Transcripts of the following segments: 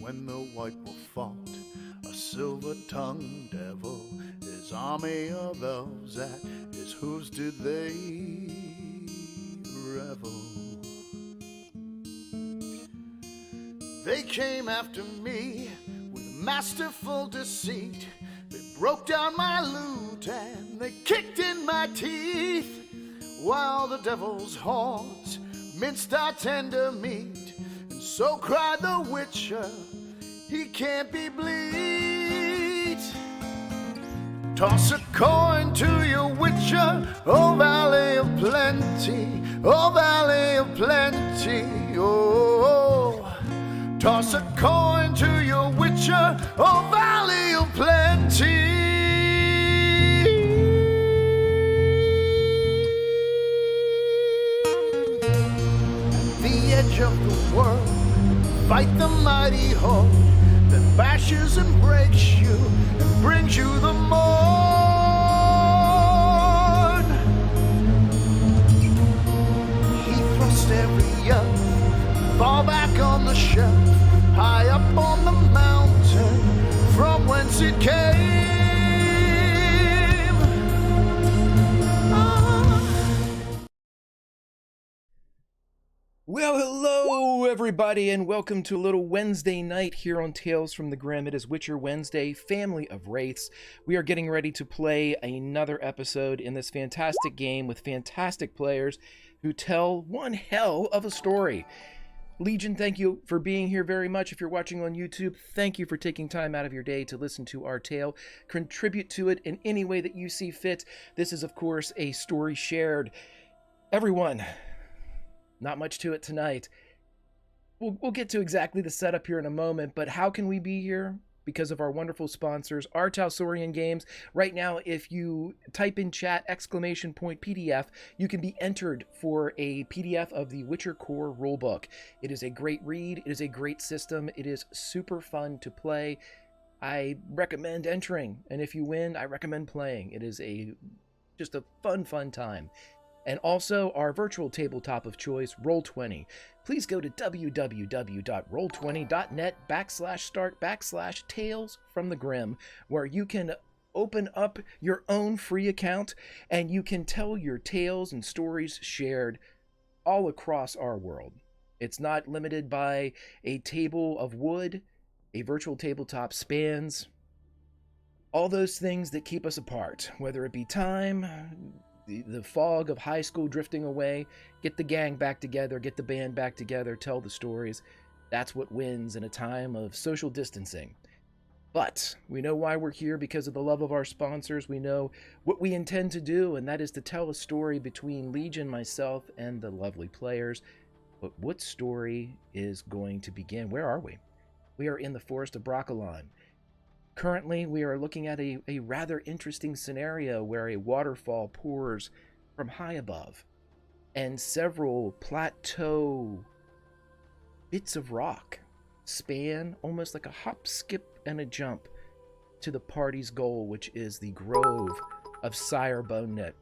when the White Wolf fought a silver-tongued devil. His army of elves at his hooves did they revel. They came after me with masterful deceit. They broke down my loot and they kicked in my teeth, while the devil's horns minced our tender meat. And so cried the Witcher, he can't be bleed. Toss a coin to your Witcher, oh Valley of Plenty, oh Valley of Plenty, oh. Toss a coin to your Witcher, oh Valley of Plenty. The edge of the world, fight the mighty horde that bashes and breaks you and brings you the morn. He thrust every yoke far back on the shelf, high up on the mountain from whence it came. Well, hello everybody, and welcome to a little Wednesday night here on Tales from the Grim. It is Witcher Wednesday, Family of Wraiths. We are getting ready to play another episode in this fantastic game with fantastic players who tell one hell of a story. Legion, thank you for being here very much. If you're watching on YouTube, thank you for taking time out of your day to listen to our tale. Contribute to it in any way that you see fit. This is, of course, a story shared. Everyone, not much to it tonight. We'll get to exactly the setup here in a moment, but how can we be here? Because of our wonderful sponsors, our Talsorian Games. Right now, if you type in chat !PDF, you can be entered for a PDF of the Witcher Core rulebook. It is a great read. It is a great system. It is super fun to play. I recommend entering, and if you win, I recommend playing. It is just a fun time. And also our virtual tabletop of choice, Roll20. Please go to www.roll20.net/start/Tales from the Grim, where you can open up your own free account and you can tell your tales and stories shared all across our world. It's not limited by a table of wood. A virtual tabletop spans all those things that keep us apart, whether it be time, the fog of high school drifting away, get the gang back together, get the band back together, tell the stories. That's what wins in a time of social distancing. But we know why we're here, because of the love of our sponsors. We know what we intend to do, and that is to tell a story between Legion, myself, and the lovely players. But what story is going to begin? Where are we? We are in the Forest of Brokilon. Currently, we are looking at a rather interesting scenario where a waterfall pours from high above, and several plateau bits of rock span almost like a hop, skip, and a jump to the party's goal, which is the Grove of Sire Bonenet.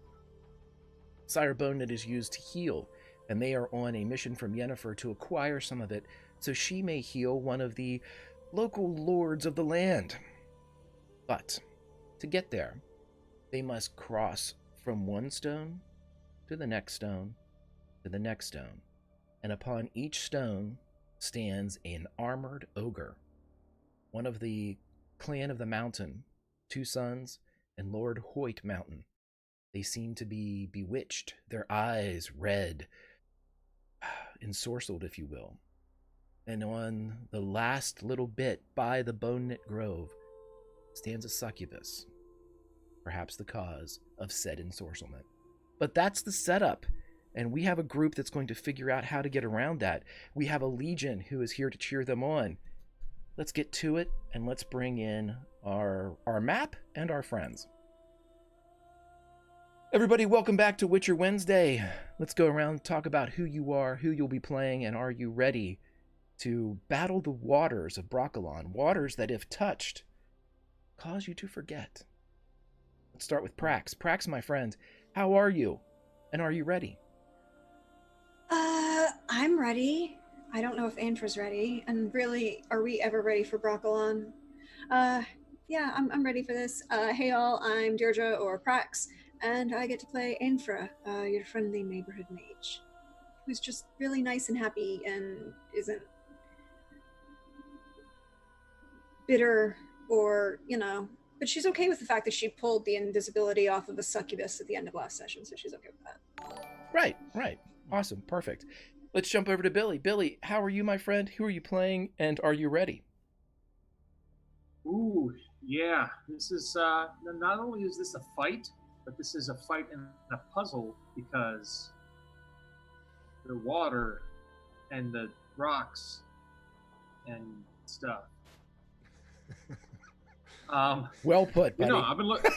Sire Bonenet is used to heal, and they are on a mission from Yennefer to acquire some of it so she may heal one of the local lords of the land. But to get there, they must cross from one stone to the next stone to the next stone, and upon each stone stands an armored ogre, one of the clan of the mountain, two sons, and Lord Hoyt Mountain. They seem to be bewitched, their eyes red, ensorcelled, if you will. And on the last little bit by the Bonenet Grove stands a succubus, perhaps the cause of said ensorcelment. But that's the setup, and we have a group that's going to figure out how to get around that. We have a Legion who is here to cheer them on. Let's get to it, and let's bring in our map and our friends. Everybody, welcome back to Witcher Wednesday. Let's go around and talk about who you are, who you'll be playing, and are you ready to battle the waters of Brokilon, waters that, if touched, cause you to forget. Let's start with Prax. Prax, my friend, how are you? And are you ready? I'm ready. I don't know if Antra's ready, and really, are we ever ready for Broccolon? Uh, yeah, I'm ready for this. Hey all, I'm Deirdre or Prax, and I get to play Anfra, your friendly neighborhood mage, who's just really nice and happy and isn't bitter or, but she's okay with the fact that she pulled the invisibility off of a succubus at the end of last session, so she's okay with that. Right. Awesome, perfect. Let's jump over to Billy. Billy, how are you, my friend? Who are you playing, and are you ready? Ooh, yeah. This is not only is this a fight, but this is a fight and a puzzle because the water and the rocks and stuff. Well put, buddy. I've been looking.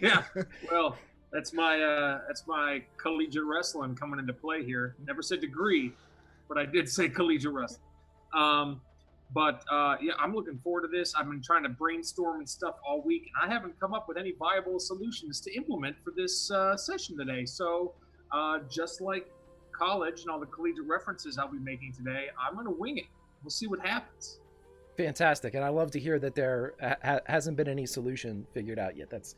Yeah. Well, that's my collegiate wrestling coming into play here. Never said degree, but I did say collegiate wrestling. But yeah, I'm looking forward to this. I've been trying to brainstorm and stuff all week, and I haven't come up with any viable solutions to implement for this session today. So just like college and all the collegiate references I'll be making today, I'm going to wing it. We'll see what happens. Fantastic, and I love to hear that there hasn't been any solution figured out yet. That's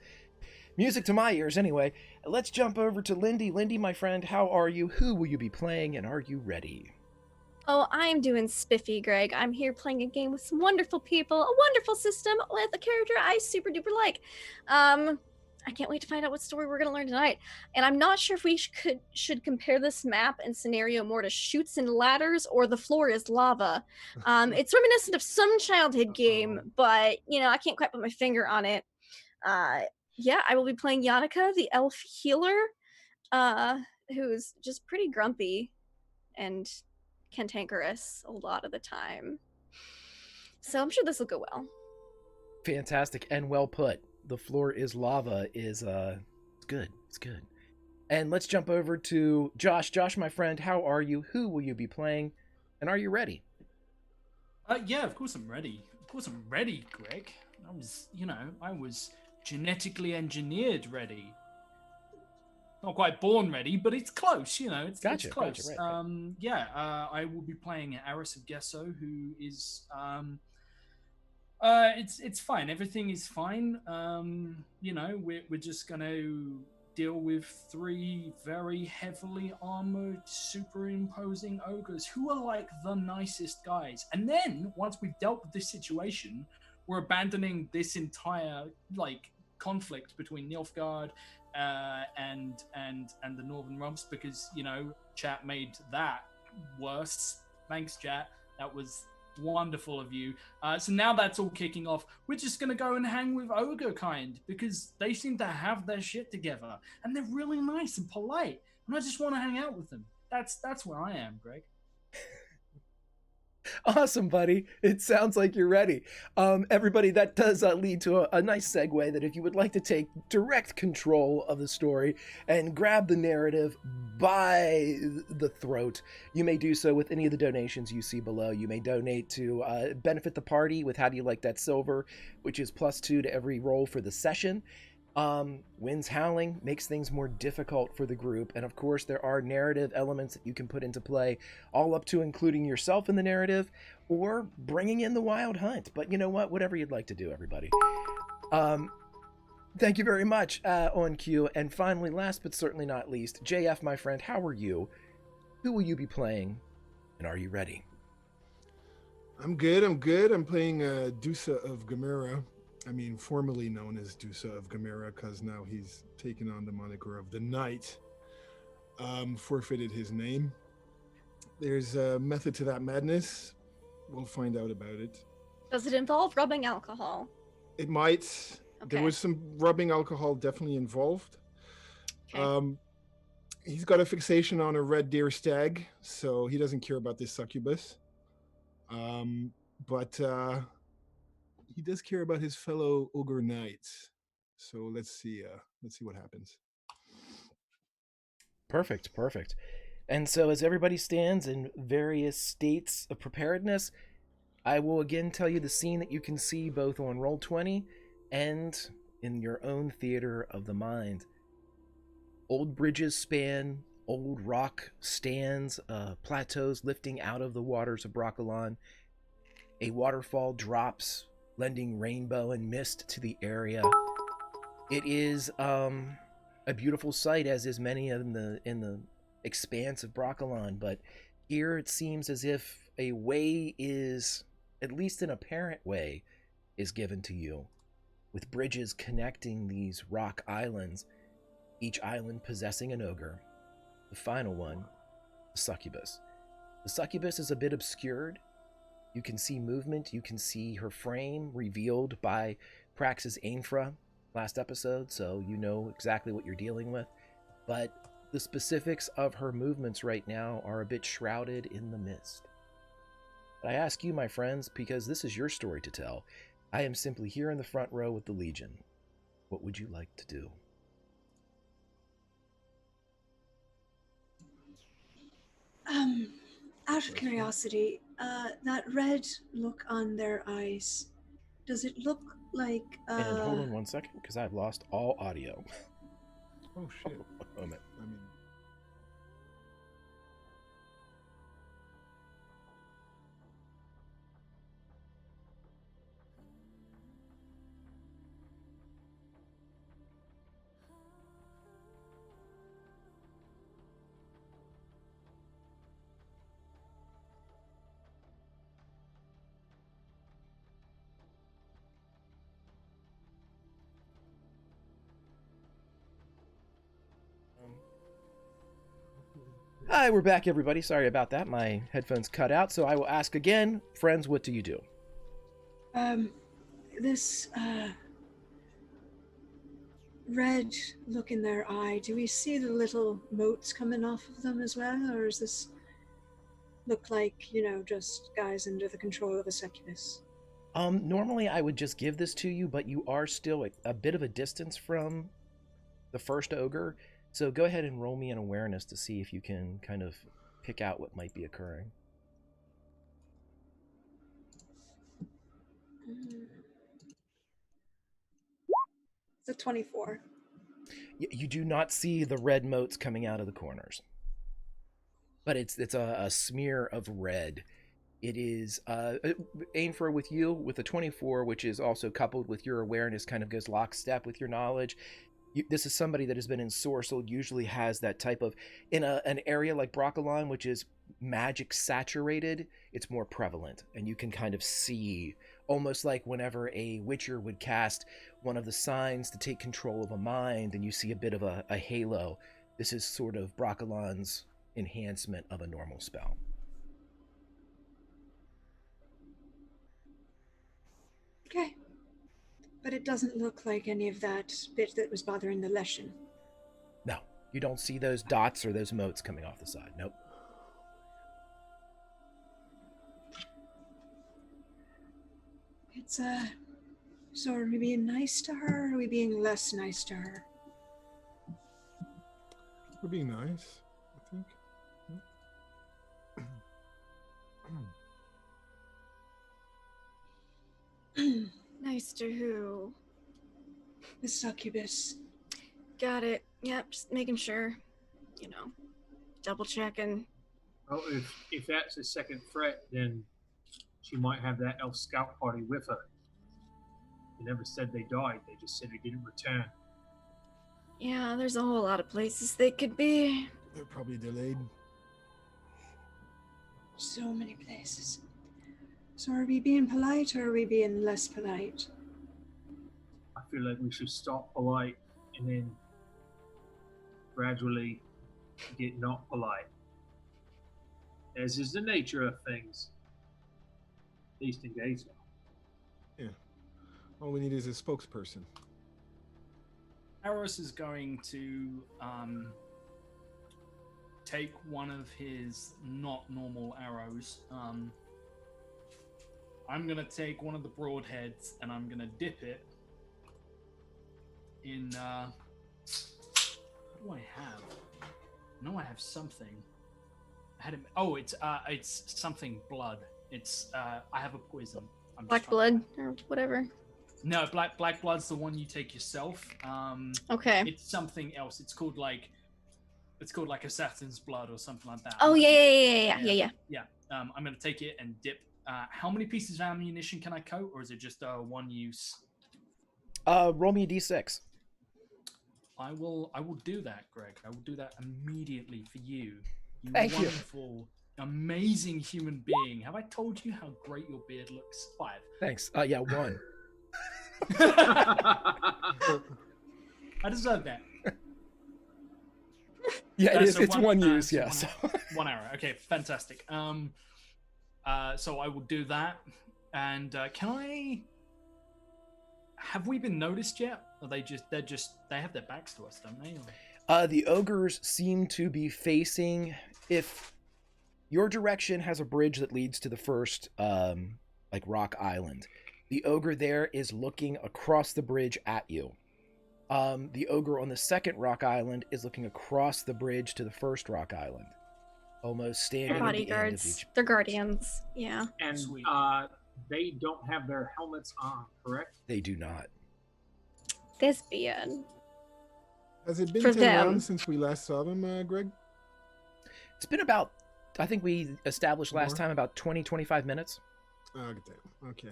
music to my ears anyway. Let's jump over to Lindy. Lindy, my friend, how are you? Who will you be playing, and are you ready? Oh, I'm doing spiffy, Greg. I'm here playing a game with some wonderful people, a wonderful system with a character I super duper like. I can't wait to find out what story we're going to learn tonight. And I'm not sure if we should compare this map and scenario more to Chutes and Ladders or The Floor is Lava. It's reminiscent of some childhood game, but, I can't quite put my finger on it. Yeah, I will be playing Yannicka, the elf healer, who's just pretty grumpy and cantankerous a lot of the time. So I'm sure this will go well. Fantastic and well put. The Floor is Lava is it's good. It's good. And let's jump over to Josh. Josh, my friend, how are you? Who will you be playing? And are you ready? Yeah, of course I'm ready. Of course I'm ready, Greg. I was genetically engineered ready. Not quite born ready, but it's close, it's Gotcha, close. right. I will be playing Aris of Gesso, who is it's fine. Everything is fine. We're just gonna deal with 3 very heavily armored, superimposing ogres who are like the nicest guys. And then once we've dealt with this situation, we're abandoning this entire conflict between Nilfgaard and the Northern Rumps because chat made that worse. Thanks, chat. That was wonderful of you. So now that's all kicking off. We're just gonna go and hang with ogre kind because they seem to have their shit together and they're really nice and polite, and I just want to hang out with them. That's where I am, Greg. Awesome, buddy. It sounds like you're ready. Everybody, that does lead to a nice segue that if you would like to take direct control of the story and grab the narrative by the throat, you may do so with any of the donations you see below. You may donate to benefit the party with How Do You Like That Silver, which is +2 to every roll for the session. Winds howling makes things more difficult for the group, and of course there are narrative elements that you can put into play, all up to including yourself in the narrative or bringing in the Wild Hunt. But you know what, whatever you'd like to do, everybody. Thank you very much, on cue. And finally, last but certainly not least, JF, my friend, how are you? Who will you be playing, and are you ready? I'm good. I'm playing Dusa of Gamera. Formerly known as Dusa of Gamera, because now he's taken on the moniker of the Knight. Forfeited his name. There's a method to that madness. We'll find out about it. Does it involve rubbing alcohol? It might. Okay. There was some rubbing alcohol definitely involved. Okay. He's got a fixation on a red deer stag, so he doesn't care about this succubus. But he does care about his fellow ogre knights. So let's see what happens. Perfect. And so as everybody stands in various states of preparedness, I will again tell you the scene that you can see both on Roll20 and in your own theater of the mind. Old bridges span old rock stands, plateaus lifting out of the waters of Broccolon. A waterfall drops, lending rainbow and mist to the area. It is a beautiful sight, as is many in the expanse of Broccolon, but here it seems as if a way is, at least an apparent way, is given to you, with bridges connecting these rock islands, each island possessing an ogre. The final one, the succubus. The succubus is a bit obscured. You can see movement, you can see her frame revealed by Prax's Ainfra last episode, so you know exactly what you're dealing with. But the specifics of her movements right now are a bit shrouded in the mist. But I ask you, my friends, because this is your story to tell, I am simply here in the front row with the Legion. What would you like to do? Out of curiosity, that red look on their eyes, does it look like And hold on 1 second, because I've lost all audio. Oh shit. One moment. I mean, Hi, we're back, everybody. Sorry about that. My headphones cut out, so I will ask again. Friends, what do you do? this red look in their eye, do we see the little motes coming off of them as well, or does this look like, you know, just guys under the control of a succubus? Normally I would just give this to you, but you are still a bit of a distance from the first ogre, so go ahead and roll me an awareness to see if you can kind of pick out what might be occurring. It's a 24. You do not see the red motes coming out of the corners, but it's a smear of red. It is Ainfra with you with a 24, which is also coupled with your awareness, kind of goes lockstep with your knowledge. This is somebody that has been ensorcelled, usually has that type of, in an area like Broccolon, which is magic saturated, it's more prevalent, and you can kind of see, almost like whenever a witcher would cast one of the signs to take control of a mind, and you see a bit of a halo. This is sort of Broccolon's enhancement of a normal spell. Okay. But it doesn't look like any of that bit that was bothering the Leshen. No, you don't see those dots or those motes coming off the side. Nope. It's, so are we being nice to her, or are we being less nice to her? we're being nice, I think. Nice to who? The succubus. Got it. Yep, just making sure. You know, double checking. Oh, if that's a second threat, then she might have that elf scout party with her. They never said they died. They just said they didn't return. Yeah, there's a whole lot of places they could be. They're probably delayed. So many places. So are we being polite, or are we being less polite? I feel like we should start polite and then gradually get not polite. As is the nature of things. At least in Gatesville. Yeah. All we need is a spokesperson. Eros is going to take one of his not normal arrows. I'm going to take one of the broadheads and I'm going to dip it in... what do I have? No, I have something. I had it... Oh, it's something blood. It's I have a poison. I'm Black blood or whatever. No, black blood's the one you take yourself. Okay. It's something else. It's called like it's called like Assassin's Blood or something like that. Oh yeah. I'm gonna take it and dip. How many pieces of ammunition can I coat, or is it just one use? Roll me a d6. I will do that, Greg. I will do that immediately for you. Thank you. Wonderful, amazing human being. Have I told you how great your beard looks? 5. Thanks. Yeah, 1. I deserve that. Yeah, So it's one use. so Yeah. So. 1 hour. Okay, fantastic. So I will do that. And have we been noticed yet? Or they have their backs to us, don't they? The ogres seem to be facing, if your direction has a bridge that leads to the first like rock island, the ogre there is looking across the bridge at you. The ogre on the second rock island is looking across the bridge to the first rock island, almost standing at the end of Bodyguards. each. They're guardians. Yeah. And Sweet. they don't have their helmets on, correct? They do not. Thespian. Has it been For 10 them. rounds since we last saw them, Greg? It's been about, I think we established last More? time, about 20, 25 minutes. Oh, damn. Okay.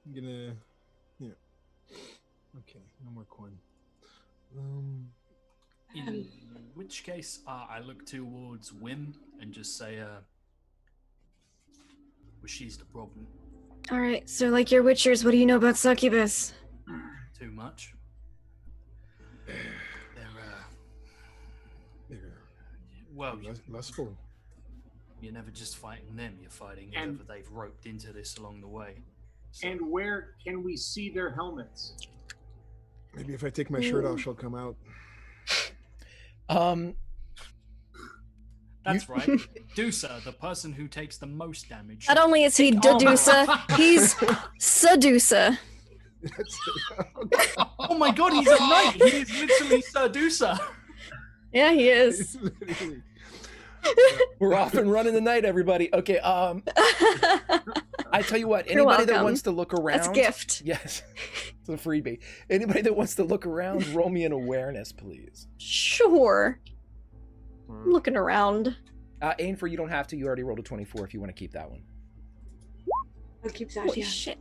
I'm gonna... Yeah. Okay, no more coin. In which case, I look towards Wim and just say, well, she's the problem. All right. So, like your Witchers, what do you know about succubus? Too much. Well, Lustful. you're never just fighting them, you're fighting And- whoever they've roped into this along the way. So, And where can we see their helmets? Maybe if I take my shirt off, she'll come out. that's right. Dusa, the person who takes the most damage. Not only is he Dedusa, he's Sedusa. Oh my god, he's a knight! He is literally Sir Dusa. Yeah, he is. We're off and running the night, everybody. Okay, I tell you what, You're anybody that welcome. wants to look around... That's a gift. Yes, it's a freebie. Anybody that wants to look around, roll me an awareness, please. Sure. I'm looking around. Ainfor, you don't have to. You already rolled a 24 if you want to keep that one. I'll keep that. Holy Yeah. shit.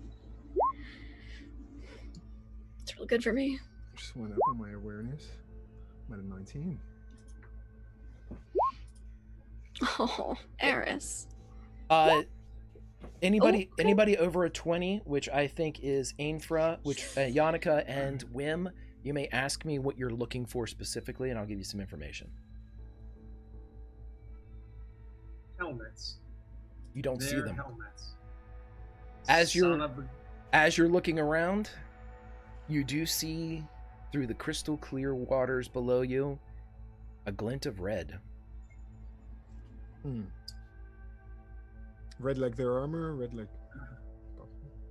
It's really good for me. Just went up on my awareness. I'm at a 19. Oh, Eris. Anybody Okay. anybody over a 20, which I think is Ainfra, which Yannicka and Wim, you may ask me what you're looking for specifically, and I'll give you some information. Helmets. You don't see Their them. helmets. As you're- Son of a- As you're looking around, you do see through the crystal clear waters below you a glint of red. Red like their armor, or red like...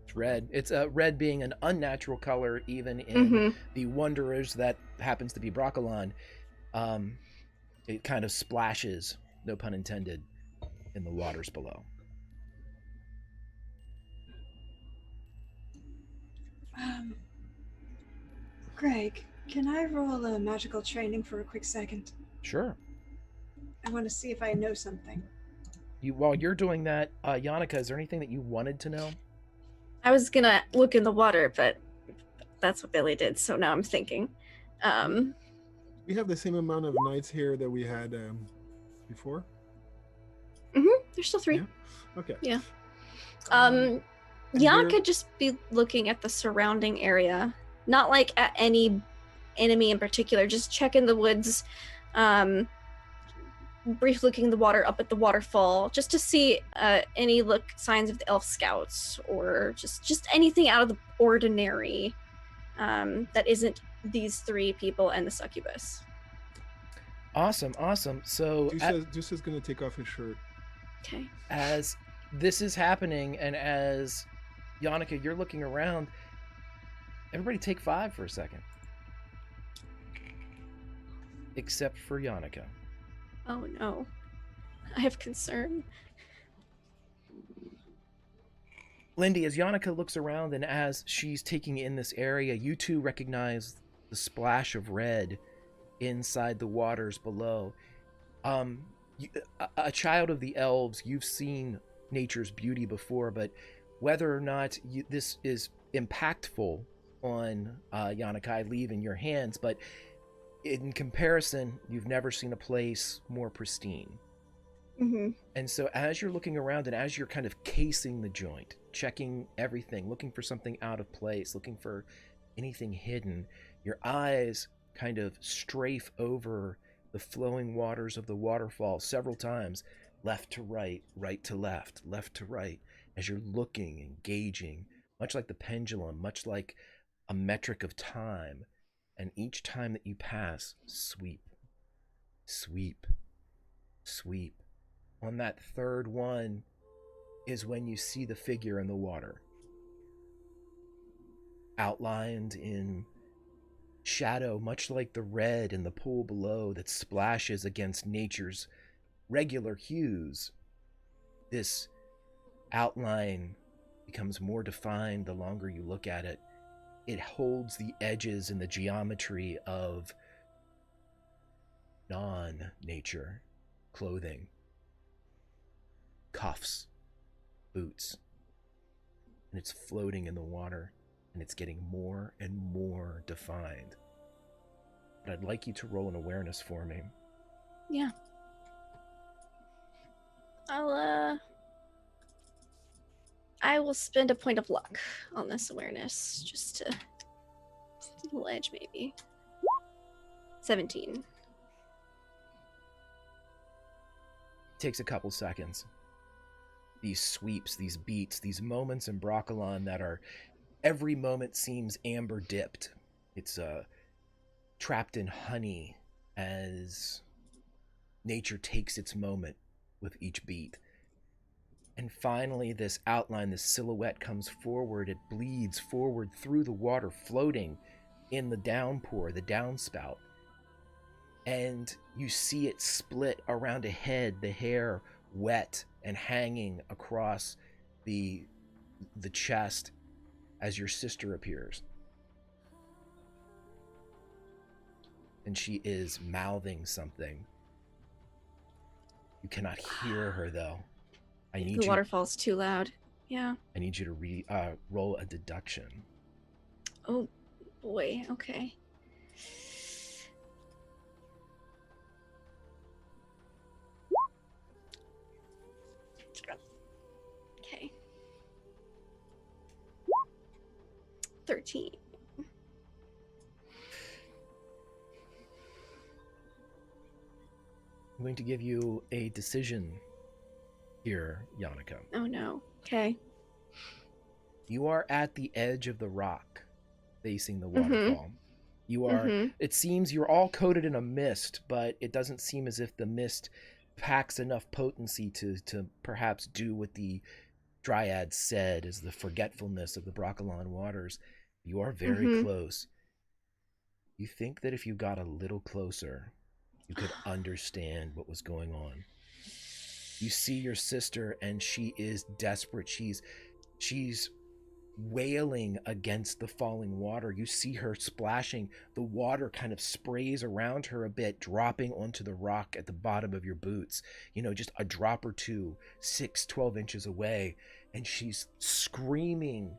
It's red. It's red being an unnatural color, even in Mhm. the Wanderers that happens to be Broccolon. It kind of splashes, no pun intended, in the waters below. Greg, can I roll a magical training for a quick second? Sure. I want to see if I know something. While you're doing that, Yannicka, is there anything that you wanted to know? I was gonna look in the water, but that's what Billy did, so now I'm thinking. We have the same amount of knights here that we had before? There's still 3. Yeah. Okay. Yeah. And Jan there- could just be looking at the surrounding area, not like at any enemy in particular, just checking the woods, brief looking the water up at the waterfall, just to see any signs of the elf scouts or just anything out of the ordinary that isn't these 3 people and the succubus. Awesome. So Dusa's gonna take off his shirt. Okay. as this is happening, and as Yannicka, you're looking around, everybody take 5 for a second. Except for Yannicka. Oh no. I have concern. Lindy, as Yannicka looks around and as she's taking in this area, you two recognize the splash of red inside the waters below. You, a child of the elves, you've seen nature's beauty before, but whether or not this is impactful on Yannick, I leave in your hands. But in comparison, you've never seen a place more pristine. Mm-hmm. And so as you're looking around and as you're kind of casing the joint, checking everything, looking for something out of place, looking for anything hidden, your eyes kind of strafe over the flowing waters of the waterfall several times, left to right, right to left, left to right, as you're looking and gauging, much like the pendulum, much like a metric of time. And each time that you pass, sweep, sweep, sweep. On that third one is when you see the figure in the water, outlined in shadow, much like the red in the pool below that splashes against nature's regular hues. This outline becomes more defined the longer you look at it. It holds the edges and the geometry of non-nature clothing. Cuffs, boots, and it's floating in the water, and it's getting more and more defined. But I'd like you to roll an awareness for me. Yeah. I will spend a point of luck on this awareness, just to a little edge, maybe. 17. Takes a couple seconds. These sweeps, these beats, these moments in Broccolon that are, every moment seems amber dipped. It's trapped in honey as nature takes its moment with each beat. And finally, this outline, this silhouette comes forward. It bleeds forward through the water, floating in the downpour, the downspout. And you see it split around a head, the hair wet and hanging across the chest as your sister appears. And she is mouthing something. You cannot hear her, though. The waterfall's too loud. Yeah. I need you to roll a deduction. Oh, boy. Okay. Okay. 13. I'm going to give you a decision here, Yannicka. Oh no. Okay. You are at the edge of the rock, facing the waterfall. You are, it seems you're all coated in a mist, but it doesn't seem as if the mist packs enough potency to perhaps do what the Dryad said is the forgetfulness of the Broccolon waters. You are very close. You think that if you got a little closer, you could understand what was going on. You see your sister, and she is desperate. She's wailing against the falling water. You see her splashing. The water kind of sprays around her a bit, dropping onto the rock at the bottom of your boots. You know, just a drop or two, 12 inches away. And she's screaming,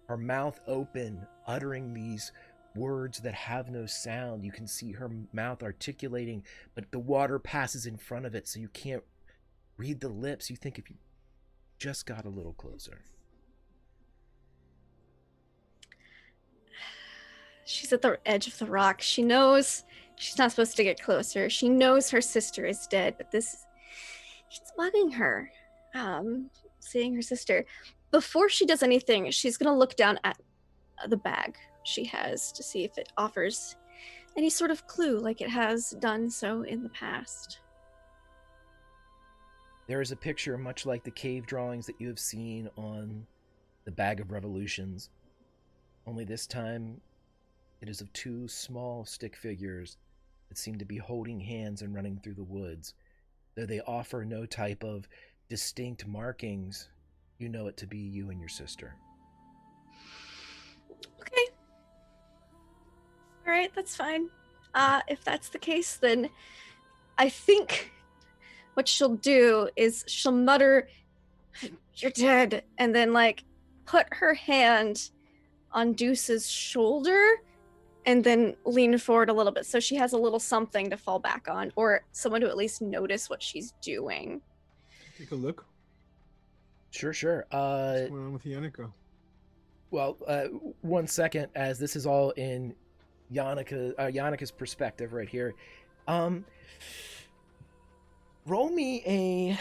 her mouth open, uttering these words that have no sound. You can see her mouth articulating, but the water passes in front of it, so you can't read the lips. You think if you just got a little closer. She's at the edge of the rock. She knows she's not supposed to get closer. She knows her sister is dead, but she's bugging her. Seeing her sister. Before she does anything, she's going to look down at the bag she has to see if it offers any sort of clue like it has done so in the past. There is a picture much like the cave drawings that you have seen on the Bag of Revolutions. Only this time, it is of two small stick figures that seem to be holding hands and running through the woods. Though they offer no type of distinct markings, you know it to be you and your sister. Okay. All right, that's fine. If that's the case, then I think what she'll do is she'll mutter, "You're dead," and then like put her hand on Deuce's shoulder and then lean forward a little bit so she has a little something to fall back on, or someone to at least notice what she's doing. Take a look. Sure. What's going on with Yannicka? Well, 1 second, as this is all in Yannicka's perspective right here. Roll me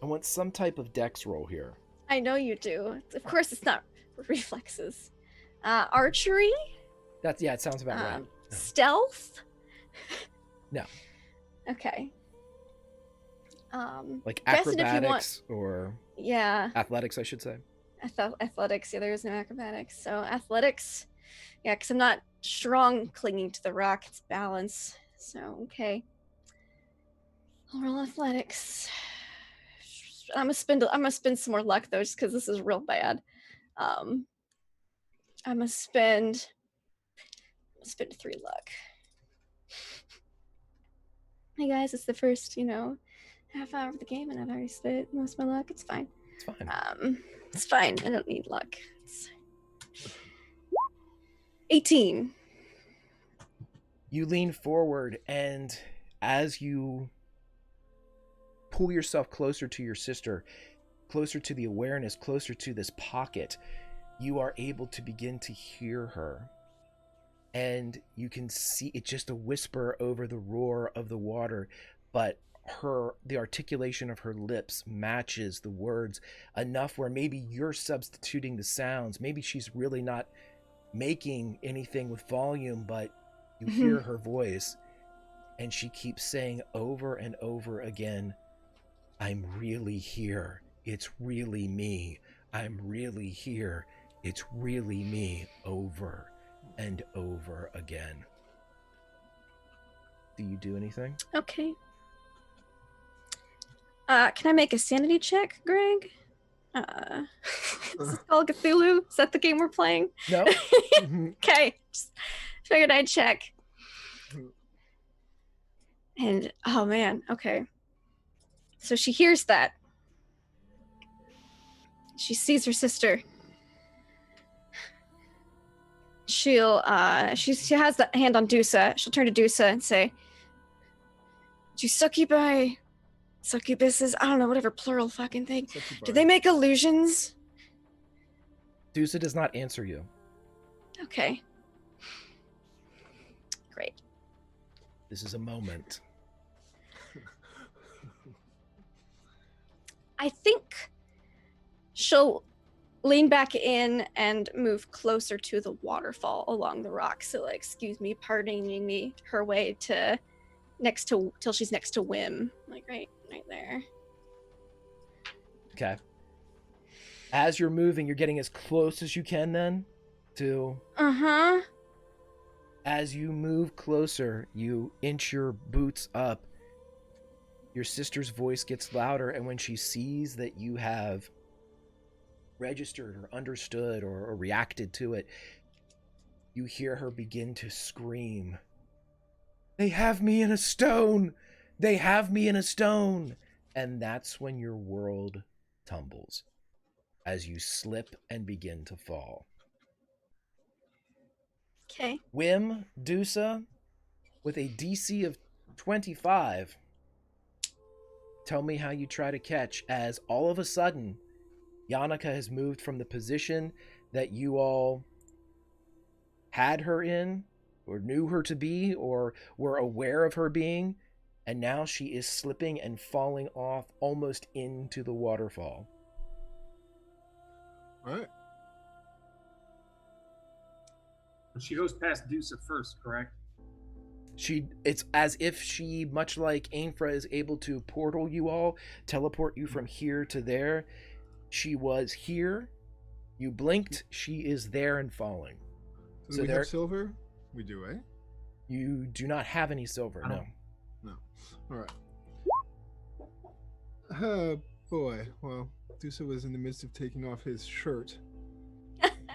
I want some type of dex roll here. I know you do. Of course, it's not reflexes. Archery? It sounds about right. No. Stealth? No. Okay. Like guessing if you acrobatics or Yeah. athletics, I should say. Athletics. Yeah, there is no acrobatics. So athletics. Yeah, because I'm not strong clinging to the rock. It's balance. So, okay. I'll roll athletics. I'm gonna spend some more luck though, just because this is real bad. I'm gonna spend 3 luck. Hey guys, it's the first, half hour of the game, and I've already spent most of my luck. It's fine. It's fine. It's fine. I don't need luck. It's 18. You lean forward, and as you pull yourself closer to your sister, closer to the awareness, closer to this pocket, you are able to begin to hear her. And you can see it's just a whisper over the roar of the water, but the articulation of her lips matches the words enough where maybe you're substituting the sounds. Maybe she's really not making anything with volume, but you hear her voice, and she keeps saying over and over again, "I'm really here. It's really me. I'm really here. It's really me," over and over again. Do you do anything? Okay. Can I make a sanity check, Greg? Is this called Cthulhu? Is that the game we're playing? No. Okay. Just figured I'd check. And, oh man, okay. So she hears that. She sees her sister. She has the hand on Dusa. She'll turn to Dusa and say, "Do succubuses, I don't know, whatever plural fucking thing. Do they make illusions?" Dusa does not answer you. Okay. Great. This is a moment. I think she'll lean back in and move closer to the waterfall along the rock. So, like, excuse me, pardoning me, her way to till she's next to Wim, like right there. Okay. As you're moving, you're getting as close as you can then to... As you move closer, you inch your boots up. Your sister's voice gets louder, and when she sees that you have registered or understood or reacted to it, you hear her begin to scream, "They have me in a stone! They have me in a stone!" And that's when your world tumbles as you slip and begin to fall. Okay. Wim, Dusa, with a DC of 25, tell me how you try to catch, as all of a sudden Yannicka has moved from the position that you all had her in, or knew her to be, or were aware of her being, and now she is slipping and falling off almost into the waterfall. All right. She goes past Dusa first, correct? It's as if she, much like Ainfra, is able to portal you all, teleport you from here to there. She was here, you blinked, she is there and falling. So do we have silver? We do, eh? You do not have any silver, no. No. All right. Oh, boy. Well, Dusa was in the midst of taking off his shirt.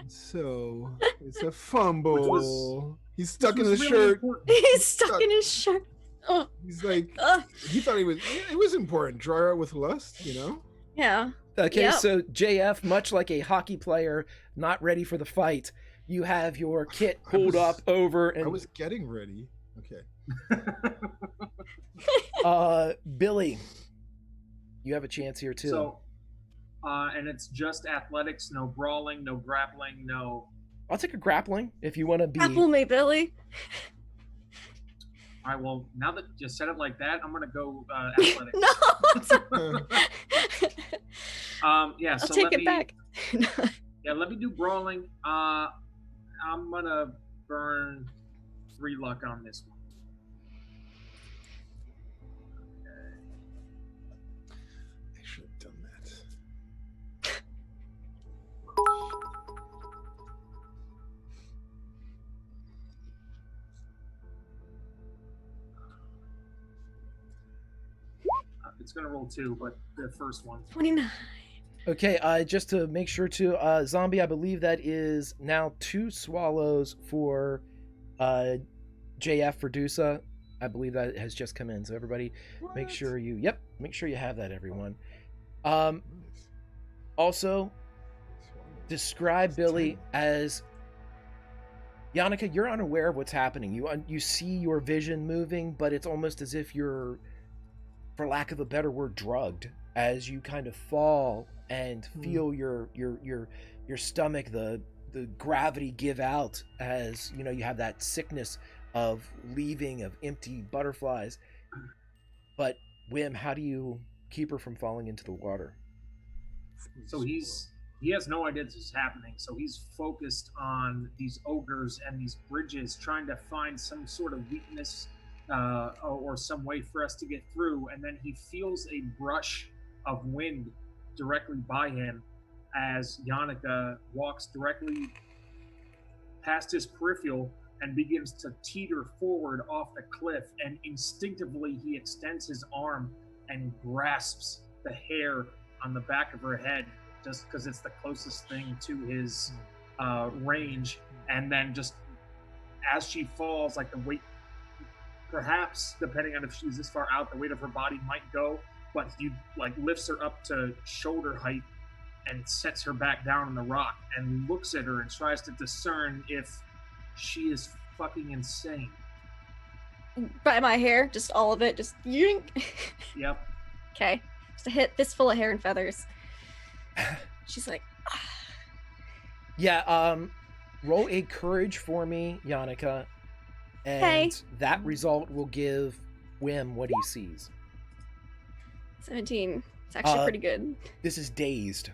So, it's a fumble. He's stuck in his shirt. He's stuck in his shirt. Oh, He's like, ugh. he thought it was important. Draw her out with lust, you know? Yeah. Okay, Yep. so JF, much like a hockey player not ready for the fight, you have your kit pulled up over I and was getting ready. Okay. Billy, you have a chance here too. So, and it's just athletics, no brawling, no grappling, no. I'll take a grappling if you want to be. Apple me, Billy. All right, well, now that you said it like that, I'm gonna go athletics. No. Yeah. I'll So take let it me, back. Yeah, let me do brawling. I'm gonna burn 3 luck on this one. I should have done that. It's gonna roll 2, but the first one. 29. Okay, just to make sure to zombie, I believe that is now 2 swallows for JF for Dusa. I believe that has just come in. So everybody, make sure you have that, everyone. Also, describe Billy as Yannicka. You're unaware of what's happening. You see your vision moving, but it's almost as if you're, for lack of a better word, drugged as you kind of fall and feel your stomach, the gravity give out as you have that sickness of leaving, of empty butterflies. But Wim, how do you keep her from falling into the water? So he has no idea this is happening. So he's focused on these ogres and these bridges, trying to find some sort of weakness or some way for us to get through. And then he feels a brush of wind directly by him as Yannicka walks directly past his peripheral and begins to teeter forward off the cliff. And instinctively, he extends his arm and grasps the hair on the back of her head, just because it's the closest thing to his range. And then just as she falls, like the weight, perhaps depending on if she's this far out, the weight of her body might go, but he like lifts her up to shoulder height and sets her back down on the rock and looks at her and tries to discern if she is fucking insane. By my hair, just all of it, just yoink. Yep. Okay, just a fistful of hair and feathers. She's like, Yeah, roll a courage for me, Yannicka, and Okay. that result will give Wim what he sees. 17. It's actually pretty good. This is dazed.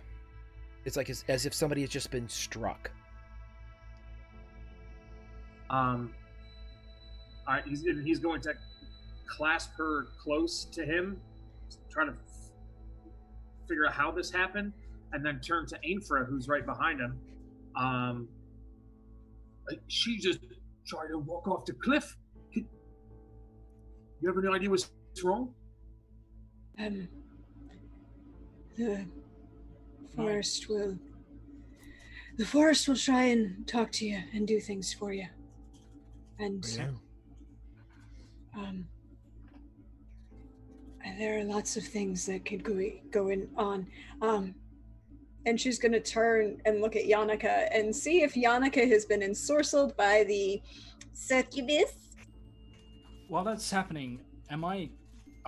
It's like as if somebody has just been struck. He's going to clasp her close to him, trying to figure out how this happened, and then turn to Ainfra, who's right behind him. She just tried to walk off the cliff. You have any idea what's wrong? The forest will try and talk to you and do things for you. And Yeah. there are lots of things that could go on. And she's gonna turn and look at Yannicka and see if Yannicka has been ensorcelled by the succubus. While that's happening, I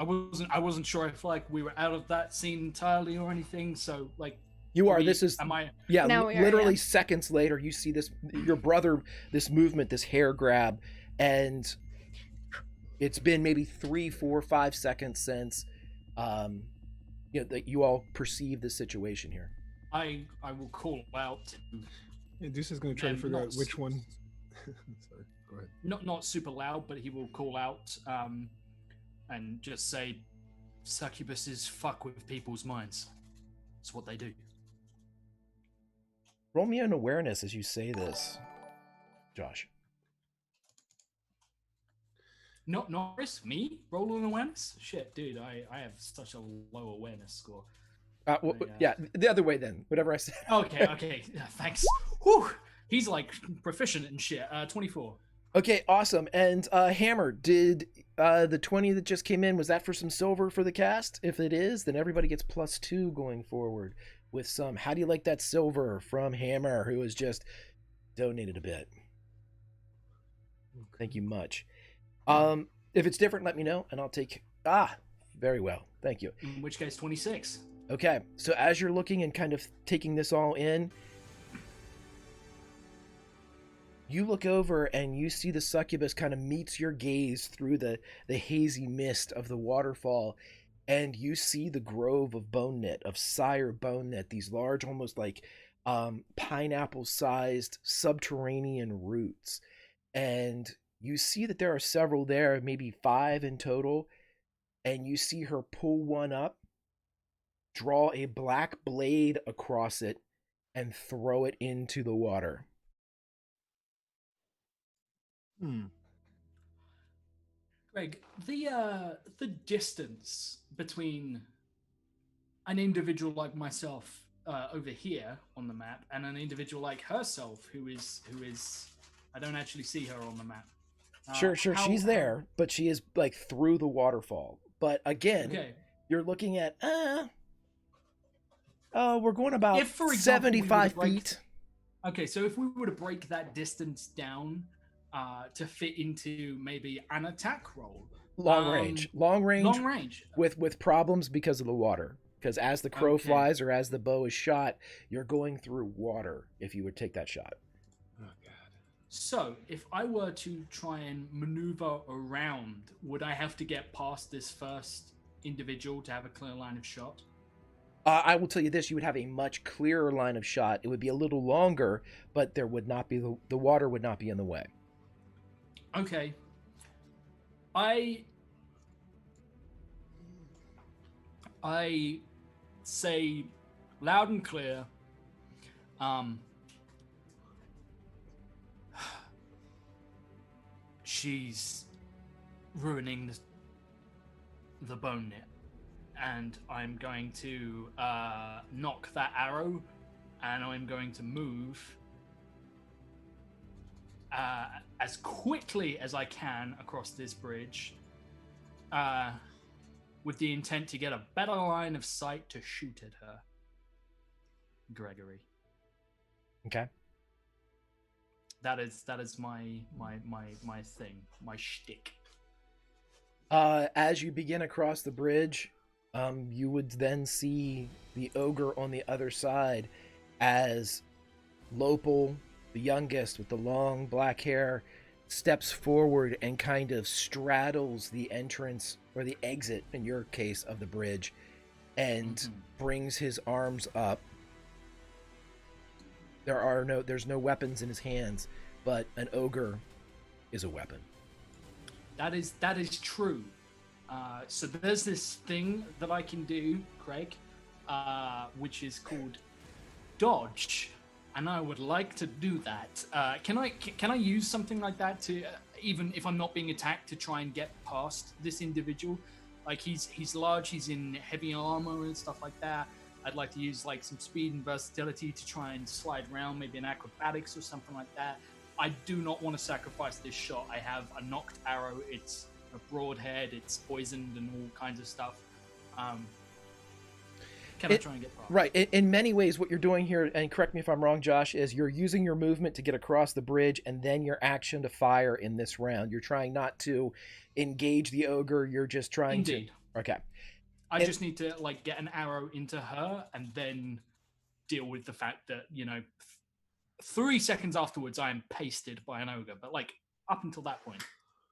wasn't sure if like we were out of that scene entirely or anything. So like You are. we- This is. Am I? Yeah, Now we are, literally yeah. seconds later, you see this, your brother, this movement, this hair grab, and it's been maybe 3, 4, 5 seconds since, that you all perceive the situation here. I will call out. Yeah, Deuce is going to try to And figure not out which one. Sorry, go ahead. Not super loud, but he will call out and just say, "Succubuses fuck with people's minds. It's what they do." Roll me an awareness as you say this, Josh. Not Norris, me rolling awareness. Shit, dude, I have such a low awareness score. Yeah, the other way then. Whatever I said. Okay, yeah, thanks. Whew, he's like proficient and shit. 24. Okay, awesome. And Hammer, did the 20 that just came in, was that for some silver for the cast? If it is, then everybody gets +2 going forward with some. How do you like that silver from Hammer, who has just donated a bit? Thank you much. If it's different, let me know, and I'll take... very well. Thank you. In which case, 26. Okay, so as you're looking and kind of taking this all in, you look over and you see the succubus kind of meets your gaze through the hazy mist of the waterfall, and you see the grove of bone knit, of sire bone knit, these large, almost like pineapple-sized subterranean roots. And you see that there are several there, maybe 5 in total, and you see her pull one up, draw a black blade across it, and throw it into the water. Greg, the distance between an individual like myself over here on the map and an individual like herself who is I don't actually see her on the map. Sure, she's there, but she is like through the waterfall. But again, okay. You're looking at we're going about If, for example, 75 feet. Okay, so if we were to break that distance down to fit into maybe an attack roll. Long range with problems because of the water. Because as the crow flies or as the bow is shot, you're going through water if you would take that shot. Oh, God. So, if I were to try and maneuver around, would I have to get past this first individual to have a clear line of shot? I will tell you this, you would have a much clearer line of shot. It would be a little longer, but there would not be the water would not be in the way. Okay. I say loud and clear, she's ruining the bone knit, and I'm going to knock that arrow, and I'm going to move as quickly as I can across this bridge, with the intent to get a better line of sight to shoot at her. Gregory. Okay. That is my thing, my shtick. As you begin across the bridge, you would then see the ogre on the other side as Lopal, the youngest with the long black hair, steps forward and kind of straddles the entrance, or the exit in your case, of the bridge, and brings his arms up. There's no weapons in his hands, but an ogre is a weapon. That is true. So there's this thing that I can do, Craig, which is called dodge, and I would like to do that. Can I use something like that to, even if I'm not being attacked, to try and get past this individual? Like he's large, he's in heavy armor and stuff like that. I'd like to use like some speed and versatility to try and slide around, maybe an acrobatics or something like that. I do not want to sacrifice this shot. I have a knocked arrow. It's a broadhead. It's poisoned and all kinds of stuff. Can I try and get past? Right. In many ways, what you're doing here, and correct me if I'm wrong, Josh, is you're using your movement to get across the bridge and then your action to fire in this round. You're trying not to engage the ogre. You're just trying to... Okay. I just need to like get an arrow into her and then deal with the fact that, 3 seconds afterwards I am pasted by an ogre. But like up until that point.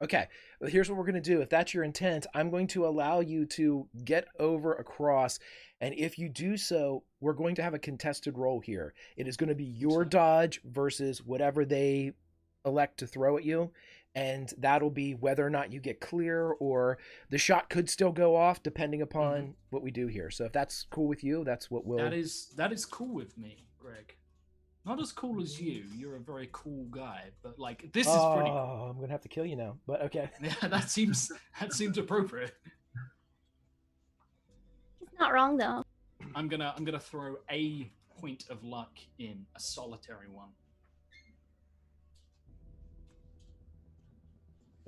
Okay, well, here's what we're going to do. If that's your intent, I'm going to allow you to get over across. And if you do so, we're going to have a contested roll here. It is going to be your dodge versus whatever they elect to throw at you. And that'll be whether or not you get clear, or the shot could still go off depending upon what we do here. So if that's cool with you, that's what we'll... That is cool with me, Greg. Not as cool as you. You're a very cool guy, but like this is pretty cool. Oh, I'm gonna have to kill you now. But okay. Yeah, that seems appropriate. He's not wrong though. I'm gonna throw a point of luck in, a solitary one.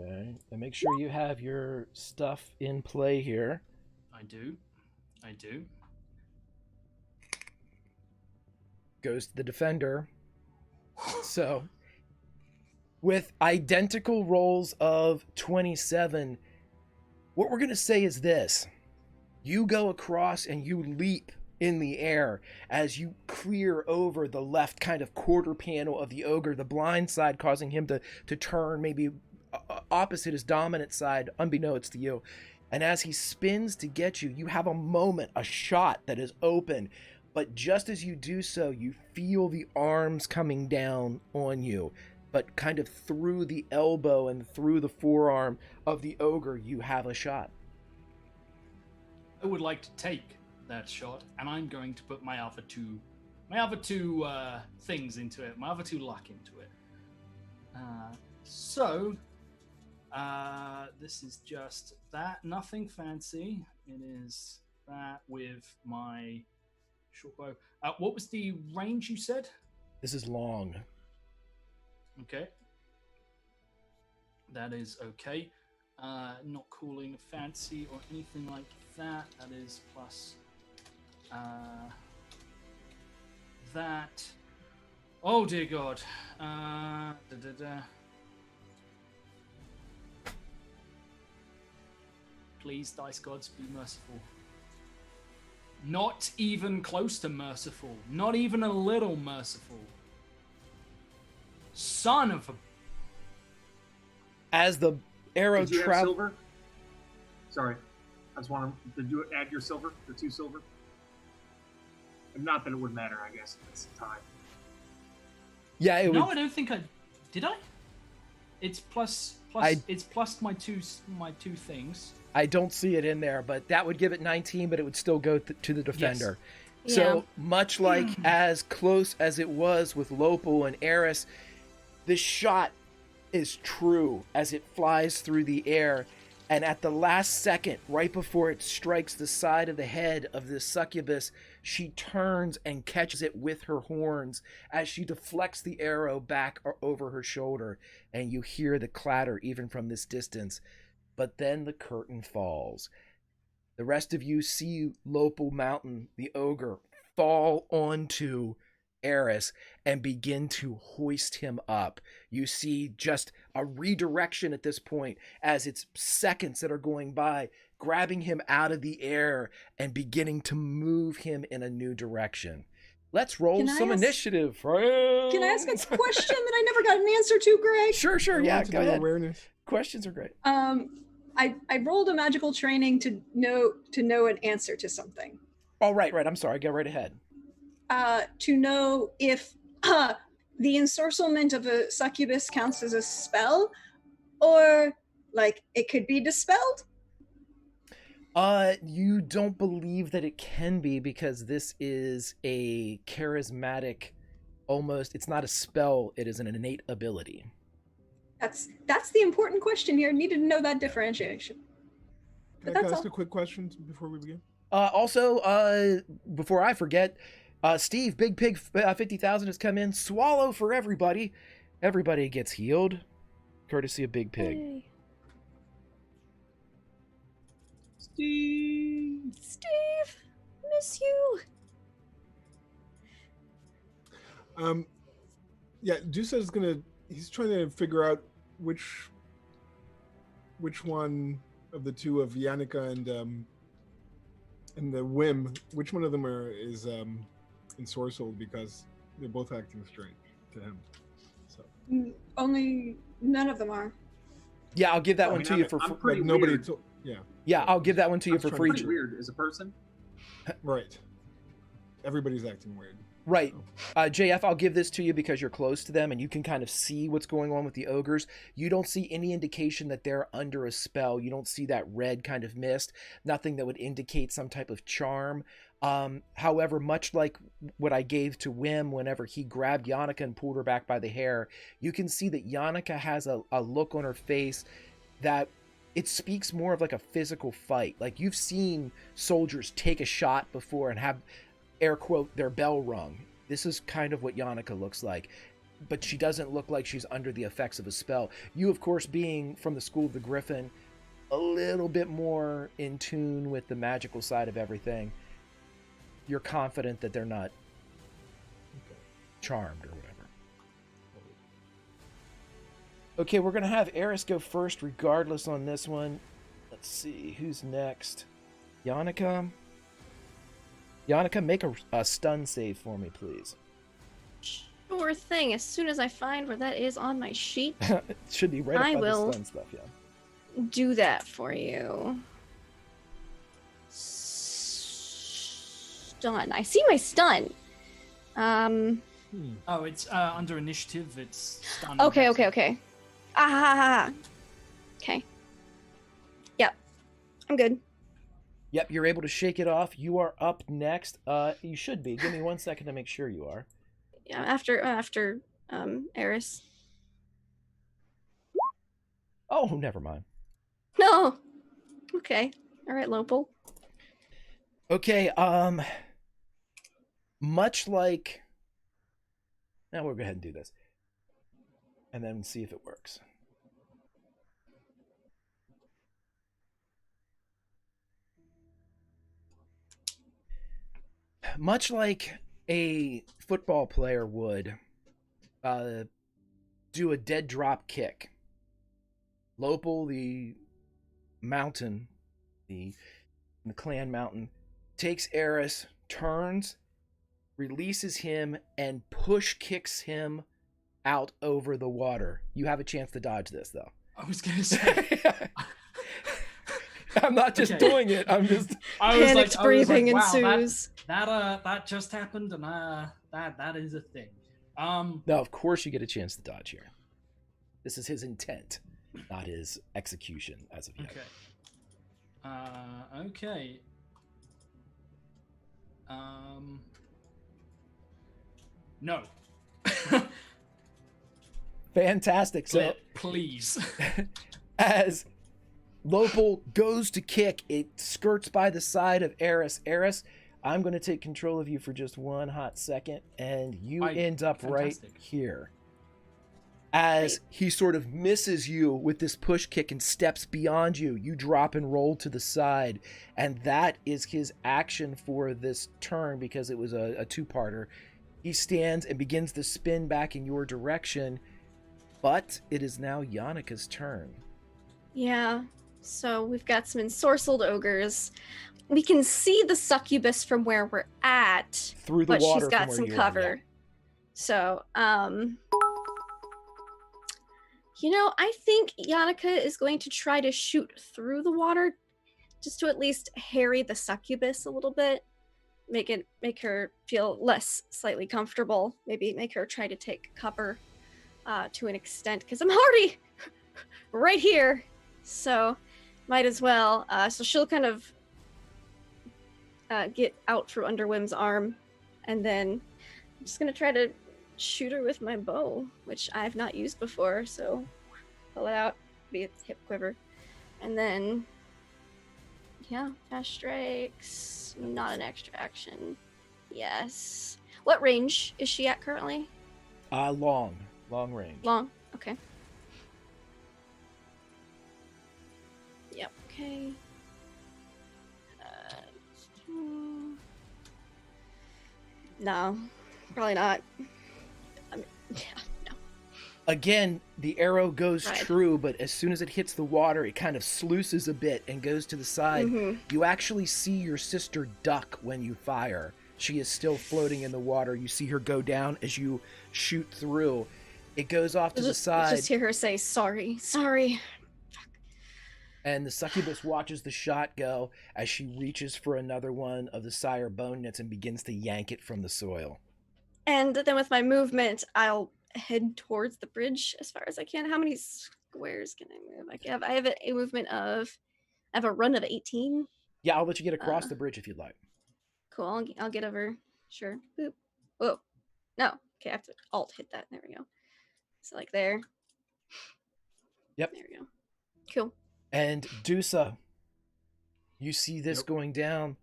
Okay, and make sure you have your stuff in play here. I do. Goes to the defender. So, with identical rolls of 27, what we're going to say is this. You go across and you leap in the air as you clear over the left kind of quarter panel of the ogre, the blind side causing him to turn maybe opposite his dominant side, unbeknownst to you. And as he spins to get you, you have a moment, a shot that is open. But just as you do so, you feel the arms coming down on you. But kind of through the elbow and through the forearm of the ogre, you have a shot. I would like to take that shot, and I'm going to put my other two things into it, my other two luck into it. This is just that, nothing fancy. It is that with my short bow. What was the range you said? This is long. Okay. That is okay. Not calling fancy or anything like that. That is plus that. Oh dear God. Please, dice gods, be merciful. Not even close to merciful. Not even a little merciful. Son of a... As the arrow Did you have travels... silver? Sorry. I just want to... Did you add your silver? The 2 silver? Not that it would matter, I guess. It's time. Yeah, it No, would... I don't think I... Did I? It's plus it's plus my two things. I don't see it in there, but that would give it 19, but it would still go to the defender. Yes. So Yeah. much like as close as it was with Lopal and Eris, this shot is true as it flies through the air. And at the last second, right before it strikes the side of the head of this succubus, she turns and catches it with her horns as she deflects the arrow back over her shoulder. And you hear the clatter even from this distance. But then the curtain falls. The rest of you see Lopal Mountain, the ogre, fall onto Eris and begin to hoist him up. You see just a redirection at this point as it's seconds that are going by, grabbing him out of the air and beginning to move him in a new direction. Let's roll some initiative, friends. Can I ask a question that I never got an answer to, Greg? Sure, yeah, go ahead. Awareness. Questions are great. I rolled a magical training to know an answer to something. Oh, right. I'm sorry. Go right ahead. To know if the ensorcelment of a succubus counts as a spell, or like it could be dispelled. You don't believe that it can be because this is a charismatic, almost, it's not a spell, it is an innate ability. That's the important question here. Needed to know that differentiation. Can But I that's ask all. a quick question before we begin? Also, before I forget, Steve, Big Pig 50,000 has come in. Swallow for everybody. Everybody gets healed, courtesy of Big Pig. Yay. Steve, miss you. Yeah, Dusa he's trying to figure out which one of the two of Yannicka and the Whim, which one of them is ensorcelled, because they're both acting strange to him. So Only none of them are. Yeah, I'll give that one to you for I'm free. pretty nobody. weird. Yeah, I'll give that one to you I'm for trying free. to Pretty weird as a person. Right. Everybody's acting weird. Right. JF, I'll give this to you because you're close to them and you can kind of see what's going on with the ogres. You don't see any indication that they're under a spell. You don't see that red kind of mist. Nothing that would indicate some type of charm. However, much like what I gave to Wim whenever he grabbed Yannicka and pulled her back by the hair, you can see that Yannicka has a look on her face that it speaks more of like a physical fight. Like you've seen soldiers take a shot before and have, air quote, their bell rung. This is kind of what Yannicka looks like. but she doesn't look like she's under the effects of a spell. You, of course, being from the School of the Griffin, a little bit more in tune with the magical side of everything, you're confident that they're not charmed or whatever. Okay, we're going to have Eris go first regardless on this one. Let's see, who's next? Yannicka? Yannicka, make a stun save for me, please. Sure thing. As soon as I find where that is on my sheet, It should be right up I by will. the stun stuff, yeah. Do that for you. Stun. I see my stun. Oh, it's under initiative. It's stun. Okay. Ah. Okay. Yep. I'm good. Yep, you're able to shake it off. You are up next. You should be. Give me 1 second to make sure you are. Yeah. After Eris. Oh, never mind. No. Okay. All right, Lopal. Okay, much like... Now we'll go ahead and do this. And then see if it works. Much like a football player would do a dead drop kick, Lopal, the mountain, the clan mountain, takes Eris, turns, releases him, and push kicks him out over the water. You have a chance to dodge this, though. I was gonna say. I'm not just doing it. I'm just. Panicked breathing wow, ensues. That just happened, and that is a thing. No, of course you get a chance to dodge here. This is his intent, not his execution as of yet. Okay. Okay. No. Fantastic. So, please. as Lopal goes to kick, it skirts by the side of Eris. Eris, I'm going to take control of you for just 1 hot second, and you end up right here. As he sort of misses you with this push kick and steps beyond you, you drop and roll to the side. And that is his action for this turn, because it was a two-parter. He stands and begins to spin back in your direction, but it is now Yannicka's turn. Yeah. So we've got some ensorcelled ogres. We can see the succubus from where we're at, Through the but water she's got from where some you are, cover. yeah. So, I think Yannicka is going to try to shoot through the water, just to at least harry the succubus a little bit, make her feel less slightly comfortable. Maybe make her try to take cover to an extent, because I'm already right here. So, might as well. So she'll kind of get out from under Wim's arm, and then I'm just gonna try to shoot her with my bow, which I've not used before. So pull it out, be its hip quiver, and then fast strikes. Not an extra action. Yes. What range is she at currently? Long range. Long. Okay. Yep. Okay. No, probably not. No. Again, the arrow goes Right. true, but as soon as it hits the water, it kind of sluices a bit and goes to the side. Mhm. You actually see your sister duck when you fire. She is still floating in the water. You see her go down as you shoot through. It goes off to the side. Just hear her say, sorry. And the succubus watches the shot go as she reaches for another one of the sire bone nits and begins to yank it from the soil. And then with my movement, I'll head towards the bridge as far as I can. How many squares can I move? I have a movement of, I have a run of 18. Yeah, I'll let you get across the bridge if you'd like. Cool, I'll get over. Sure. Boop. Whoa. No. Okay, I have to alt hit that. There we go. So like there. Yep. There we go. Cool. And Dusa, you see this going down.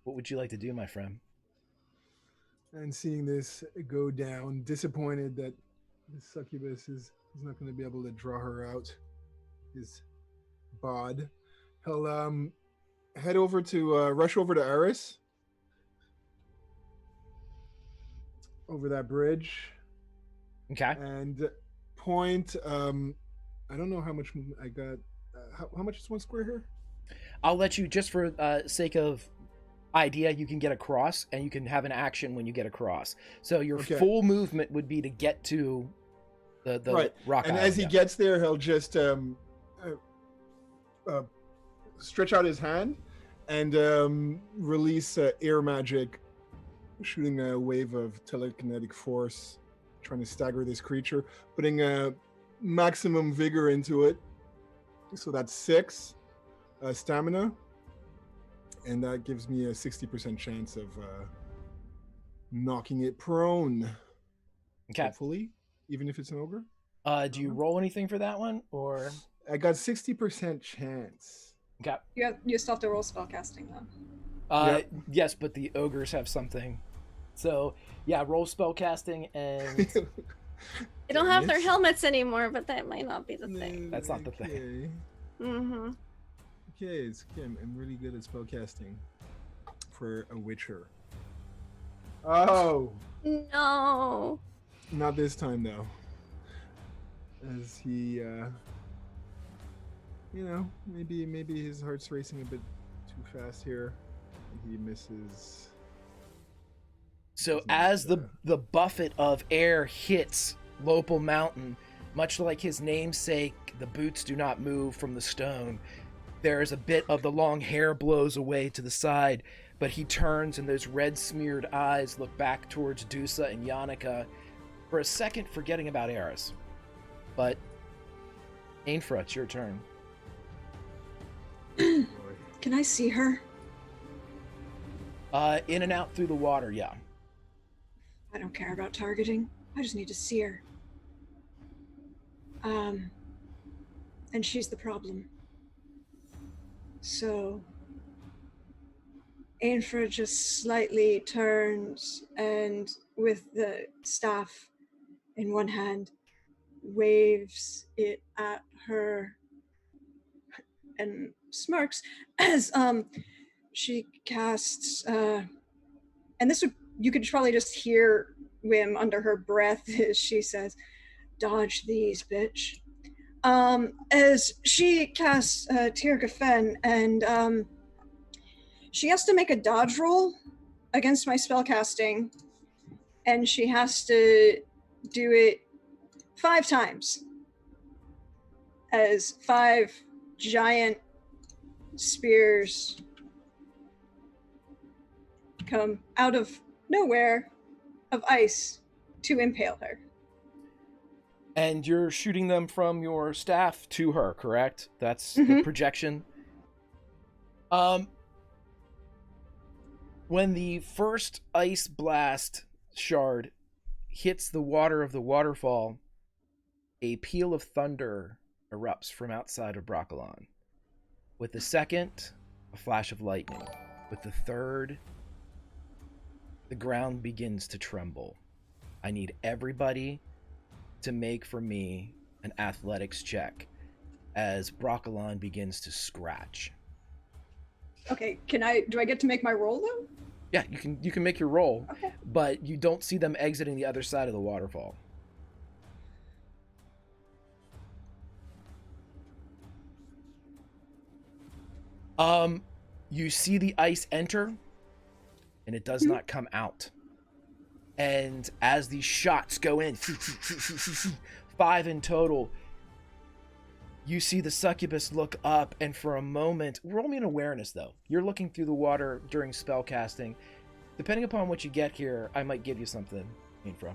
What would you like to do, my friend? And seeing this go down, disappointed that this succubus is he's not going to be able to draw her out. His bod. He'll head over to rush over to Eris. Over that bridge. Okay. And point. I don't know how much movement I got. How much is 1 square here? I'll let you, just for sake of idea, you can get across, and you can have an action when you get across. So your full movement would be to get to the right. rock. And island, as he gets there, he'll just stretch out his hand and release air magic, shooting a wave of telekinetic force, trying to stagger this creature, putting maximum vigor into it. So that's 6 stamina, and that gives me a 60% chance of knocking it prone. Okay. Hopefully, even if it's an ogre. Do you roll anything for that one, or? I got 60% chance. Okay. You still have to roll spellcasting though. Yes, but the ogres have something. So yeah, roll spellcasting and. They don't have their helmets anymore, but that might not be the thing. That's not the thing. Mm-hmm. Okay, I'm really good at spellcasting for a witcher. Oh! No! Not this time, though. As he, maybe his heart's racing a bit too fast here. He misses. So as the buffet of air hits Lopal Mountain, much like his namesake, the boots do not move from the stone. There is a bit of the long hair blows away to the side, but he turns and those red-smeared eyes look back towards Dusa and Yannicka, for a second forgetting about Eris. But, Ainfra, it's your turn. Can I see her? In and out through the water, yeah. I don't care about targeting. I just need to see her. And she's the problem. So, Ainfra just slightly turns and, with the staff in one hand, waves it at her and smirks as she casts, and you could probably just hear Wim under her breath as she says, "Dodge these, bitch." As she casts Tirga Fen, and she has to make a dodge roll against my spellcasting, and she has to do it 5 times as 5 giant spears come out of nowhere of ice to impale her. And you're shooting them from your staff to her, correct? That's the projection. When the first ice blast shard hits the water of the waterfall, a peal of thunder erupts from outside of Broccolon. With the second, a flash of lightning. With the third, the ground begins to tremble. I need everybody to make for me an athletics check as Broccolon begins to scratch. Okay, do I get to make my roll though? Yeah, you can make your roll, okay. But you don't see them exiting the other side of the waterfall. You see the ice enter, and it does not come out. And as these shots go in, 5 in total, you see the succubus look up, and for a moment, roll me an awareness though. You're looking through the water during spellcasting. Depending upon what you get here, I might give you something, Ainfra.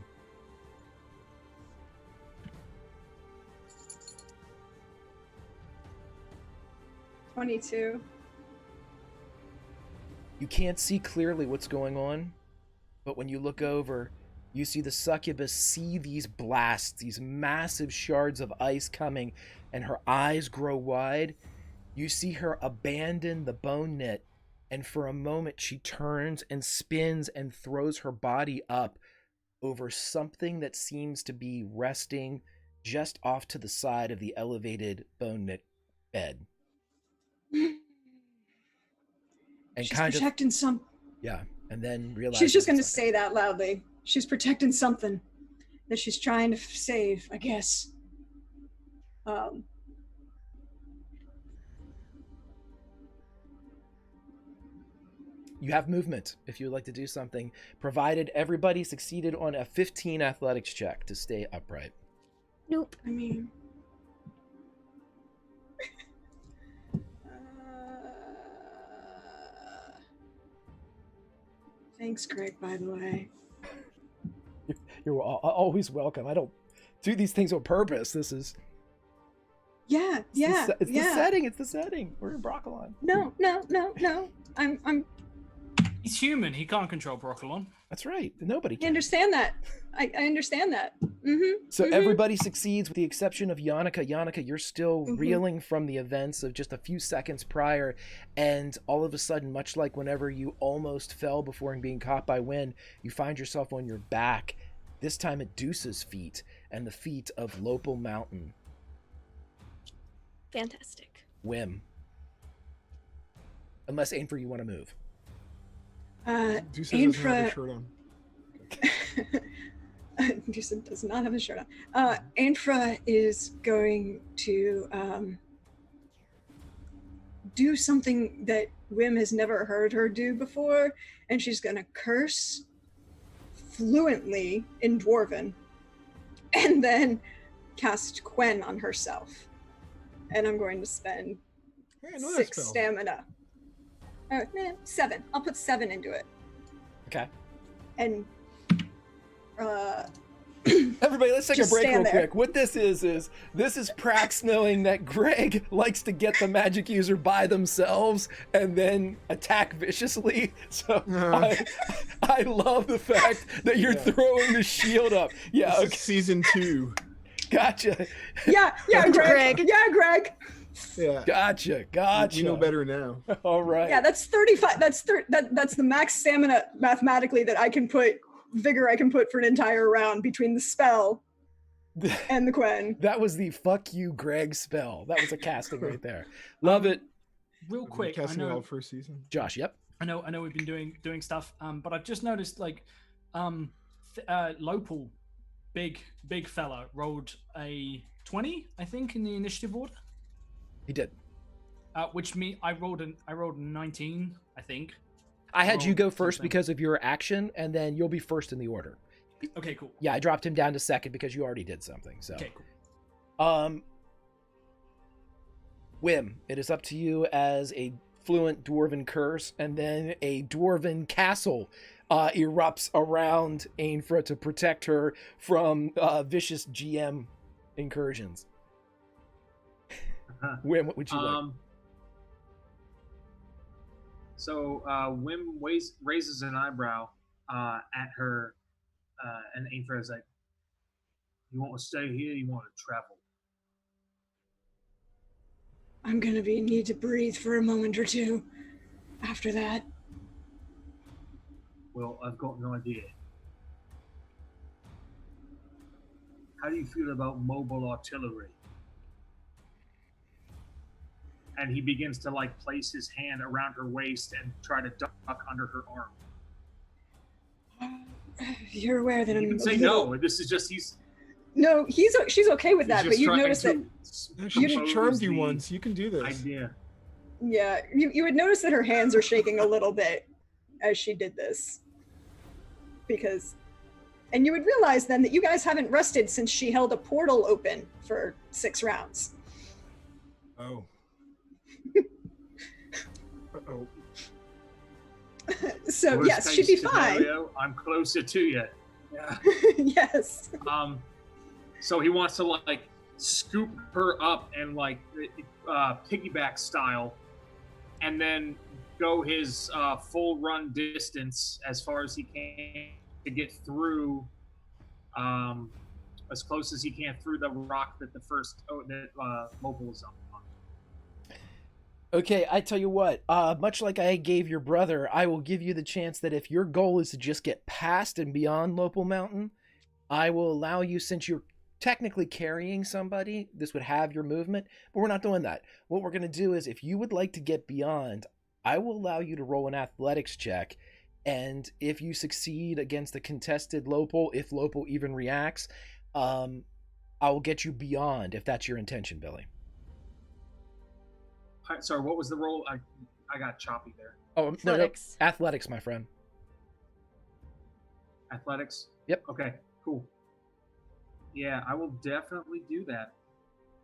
$22. You can't see clearly what's going on, but when you look over, you see the succubus see these blasts, these massive shards of ice coming, and her eyes grow wide. You see her abandon the bone knit, and for a moment she turns and spins and throws her body up over something that seems to be resting just off to the side of the elevated bone knit bed. And She's kind protecting some. Yeah, and then realize She's just going to say that loudly. She's protecting something that she's trying to save, I guess. You have movement if you would like to do something, provided everybody succeeded on a 15 athletics check to stay upright. Nope. I mean... Thanks, Greg, by the way. You're always welcome. I don't do these things on purpose. This is... Yeah. It's the setting. It's the setting. We're in Broccolon. No. I'm... He's human. He can't control Broccolon. That's right. Nobody can. I understand that. I understand that. So everybody succeeds with the exception of Yannicka. Yannicka, you're still reeling from the events of just a few seconds prior, and all of a sudden, much like whenever you almost fell before being caught by wind, you find yourself on your back, this time at Deuce's feet and the feet of Lopal Mountain. Fantastic. Whim. Unless, Ainfra, you want to move. Deuce doesn't have a shirt on. Deuce does not have a shirt on. Ainfra is going to do something that Whim has never heard her do before, and she's going to curse fluently in Dwarven, and then cast Quen on herself. And I'm going to spend 6 stamina. 7. I'll put 7 into it. Okay. And everybody, let's take a break real there. quick. What this is this is Prax knowing that Greg likes to get the magic user by themselves and then attack viciously. So I love the fact that you're throwing the shield up. Yeah, this okay. is season 2. Gotcha. Yeah, Greg. Yeah, Greg. Yeah. Gotcha. You know better now. All right. Yeah, that's 35. That's the max stamina mathematically that I can put, vigor I can put for an entire round between the spell and the Quen. That was the fuck you, Greg spell. That was a casting right there. Love it. Real quick, I Casting know all first season. Josh, yep. I know we've been doing stuff, but I've just noticed Lopal, big fella, rolled a 20, I think, in the initiative order. He did. Which I rolled a 19, I think. I had you go first because of your action, and then you'll be first in the order. Okay, cool. Yeah, I dropped him down to second because you already did something. So. Okay, cool. Whim, it is up to you as a fluent dwarven curse, and then a dwarven castle erupts around Ainfra to protect her from vicious GM incursions. Whim, what would you like? So Whim raises an eyebrow at her, and Ainfra is like, "You want to stay here? You want to travel?" I'm gonna need to breathe for a moment or two after that. Well, I've got an idea. How do you feel about mobile artillery? And he begins to place his hand around her waist and try to duck under her arm. You're aware that You can say no. This is just No, she's okay with that, but you notice that she charmed you once. You can do this. Idea. Yeah, you would notice that her hands are shaking a little bit as she did this. And you would realize then that you guys haven't rested since she held a portal open for 6 rounds. Oh. Uh-oh. So yes, she'd be fine. I'm closer to you. Yeah. Yes. So he wants to scoop her up and piggyback style, and then go his full run distance as far as he can to get through, as close as he can through the rock that Lopal is on. Okay, I tell you what, much like I gave your brother, I will give you the chance that if your goal is to just get past and beyond Lopal Mountain, I will allow you, since you're technically carrying somebody, this would have your movement, but we're not doing that. What we're going to do is, if you would like to get beyond, I will allow you to roll an athletics check, and if you succeed against a contested Lopal, if Lopal even reacts, I will get you beyond, if that's your intention, Billy. Sorry, what was the roll? I got choppy there. Oh, Athletics. No. Athletics, my friend. Athletics? Yep. Okay, cool. Yeah, I will definitely do that.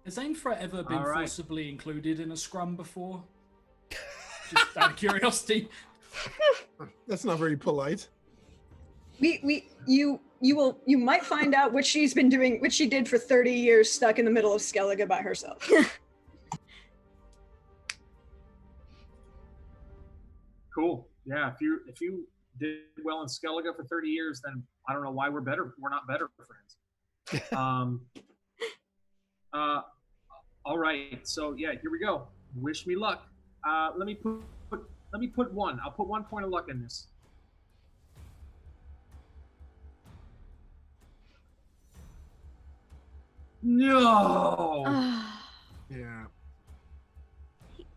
Has Ainfra ever been All right. forcibly included in a scrum before? Just out of curiosity. That's not very polite. You might find out what she's been doing, what she did for 30 years stuck in the middle of Skellige by herself. Cool. Yeah, if you did well in Skellige for 30 years, then I don't know why we're not better friends. All right. So yeah, here we go. Wish me luck. Let me put one. I'll put 1 point of luck in this. No. Yeah.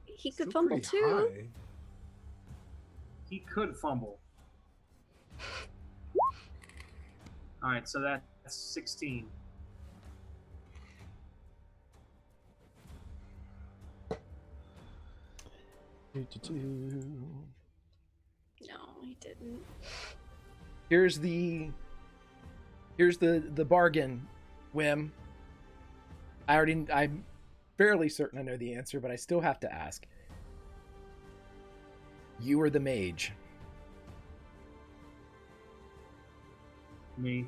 He could Still fumble pretty too. high. He could fumble. All right, so that's 16. No, he didn't. Here's the bargain, Wim. I'm fairly certain I know the answer, but I still have to ask. You are the mage. Me.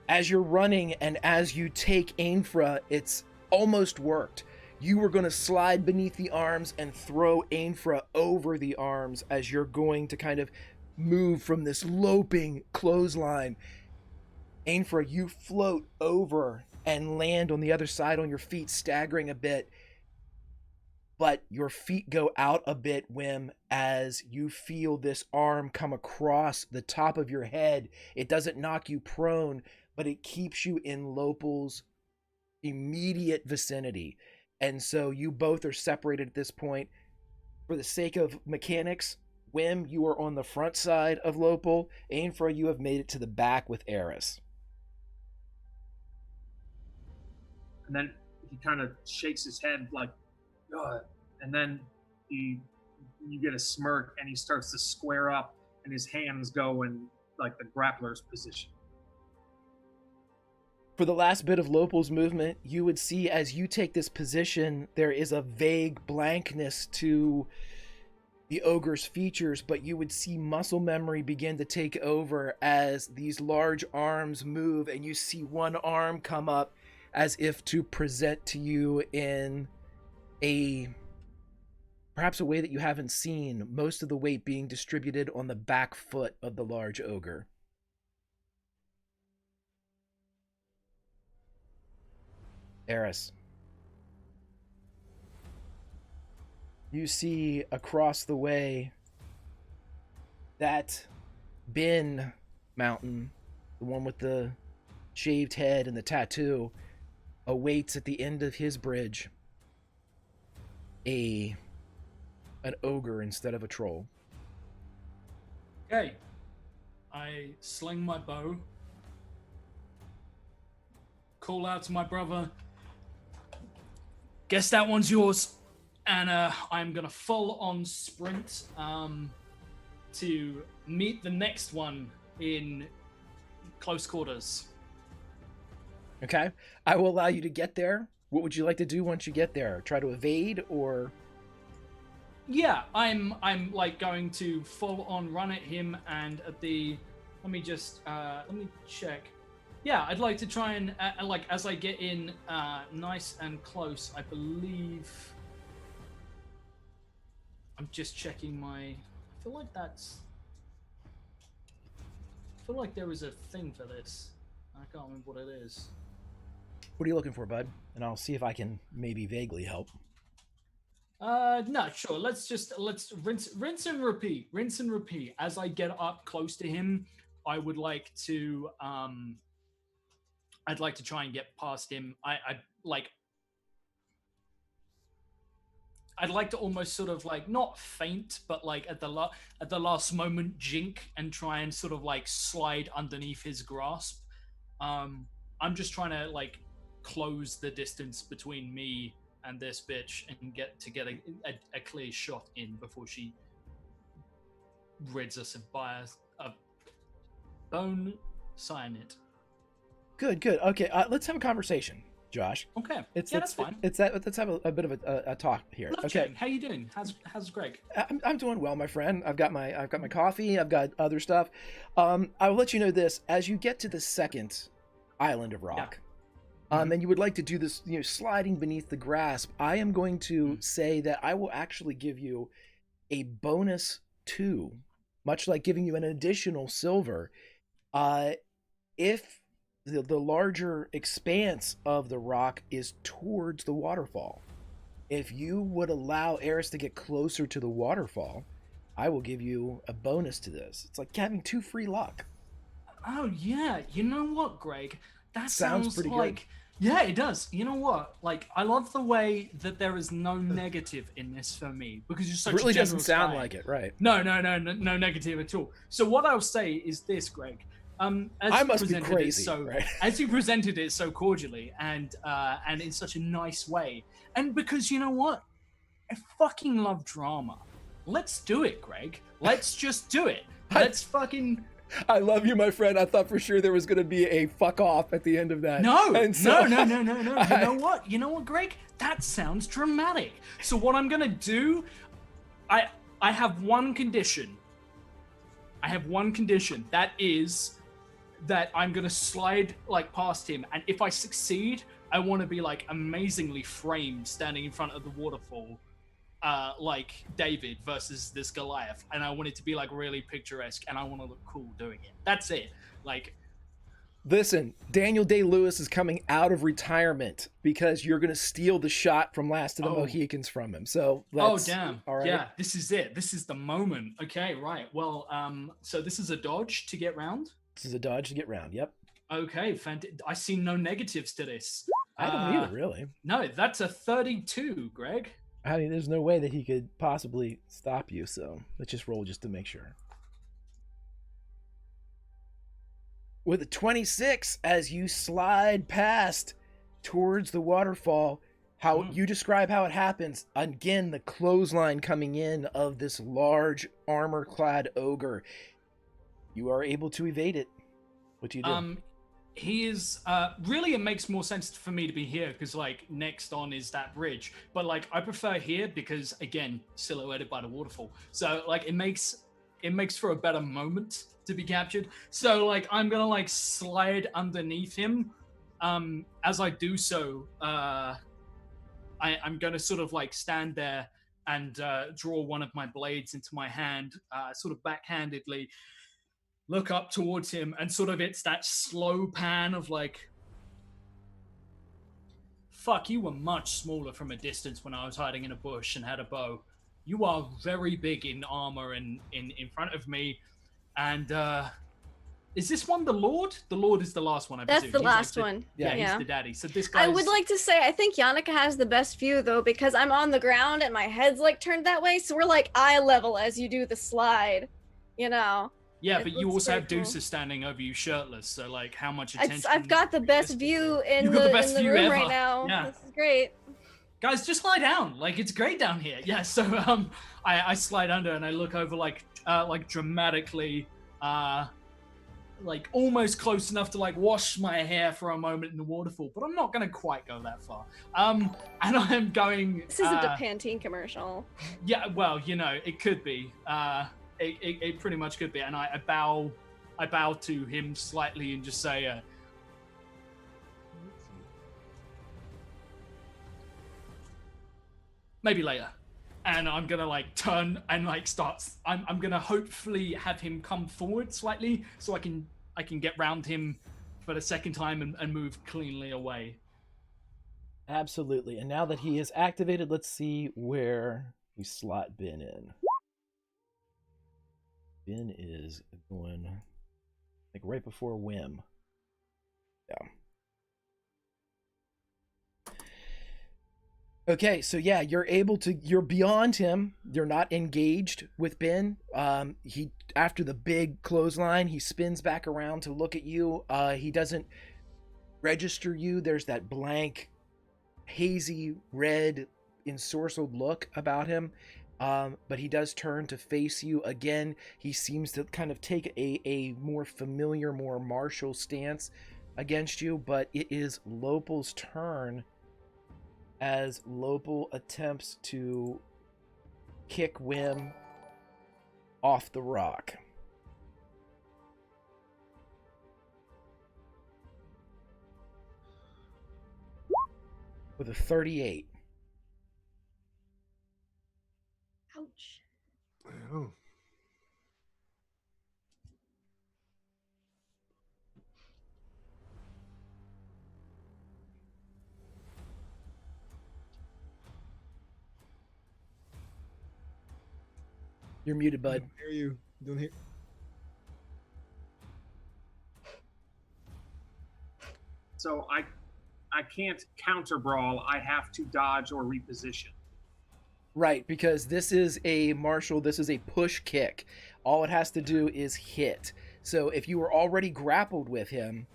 As you're running and as you take Ainfra, it's almost worked. You were going to slide beneath the arms and throw Ainfra over the arms as you're going to kind of move from this loping clothesline. Ainfra, you float over and land on the other side on your feet, staggering a bit. But your feet go out a bit, Wim, as you feel this arm come across the top of your head. It doesn't knock you prone, but it keeps you in Lopal's immediate vicinity. And so you both are separated at this point. For the sake of mechanics, Wim, you are on the front side of Lopal. Ainfra, you have made it to the back with Eris. And then he kind of shakes his head like, "Ugh," and then you get a smirk and he starts to square up and his hands go in like the grappler's position. For the last bit of Lopal's movement, you would see as you take this position, there is a vague blankness to the ogre's features, but you would see muscle memory begin to take over as these large arms move, and you see one arm come up as if to present to you in perhaps a way that you haven't seen, most of the weight being distributed on the back foot of the large ogre. Eris. You see across the way that Bin Mountain, the one with the shaved head and the tattoo, awaits at the end of his bridge an ogre instead of a troll. Okay. I sling my bow. Call out to my brother. Guess that one's yours. And I'm going to full on sprint to meet the next one in close quarters. Okay. I will allow you to get there. What would you like to do once you get there? Try to evade or... Yeah, I'm like going to full on run at him and at the... Let me check. Yeah, I'd like to try and, like, as I get in nice and close, I believe... I'm just checking my... I feel like there was a thing for this. I can't remember what it is. What are you looking for, bud? And I'll see if I can maybe vaguely help. No, sure. Let's rinse and repeat. Rinse and repeat. As I get up close to him, I would like to I'd like to try and get past him. I'd like to almost sort of like not faint, but like at the last moment jink and try and sort of like slide underneath his grasp. I'm just trying to like close the distance between me and this bitch and get a clear shot in before she rids us of a bone cyanide. Good. Okay, let's have a conversation, Josh. Okay. That's fine. Let's have a bit of a talk here. Love okay. How you doing? How's Greg? I'm doing well, my friend. I've got my coffee. I've got other stuff. I will let you know this: as you get to the second island of rock, and you would like to do this, sliding beneath the grasp, I am going to say that I will actually give you a bonus 2, much like giving you an additional silver, if the larger expanse of the rock is towards the waterfall. If you would allow Eris to get closer to the waterfall, I will give you a bonus to this. It's like having 2 free luck. Oh yeah, you know what, Greg? That sounds pretty like good. Yeah, it does. You know what? Like, I love the way that there is no negative in this for me because you're such It really a doesn't generous sound guy. like it, right? No negative at all. So what I'll say is this, Greg. As I you must be presented crazy, it so, right? As you presented it so cordially and in such a nice way, and because you know what, I fucking love drama. Let's do it, Greg. Let's just do it. Let's fucking. I love you, my friend. I thought for sure there was going to be a fuck off at the end of that. No. No. You know what, Greg? That sounds dramatic. So what I'm gonna do, I have one condition. That is that I'm gonna slide like past him, and if I succeed, I want to be like amazingly framed, standing in front of the waterfall. Like David versus this Goliath, and I want it to be like really picturesque, and I want to look cool doing it. That's it. Like, listen, Daniel Day-Lewis is coming out of retirement because you're going to steal the shot from Last of the Mohicans from him. So let's, damn. All right. Yeah, this is it. This is the moment. Okay, right. Well, so this is a dodge to get round. This is a dodge to get round. Yep. Okay, I see no negatives to this. I don't either, really. No, that's a 32, Greg. I mean, there's no way that he could possibly stop you, so let's just roll just to make sure. With a 26, as you slide past towards the waterfall, how you describe how it happens. Again, the clothesline coming in of this large armor-clad ogre. You are able to evade it. What do you do? He is really, it makes more sense for me to be here because like next on is that bridge, but like I prefer here because again silhouetted by the waterfall, so like it makes for a better moment to be captured. So like I'm gonna like slide underneath him. As I do so, I'm gonna sort of like stand there and draw one of my blades into my hand, sort of backhandedly, look up towards him, and sort of it's that slow pan of like, fuck, you were much smaller from a distance when I was hiding in a bush and had a bow. You are very big in armor and in front of me. And is this one the Lord? The Lord is the last one, I presume. That's the last one. Yeah, he's the daddy. So this guy. I would like to say I think Yannicka has the best view though, because I'm on the ground and my head's like turned that way, so we're like eye level as you do the slide, you know. Yeah, but you also have Deuces standing over you shirtless, so like how much attention... I've got the best view in the room ever. right now. Yeah. This is great. Guys, just lie down. Like, it's great down here. Yeah, so I slide under and I look over like dramatically, like almost close enough to like wash my hair for a moment in the waterfall, but I'm not going to quite go that far. And I'm going... This isn't a Pantene commercial. Yeah, well, you know, it could be. It pretty much could be, and I bow to him slightly and just say, maybe later. And I'm gonna like turn and like start. I'm gonna hopefully have him come forward slightly so I can get round him for the second time and move cleanly away. Absolutely. And now that he is activated, let's see where we slot Ben in. Ben is going, like, right before Whim. Yeah. Okay, so yeah, you're beyond him. You're not engaged with Ben. He, after the big clothesline, he spins back around to look at you. He doesn't register you. There's that blank, hazy red, ensorcelled look about him. But he does turn to face you again. He seems to kind of take a more familiar, more martial stance against you, but it is Lopal's turn as Lopal attempts to kick Whim off the rock. With a 38. Ouch. Oh. You're muted, bud. Don't hear you. Don't hear. So I can't counter brawl. I have to dodge or reposition. Right, because this is a martial, this is a push kick. All it has to do is hit. So if you were already grappled with him,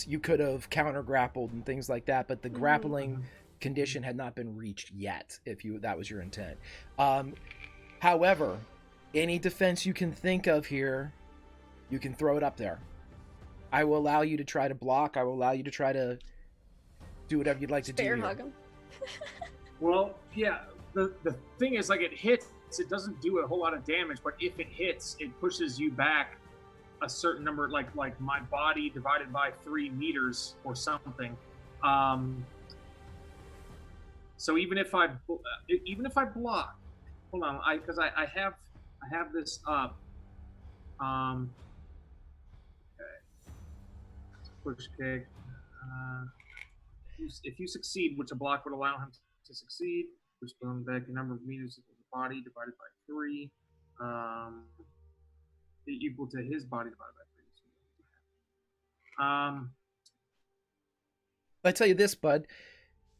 you could have counter grappled and things like that, but the grappling condition had not been reached yet, if that was your intent. However, any defense you can think of here, you can throw it up there. I will allow you to try to block. I will allow you to try to do whatever you'd like to do. Bear Here. hug him. Well, yeah. The thing is, like, it hits. It doesn't do a whole lot of damage, but if it hits, it pushes you back a certain number, like my body divided by 3 meters or something. So even if I block, hold on, because I have this up. Okay. Push kick. If you succeed, which a block would allow him to succeed, push them back a number of meters of the body divided by 3, equal to his body divided by 3. I tell you this, bud.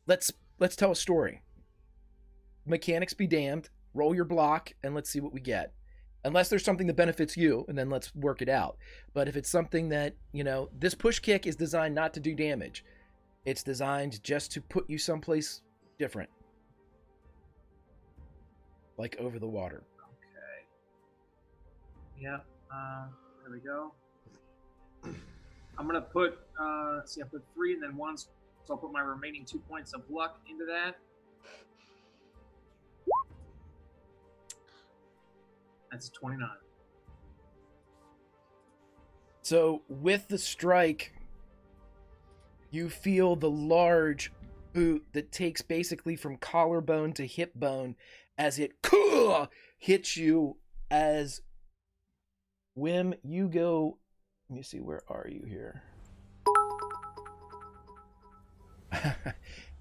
Let's tell a story. Mechanics be damned. Roll your block and let's see what we get. Unless there's something that benefits you, and then let's work it out. But if it's something that, this push kick is designed not to do damage. It's designed just to put you someplace different. Like over the water. Okay. Yeah. There we go. I'm gonna put I put 3 and then 1, so I'll put my remaining 2 points of luck into that. That's 29. So with the strike, you feel the large boot that takes basically from collarbone to hip bone as it hits you. As Whim, you go. Let me see, where are you here?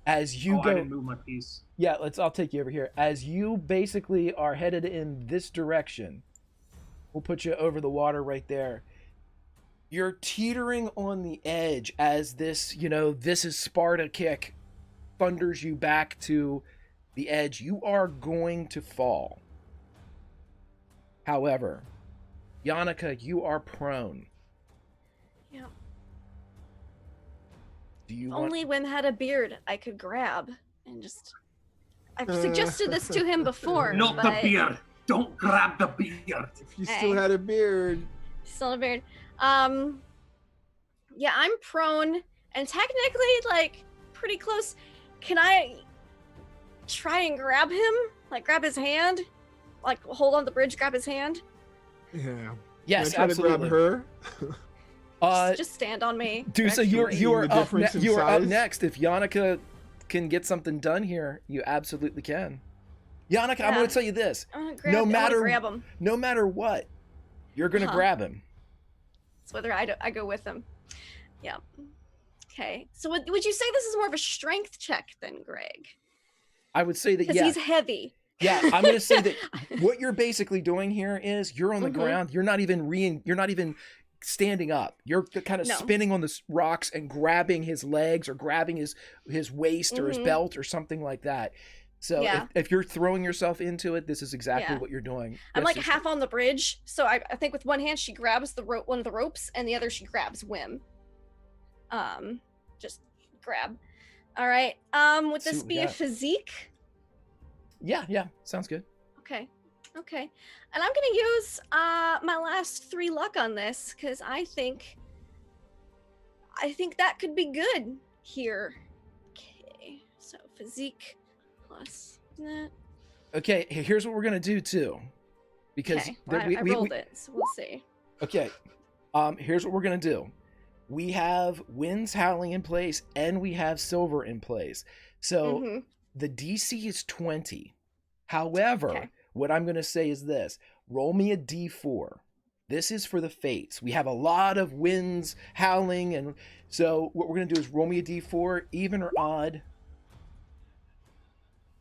As you go, I didn't move my piece. Yeah, I'll take you over here. As you basically are headed in this direction, we'll put you over the water right there. You're teetering on the edge as this, this is Sparta kick thunders you back to the edge. You are going to fall. However, Yannicka, you are prone. Yeah. Do you Only Wim had a beard I could grab and just. I've suggested this to him before. Not but... the beard. Don't grab the beard. If you still had a beard. Still a beard. Yeah, I'm prone and technically pretty close. Can I try and grab him? Grab his hand? Hold on the bridge, grab his hand? Yeah. Yes, Can I try absolutely. to grab her? Just stand on me. Dude, so you are up size? next. If Yannicka can get something done here, you absolutely can. Yannicka, Yeah. I'm going to tell you this. I'm gonna grab him. No matter what, you're going to grab him. It's whether I go with him. Yeah. Okay. So would you say this is more of a strength check than Greg? I would say that, Because yeah. he's heavy. Yeah, I'm going to say that what you're basically doing here is you're on the ground. You're not even standing up. You're kind of spinning on the rocks and grabbing his legs or grabbing his waist or his belt or something like that. So if you're throwing yourself into it, this is exactly what you're doing. I'm like half on the bridge. So I think with one hand she grabs one of the ropes and the other she grabs Wim. Just grab. All right. Would this be a physique? Yeah. Sounds good. Okay. And I'm gonna use my last 3 luck on this because I think that could be good here. Okay. So physique plus that. Okay, here's what we're gonna do too, because I rolled it, so we'll see. Okay, here's what we're gonna do. We have Winds Howling in place, and we have Silver in place. So the DC is 20. However, what I'm gonna say is this: roll me a D4. This is for the fates. We have a lot of winds howling, and so what we're gonna do is roll me a D4, even or odd.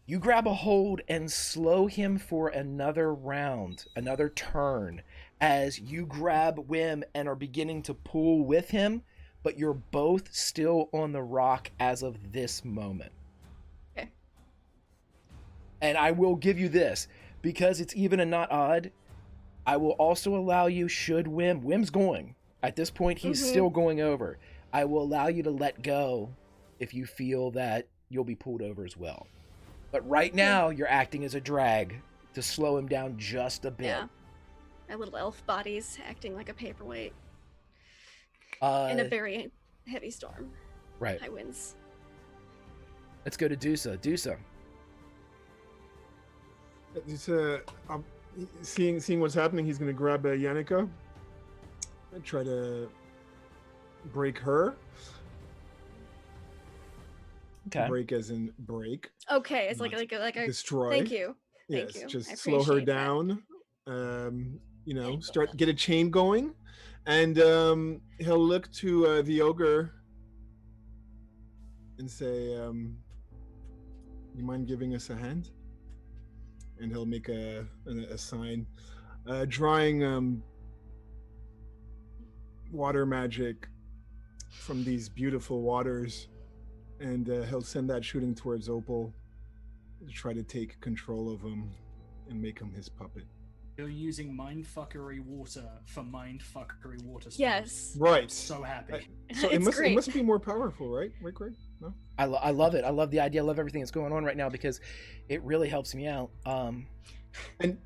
You grab a hold and slow him for another round, another turn, as you grab Wim and are beginning to pull with him, but you're both still on the rock as of this moment. Okay. And I will give you this, because it's even and not odd, I will also allow you, should Wim's going. At this point, he's still going over. I will allow you to let go if you feel that you'll be pulled over as well. But right now, you're acting as a drag to slow him down just a bit. Yeah. My little elf body's acting like a paperweight in a very heavy storm. Right. High winds. Let's go to Dusa. Dusa. Seeing what's happening, he's going to grab Yannicka and try to break her. Okay. Break as in break. Okay, it's like a destroy. Thank you. Yes, Thank you. just I slow her appreciate down. Get a chain going, and he'll look to the ogre and say, "You mind giving us a hand?" And he'll make a sign, drawing water magic from these beautiful waters. And he'll send that shooting towards Opal to try to take control of him and make him his puppet. You're using mindfuckery water for mindfuckery water spells. Yes. Right. So happy. So it must be more powerful, right? Right, Greg? No? I love it. I love the idea. I love everything that's going on right now because it really helps me out. And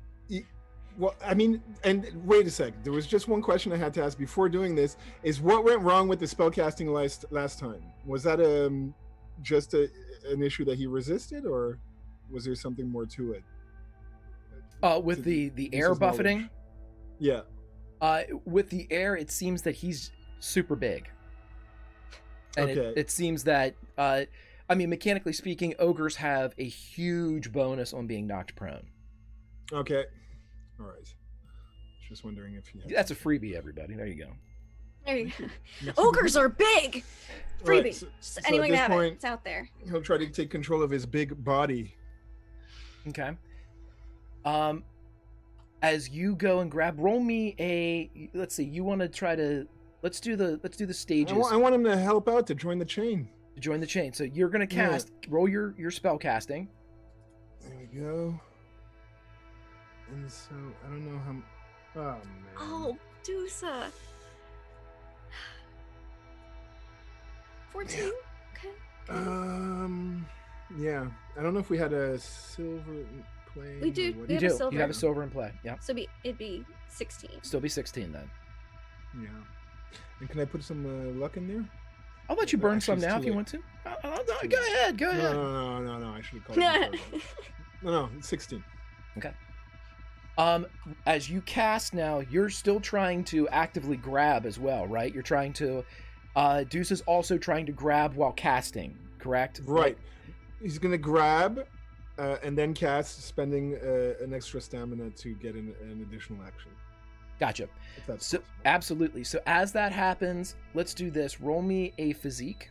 wait a sec. There was just one question I had to ask before doing this: is what went wrong with the spellcasting last time? Was that just an issue that he resisted, or was there something more to it? With the air buffeting? Yeah. With the air, it seems that he's super big. And it seems that, mechanically speaking, ogres have a huge bonus on being knocked prone. Okay. All right. Just wondering if he had... That's a freebie, everybody. There you go. There you go. Ogres are big! Freebie. Right, so anyone can have it. It's out there. He'll try to take control of his big body. Okay. As you go and roll me a... Let's see. You want to try to... Let's do the stages. I want him to help out to join the chain. To join the chain. So you're going to cast... Yeah. Roll your spell casting. There we go. And so, I don't know how... Oh, man. Oh, Dusa. 14? Okay. Yeah. I don't know if we had a silver in play. We do. You do. You have a silver in play. Yeah. So it'd be 16. Still be 16 then. Yeah. And can I put some luck in there? I'll let you burn some now if you want to. Go ahead. No. I should have called it. No, it's 16. Okay. As you cast now, you're still trying to actively grab as well, right? You're trying to... Deuce is also trying to grab while casting, correct? Right. He's going to grab and then cast, spending an extra stamina to get an additional action. Gotcha. So, absolutely. So as that happens, let's do this. Roll me a physique.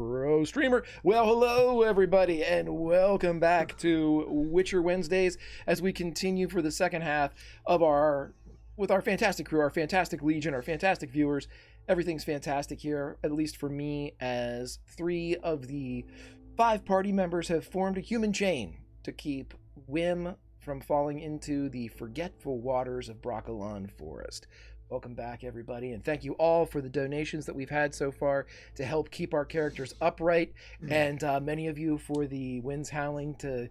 pro streamer. Well, hello everybody, and welcome back to Witcher Wednesdays as we continue for the second half of our fantastic crew, our fantastic legion, our fantastic viewers. Everything's fantastic here, at least for me, as 3 of the 5 party members have formed a human chain to keep Wim from falling into the forgetful waters of Broccolon Forest. Welcome back, everybody, and thank you all for the donations that we've had so far to help keep our characters upright, and many of you for the winds howling to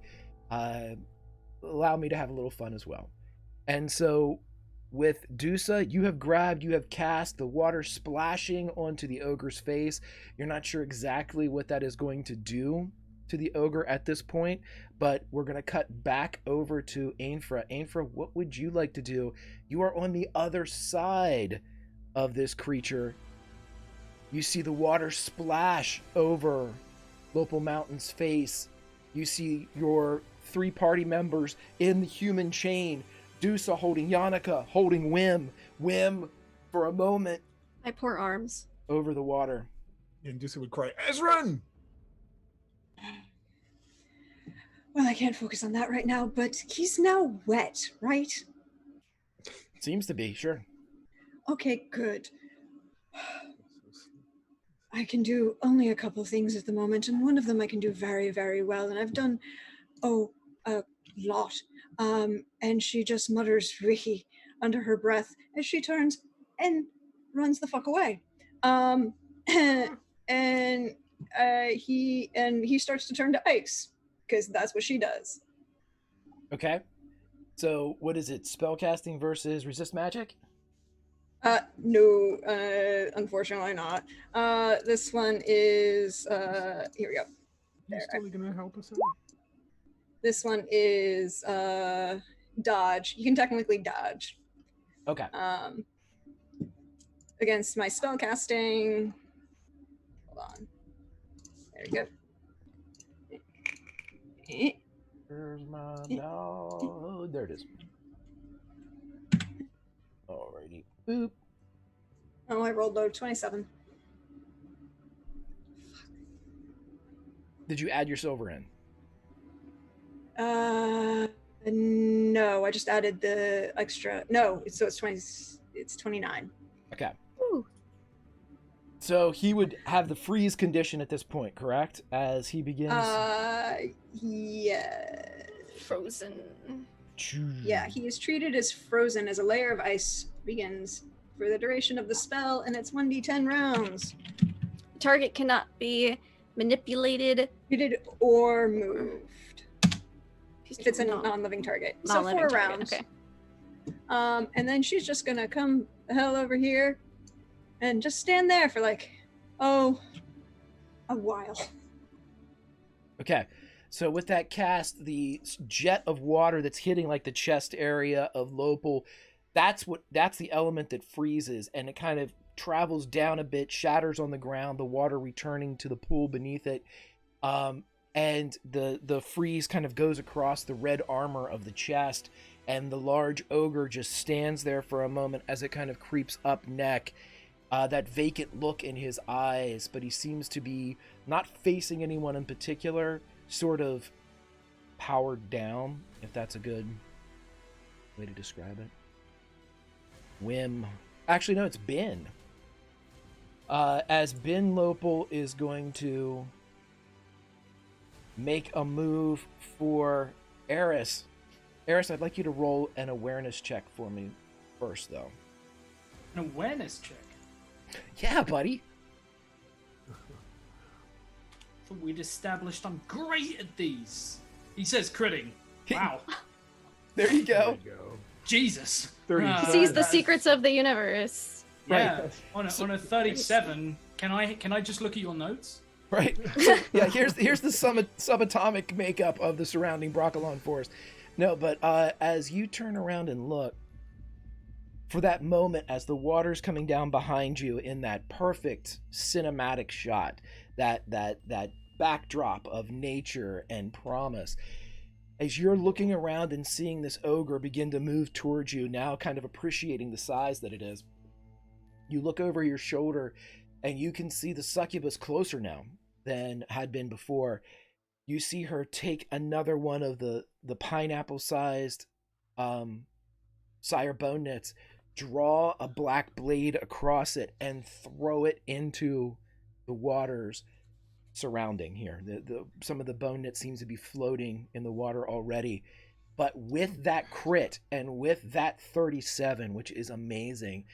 allow me to have a little fun as well. And so, with Dusa, you have cast the water splashing onto the ogre's face. You're not sure exactly what that is going to do to the ogre at this point, but we're going to cut back over to Ainfra. Ainfra, what would you like to do? You are on the other side of this creature. You see the water splash over Lopal Mountain's face. You see your 3 party members in the human chain. Dusa holding Yannicka, holding Wim for a moment. My poor arms. Over the water. And Dusa would cry, Ezren! Well, I can't focus on that right now, but he's now wet, right? Seems to be, sure. Okay, good. I can do only a couple things at the moment, and one of them I can do very, very well, and I've done, a lot. And she just mutters Ricky under her breath as she turns and runs the fuck away. He starts to turn to ice, because that's what she does. Okay. So, what is it? Spellcasting versus resist magic? No, unfortunately not. This one is, here we go. You're still gonna help us out? This one is, dodge. You can technically dodge. Okay. Against my spellcasting. Hold on. There we go. Where's my dog? There it is. Alrighty. Boop. Oh, I rolled low 27. Did you add your silver in? No, I just added the extra. No, so it's 20. It's 29. Okay. Ooh. So he would have the freeze condition at this point, correct? As he begins. Yeah. Frozen. Yeah, he is treated as frozen as a layer of ice begins for the duration of the spell, and it's 1d10 rounds. Target cannot be manipulated, or moved. If it's a non-living target. So 4 rounds. Okay. And then she's just gonna come the hell over here and just stand there for like, a while. Okay. So with that cast, the jet of water that's hitting like the chest area of Lopal, that's the element that freezes, and it kind of travels down a bit, shatters on the ground, the water returning to the pool beneath it. And the freeze kind of goes across the red armor of the chest, and the large ogre just stands there for a moment as it kind of creeps up neck. That vacant look in his eyes, but he seems to be not facing anyone in particular, sort of powered down, if that's a good way to describe it. Wim. Actually, no, it's Ben. As Ben Lopal is going to make a move for Eris. Eris, I'd like you to roll an awareness check for me first, though. An awareness check? Yeah, buddy. Thought we'd established I'm great at these. He says critting. Wow. There you go. Jesus. 30. Sees the secrets of the universe. Yeah. Right. On a 37, can I just look at your notes? Right. So, yeah, here's the subatomic makeup of the surrounding Broccolon forest. No, but as you turn around and look, for that moment as the water's coming down behind you in that perfect cinematic shot, that backdrop of nature and promise, as you're looking around and seeing this ogre begin to move towards you, now kind of appreciating the size that it is, you look over your shoulder and you can see the succubus closer now than had been before. You see her take another one of the pineapple-sized sire bone knits, draw a black blade across it, and throw it into the waters surrounding here. Some of the bone knit seems to be floating in the water already. But with that crit and with that 37, which is amazing,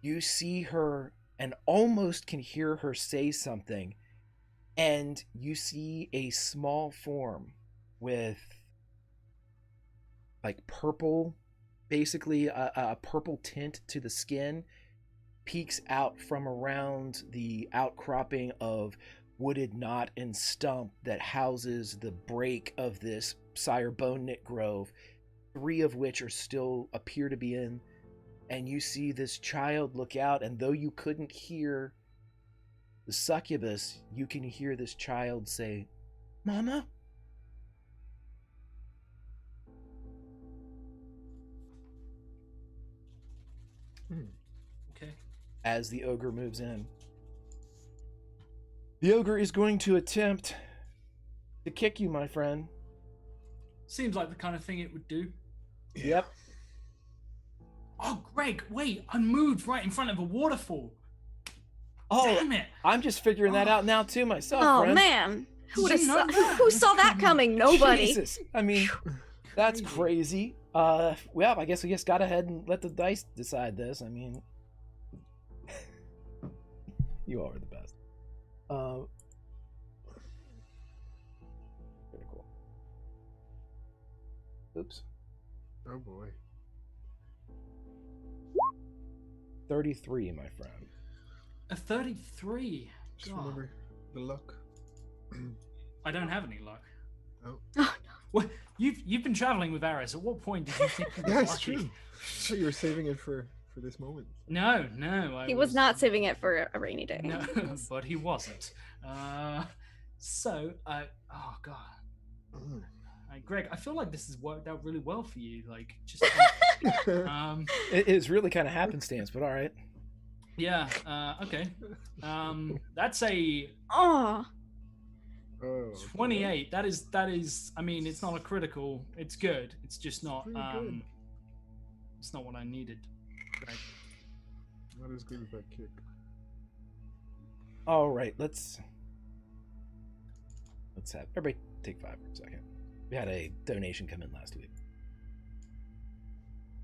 you see her and almost can hear her say something. And you see a small form with like purple, basically a purple tint to the skin, peeks out from around the outcropping of wooded knot and stump that houses the break of this sire bone knit grove, 3 of which are still appear to be in. And you see this child look out, and though you couldn't hear the succubus, you can hear this child say, "Mama?" Okay. As the ogre moves in. The ogre is going to attempt to kick you, my friend. Seems like the kind of thing it would do. Yep. Oh, Greg, wait, I moved right in front of a waterfall. Oh, Damn it. I'm just figuring that out now too myself, Oh friend. man, who Did you know that? who saw that coming? Nobody. Jesus. I mean, that's crazy. Well, I guess we just got ahead and let the dice decide this. I mean, you all are the best. Very cool. Oops. Oh boy. 33, my friend. A 33. Just God. remember the luck. I don't have any luck. Oh. Well, you've been traveling with Aris. At what point did you think you were Yeah, it's lucky? true. So you were saving it for this moment. No. He was not saving it for a rainy day. No, but he wasn't. Oh god. Mm. Greg, I feel like this has worked out really well for you. Like, just It is really kind of happenstance, but all right. yeah. Okay. That's a Oh, Oh, 28. That is. I mean, it's not a critical. It's good. It's just not. Pretty good. It's not what I needed. Greg. Not as good as that kick. All right, let's have everybody take 5 for a second. We had a donation come in last week.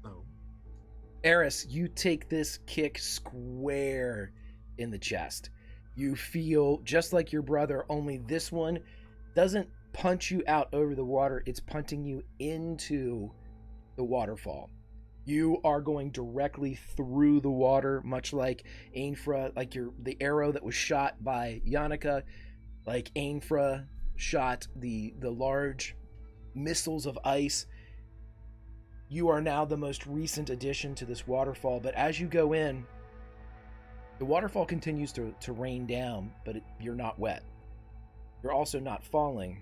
Oh. Eris, you take this kick square in the chest. You feel just like your brother, only this one doesn't punch you out over the water. It's punting you into the waterfall. You are going directly through the water, much like Ainfra, like the arrow that was shot by Yannicka, like Ainfra shot the large missiles of ice. You are now the most recent addition to this waterfall, but as you go in, the waterfall continues to rain down, but you're not wet. You're also not falling,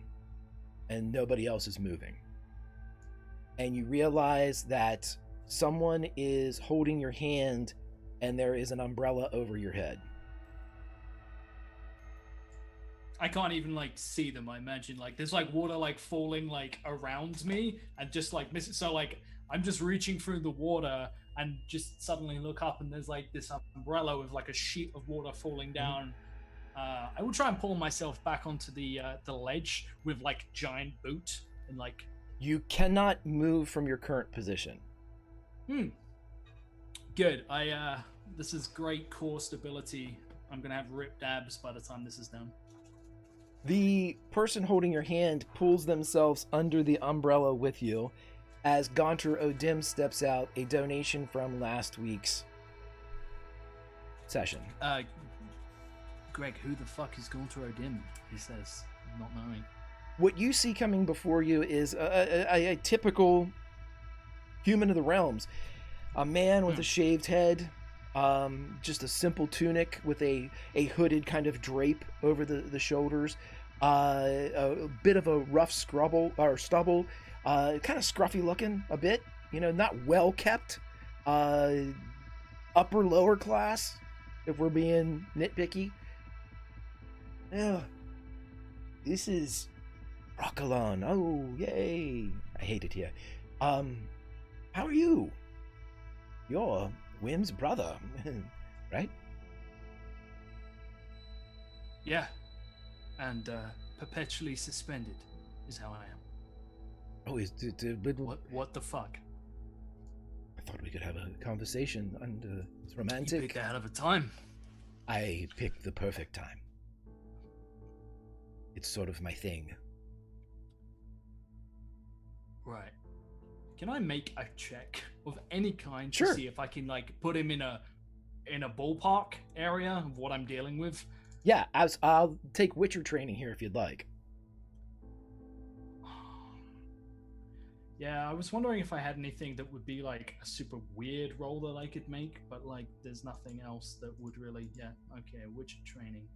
and nobody else is moving. And you realize that someone is holding your hand, and there is an umbrella over your head. I can't even like see them. I imagine like there's like water like falling like around me and just like missing. So like I'm just reaching through the water and just suddenly look up and there's like this umbrella with like a sheet of water falling down. I will try and pull myself back onto the ledge with like giant boot and like. You cannot move from your current position. Good. This is great core stability. I'm gonna have ripped abs by the time this is done. The person holding your hand pulls themselves under the umbrella with you as Gaunter O'Dim steps out, a donation from last week's session. Greg, who the fuck is Gaunter O'Dim? He says, not knowing. What you see coming before you is a typical human of the realms. A man with a shaved head, just a simple tunic with a hooded kind of drape over the shoulders, a bit of a rough stubble, kind of scruffy looking a bit, not well kept, upper lower class, if we're being nitpicky. Yeah, This is Broccolon. Oh, yay. I hate it here. How are you? You're Wim's brother, right? Yeah. And perpetually suspended is how I am. Oh, What the fuck? I thought we could have a conversation, and it's You romantic. picked a hell of a time. I picked the perfect time. It's sort of my thing. Right. Can I make a check of any kind Sure. to see if I can like put him in a ballpark area of what I'm dealing with? Yeah, I'll take Witcher training here if you'd like. Yeah, I was wondering if I had anything that would be like a super weird roll that I could make, but like there's nothing else that would really. Yeah, okay, Witcher training.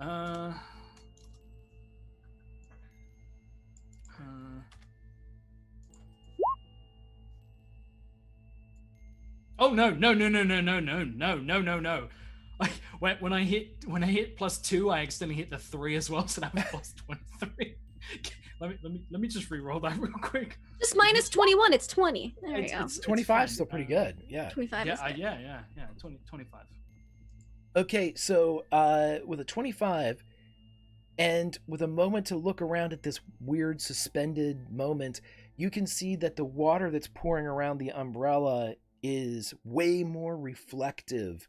Oh no! When I hit +2, I accidentally hit the 3 as well, so that was +23. Let me just re-roll that real quick. Just minus 21. It's 20. There you go. 25 is still pretty good. Yeah. 25 Yeah, is good. yeah. 25. Okay, so with a 25, and with a moment to look around at this weird suspended moment, you can see that the water that's pouring around the umbrella is way more reflective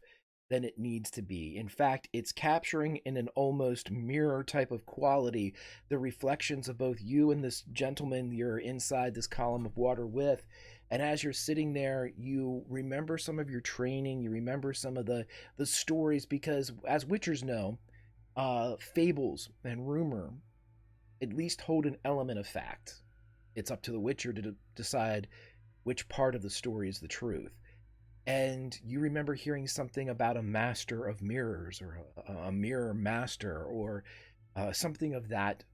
than it needs to be. In fact, it's capturing in an almost mirror type of quality the reflections of both you and this gentleman you're inside this column of water with. And as you're sitting there, you remember some of your training, you remember some of the stories, because as Witchers know, fables and rumor at least hold an element of fact. It's up to the Witcher to decide which part of the story is the truth. And you remember hearing something about a master of mirrors, or a mirror master, or something of that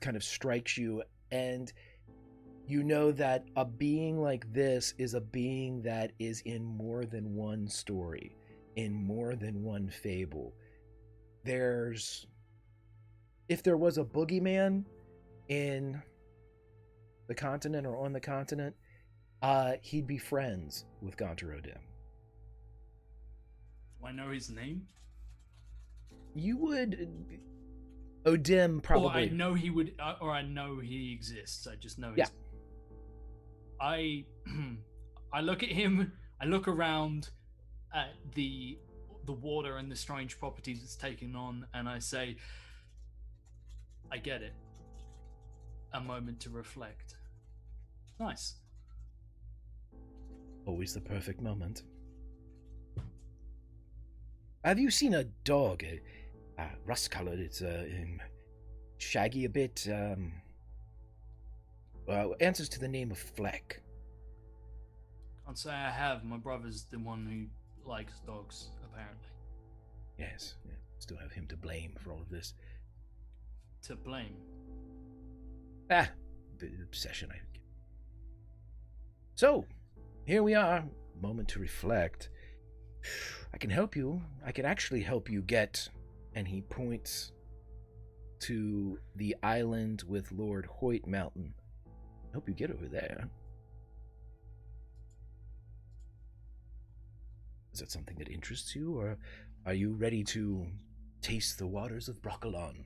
kind of strikes you. And you know that a being like this is a being that is in more than one story, in more than one fable. If there was a boogeyman in the continent or on the continent, he'd be friends with Gonter O'Dim. Do I know his name? You would... O'Dim, probably. Or I know he would, or I know he exists. I just know his... Yeah. I look at him, I look around at the water and the strange properties it's taking on, and I say, I get it. A moment to reflect. Nice. Always the perfect moment. Have you seen a dog? Rust-colored. It's shaggy a bit. Answers to the name of Fleck. Can't say I have. My brother's the one who likes dogs, apparently. Yes, yeah. Still have him to blame for all of this. To blame. Bit of obsession, I think. So, here we are. Moment to reflect. I can help you. I can actually help you get... And he points to the island with Lord Hoyt Mountain. Help you get over there. Is that something that interests you, or are you ready to taste the waters of Broccolon?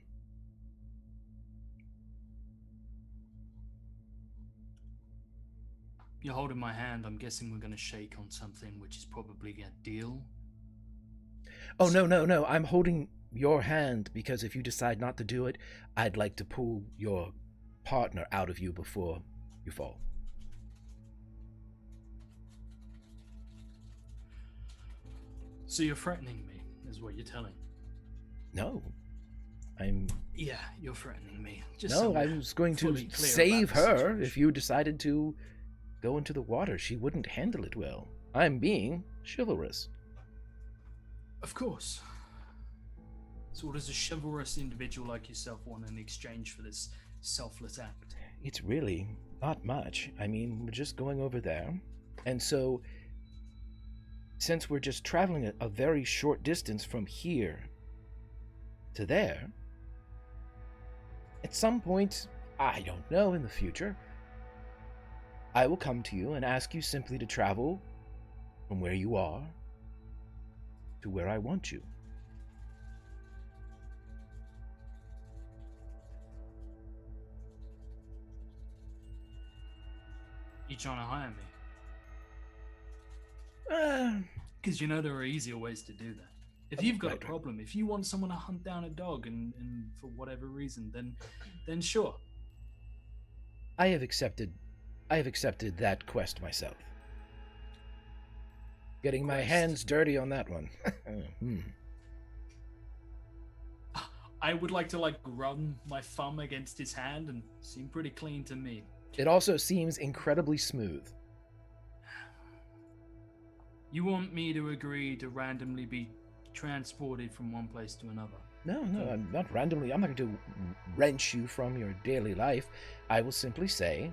You're holding my hand. I'm guessing we're going to shake on something, which is probably a deal. Oh, no. I'm holding your hand because if you decide not to do it, I'd like to pull your partner out of you before you fall. So you're threatening me, is what you're telling. No. Yeah, you're threatening me. I was going to save her if you decided to go into the water. She wouldn't handle it well. I'm being chivalrous. Of course. So what does a chivalrous individual like yourself want in exchange for this selfless act? It's really not much. I mean, we're just going over there. And so, since we're just traveling a very short distance from here to there, At some point, I don't know, in the future, I will come to you and ask you simply to travel from where you are to where I want you. You trying to hire me? Uh, Because you know there are easier ways to do that. If you've got right. a problem, if you want someone to hunt down a dog and for whatever reason, then sure. I have accepted that quest myself. Getting my Quest. hands dirty on that one. I would like to run my thumb against his hand and seem pretty clean to me. It also seems incredibly smooth. You want me to agree to randomly be transported from one place to another? No, I'm not randomly. I'm not going to wrench you from your daily life. I will simply say,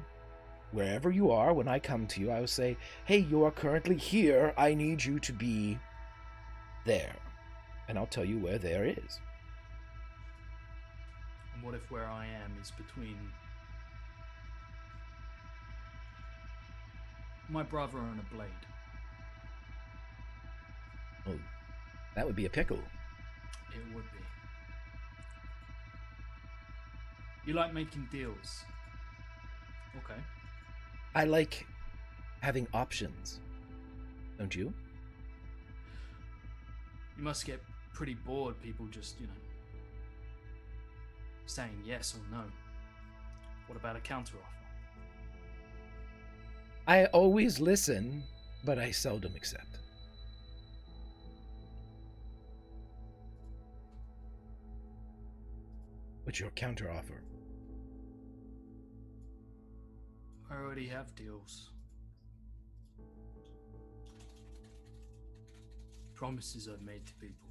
wherever you are, when I come to you, I will say, hey, you are currently here. I need you to be there. And I'll tell you where there is. And what if where I am is between my brother and a blade? Oh, that would be a pickle. It would be. You like making deals? Okay. I like having options. Don't you? You must get pretty bored, people just, saying yes or no. What about a counteroffer? I always listen, but I seldom accept. What's your counteroffer? I already have deals. Promises I've made to people.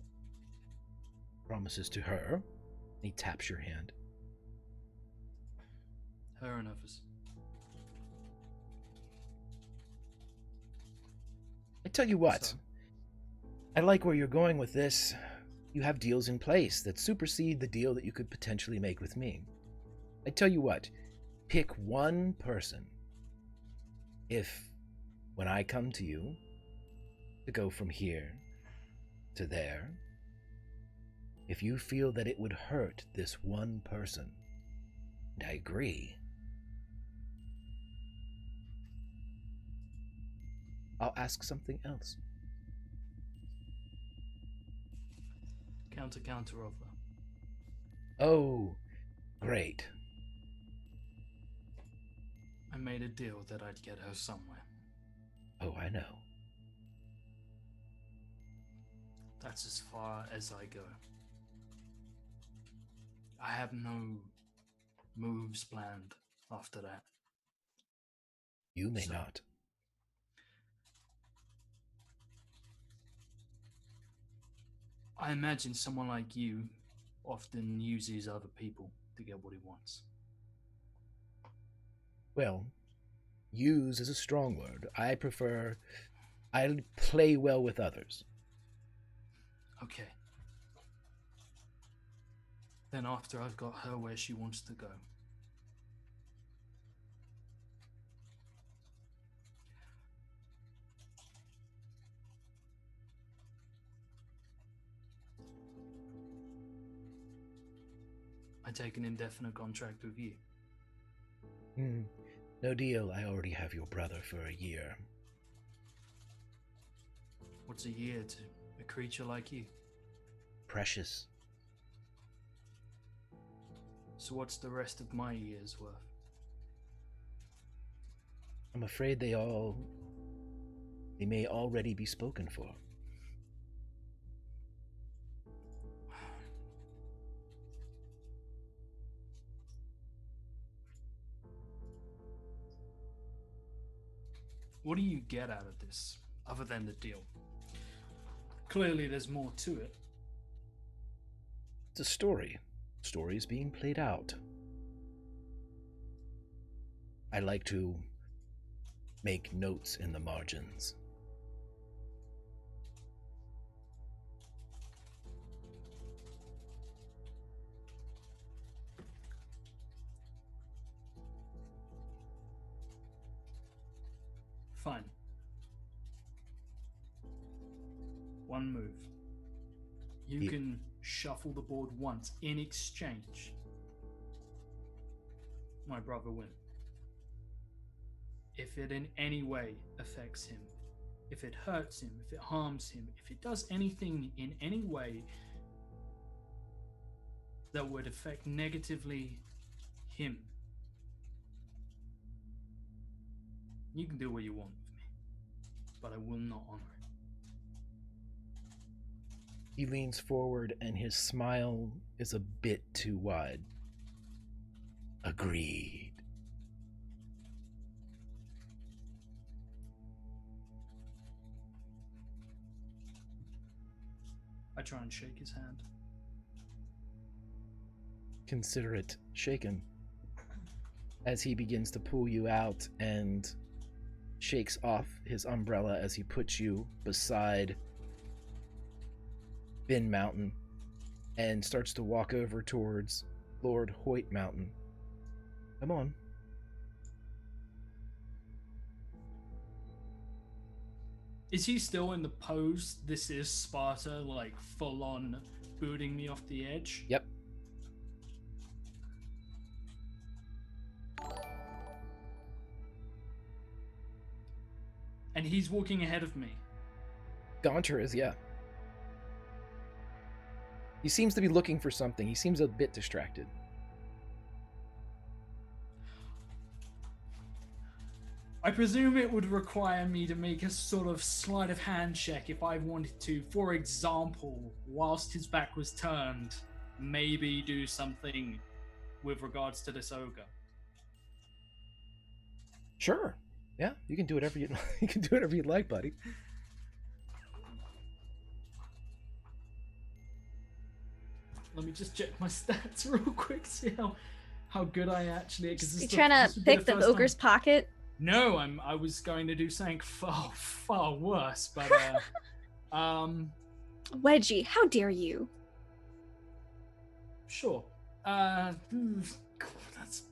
Promises to her? He taps your hand. Her and others. I tell you what, So? I like where you're going with this. You have deals in place that supersede the deal that you could potentially make with me. I tell you what, pick one person. If, when I come to you, to go from here to there, if you feel that it would hurt this one person, and I agree, I'll ask something else. Counter offer. Oh, great. I made a deal that I'd get her somewhere. Oh, I know. That's as far as I go. I have no moves planned after that. You may So- not. I imagine someone like you often uses other people to get what he wants. Well, use is a strong word. I play well with others. Okay. Then after I've got her where she wants to go, I take an indefinite contract with you. No deal. I already have your brother for a year. What's a year to a creature like you? Precious. So what's the rest of my year's worth? I'm afraid they may already be spoken for. What do you get out of this, other than the deal? Clearly there's more to it. It's a story. Story is being played out. I like to make notes in the margins. Fine. One move. You can shuffle the board once. In exchange, my brother wins. If it in any way affects him, if it hurts him, if it harms him, if it does anything in any way that would affect negatively him, you can do what you want with me, but I will not honor it. He leans forward and his smile is a bit too wide. Agreed. I try and shake his hand. Consider it shaken as he begins to pull you out and shakes off his umbrella as he puts you beside Bin Mountain and starts to walk over towards Lord Hoyt Mountain. Come on. Is he still in the pose? This is Sparta, like full on booting me off the edge? Yep. And he's walking ahead of me. Gaunter is, yeah. He seems to be looking for something. He seems a bit distracted. I presume it would require me to make a sort of sleight of hand check if I wanted to, for example, whilst his back was turned, maybe do something with regards to this ogre. Sure. Yeah, you can do whatever you you can do whatever you'd like, buddy. Let me just check my stats real quick, see how good I actually. You trying to pick the ogre's pocket? No, I was going to do something far worse, but Wedgie, how dare you? Sure. That's.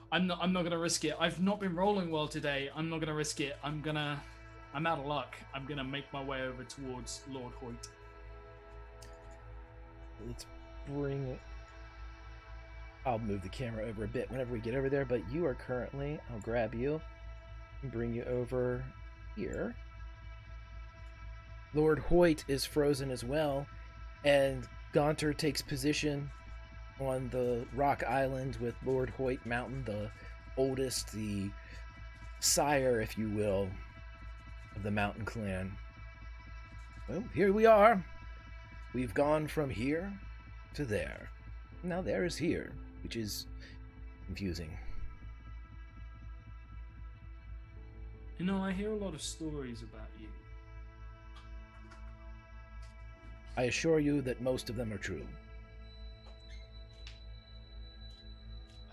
I'm not gonna risk it. I've not been rolling well today. I'm not gonna risk it. I'm out of luck. I'm gonna make my way over towards Lord Hoyt. Let's bring. I'll move the camera over a bit whenever we get over there, but you are currently, I'll grab you and bring you over here. Lord Hoyt is frozen as well, and Gaunter takes position on the rock island with Lord Hoyt Mountain, the oldest, the sire, if you will, of the mountain clan. Well, here we are. We've gone from here to there. Now there is here, which is confusing. You know, I hear a lot of stories about you. I assure you that most of them are true.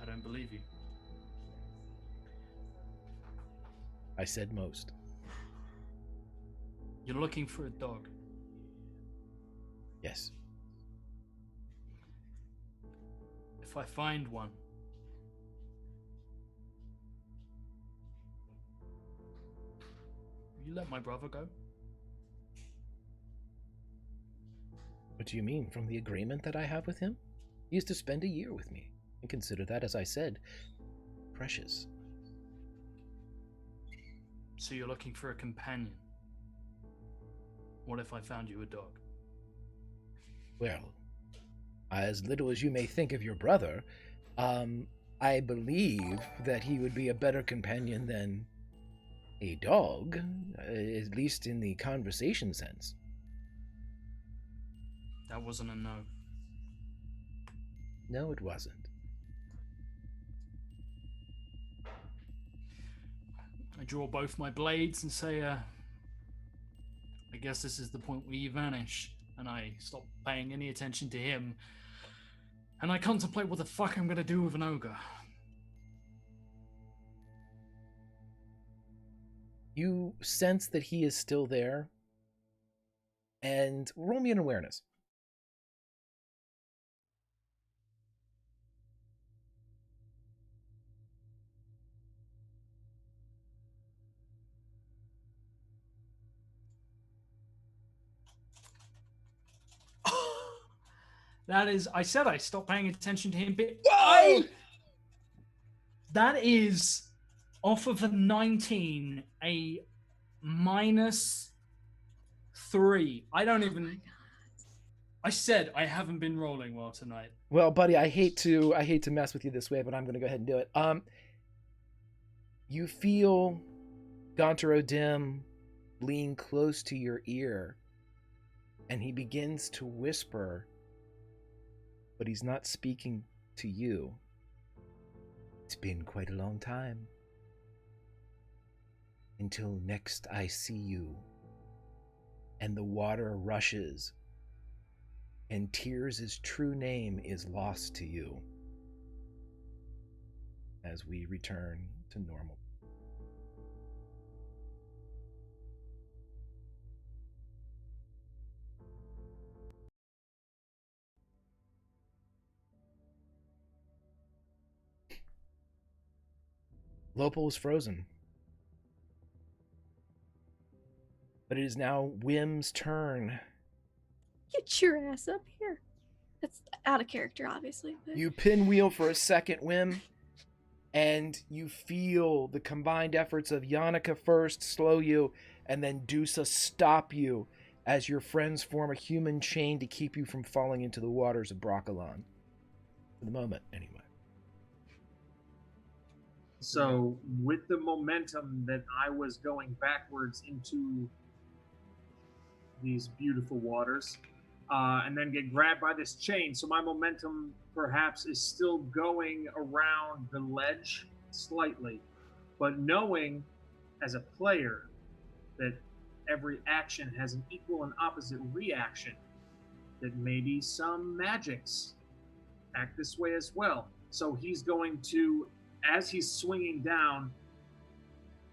I don't believe you. I said most. You're looking for a dog. Yes. If I find one, will you let my brother go? What do you mean? From the agreement that I have with him? He is to spend a year with me, and consider that, as I said, precious. So you're looking for a companion. What if I found you a dog? Well, as little as you may think of your brother, I believe that he would be a better companion than a dog, at least in the conversation sense. That wasn't a no. No, it wasn't. I draw both my blades and say, I guess this is the point where you vanish. And I stop paying any attention to him. And I contemplate what the fuck I'm gonna do with an ogre. You sense that he is still there, and roll me an awareness. That is, I said I stopped paying attention to him, but Whoa! That is off of a 19, a -3. I don't even. I said I haven't been rolling well tonight. Well, buddy, I hate to mess with you this way, but I'm going to go ahead and do it. You feel Gontar O'Dim lean close to your ear, and he begins to whisper, but he's not speaking to you. It's been quite a long time. Until next I see you. And the water rushes, and Tears' true name is lost to you. As we return to normal. Lopal is frozen. But it is now Wim's turn. Get your ass up here. That's out of character, obviously. But... You pinwheel for a second, Wim, and you feel the combined efforts of Yannicka first slow you, and then Dusa stop you as your friends form a human chain to keep you from falling into the waters of Broccolon. For the moment, anyway. So, with the momentum that I was going backwards into these beautiful waters, and then get grabbed by this chain, so my momentum perhaps is still going around the ledge slightly, but knowing as a player that every action has an equal and opposite reaction, that maybe some magics act this way as well. So he's going to, as he's swinging down,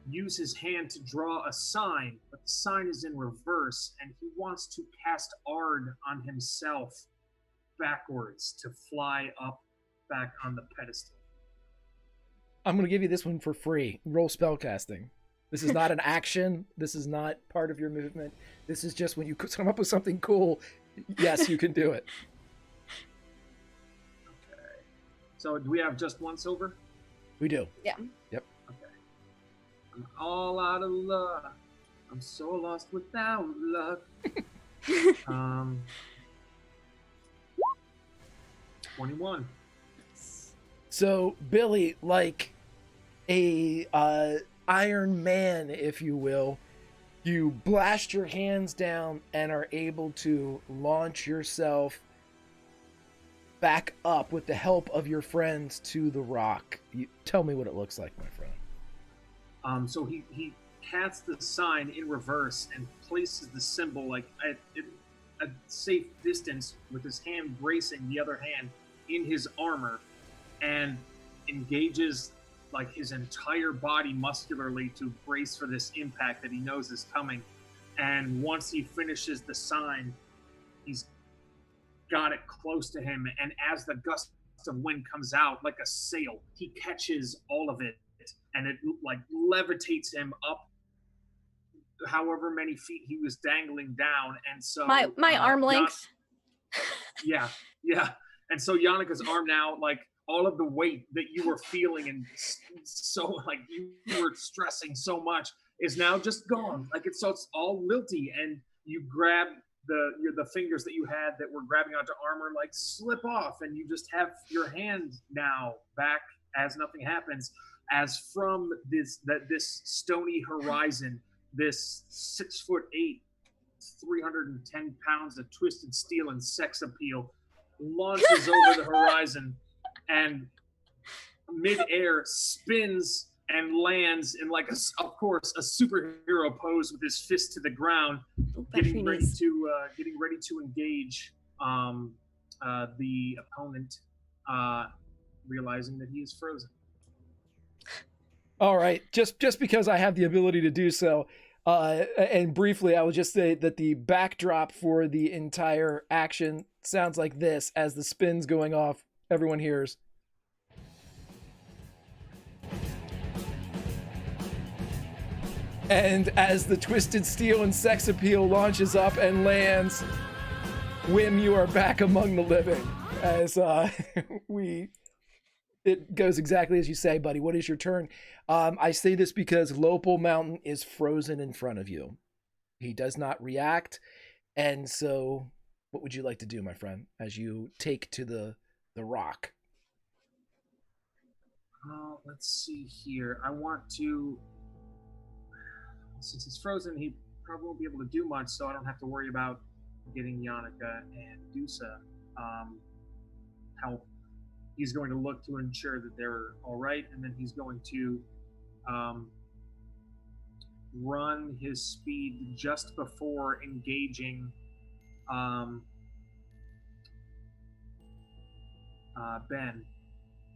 use his hand to draw a sign, but the sign is in reverse, and he wants to cast Ard on himself backwards to fly up back on the pedestal. I'm going to give you this one for free. Roll spellcasting. This is not an action. This is not part of your movement. This is just when you come up with something cool, yes, you can do it. Okay. So do we have just one silver? We do. Yeah. Yep. Okay. I'm all out of luck. I'm so lost without luck. 21. So, Billy, like a Iron Man, if you will, you blast your hands down and are able to launch yourself back up with the help of your friends to the rock. Tell me what it looks like, my friend. So he casts the sign in reverse and places the symbol like at a safe distance with his hand bracing the other hand in his armor, and engages like his entire body muscularly to brace for this impact that he knows is coming. And once he finishes the sign, he's got it close to him, and as the gust of wind comes out like a sail, he catches all of it, and it like levitates him up however many feet he was dangling down. And so my arm length. Yeah. And so Yannicka's arm now, like all of the weight that you were feeling and so like you were stressing so much is now just gone. Like it's all lilty, and you grab the fingers that you had that were grabbing onto armor like slip off, and you just have your hand now back as nothing happens, as from this stony horizon, this 6'8", 310 pounds of twisted steel and sex appeal launches over the horizon and mid-air spins and lands in like of course a superhero pose with his fist to the ground, getting ready to engage the opponent, realizing that he is frozen. All right, just because I have the ability to do so, and briefly, I will just say that the backdrop for the entire action sounds like this as the spin's going off. Everyone hears. And as the twisted steel and sex appeal launches up and lands, Whim, you are back among the living as it goes exactly as you say, buddy. What is your turn? I say this because Lopal Mountain is frozen in front of you. He does not react, and so what would you like to do, my friend, as you take to the rock? Let's see here. I want to, since it's frozen, he probably won't be able to do much, so I don't have to worry about getting Yannicka and Dusa help. He's going to look to ensure that they're all right, and then he's going to run his speed just before engaging Ben,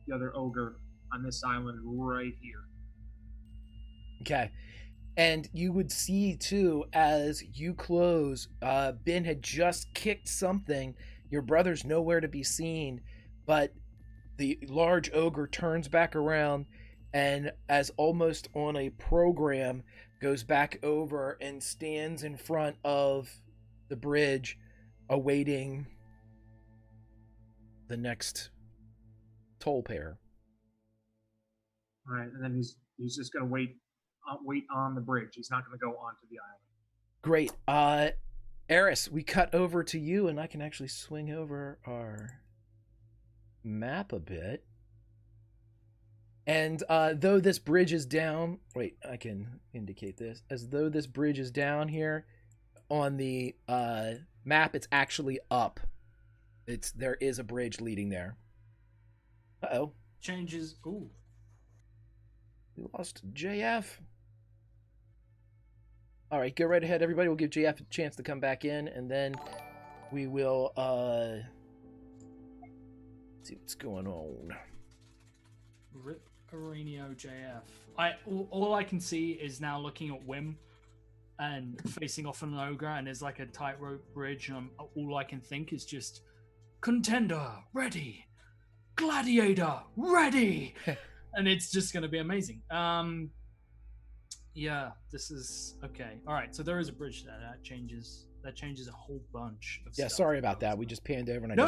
the other ogre, on this island right here. Okay. And you would see, too, as you close, Ben had just kicked something. Your brother's nowhere to be seen, but the large ogre turns back around and, as almost on a program, goes back over and stands in front of the bridge, awaiting the next toll pair. All right, and then he's just going to wait on the bridge. He's not going to go onto the island. Great. Eris, we cut over to you, and I can actually swing over our map a bit. And though this bridge is down, wait, I can indicate this. As though this bridge is down here on the map, it's actually up. There is a bridge leading there. Uh-oh. Changes. Ooh. We lost JF. All right, go right ahead, everybody. We'll give JF a chance to come back in, and then we will see what's going on. Rip Arenio JF. All I can see is now looking at Whim and facing off an ogre, and there's like a tightrope bridge, and all I can think is just contender ready, gladiator ready. And it's just going to be amazing. Yeah, this is okay. All right, so there is a bridge there. That changes a whole bunch of stuff. Yeah, sorry about that. We just panned over. And No.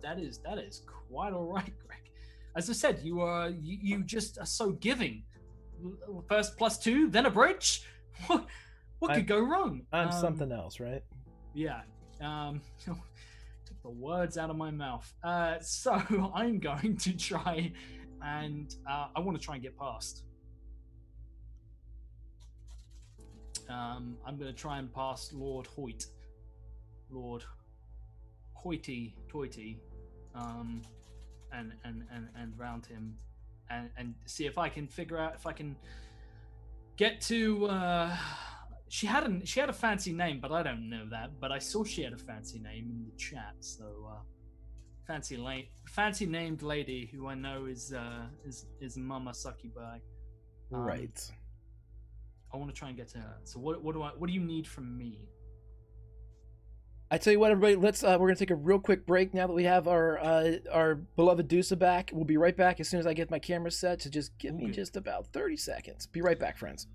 That is quite all right, Greg. As I said, you just are so giving. First +2, then a bridge. What could go wrong? I'm something else, right? Yeah. Took the words out of my mouth. So I'm going to try. And I want to try and get past. I'm going to try and pass Lord Hoity-toity, and round him, and see if I can figure out if I can get to. She had a fancy name, but I don't know that. But I saw she had a fancy name in the chat, so. Fancy named lady who I know is Mama Succubi. Right. I want to try and get to her. So what do you need from me? I tell you what, everybody, we're gonna take a real quick break now that we have our beloved Dusa back. We'll be right back as soon as I get my camera set. So just give me just about 30 seconds. Be right back, friends.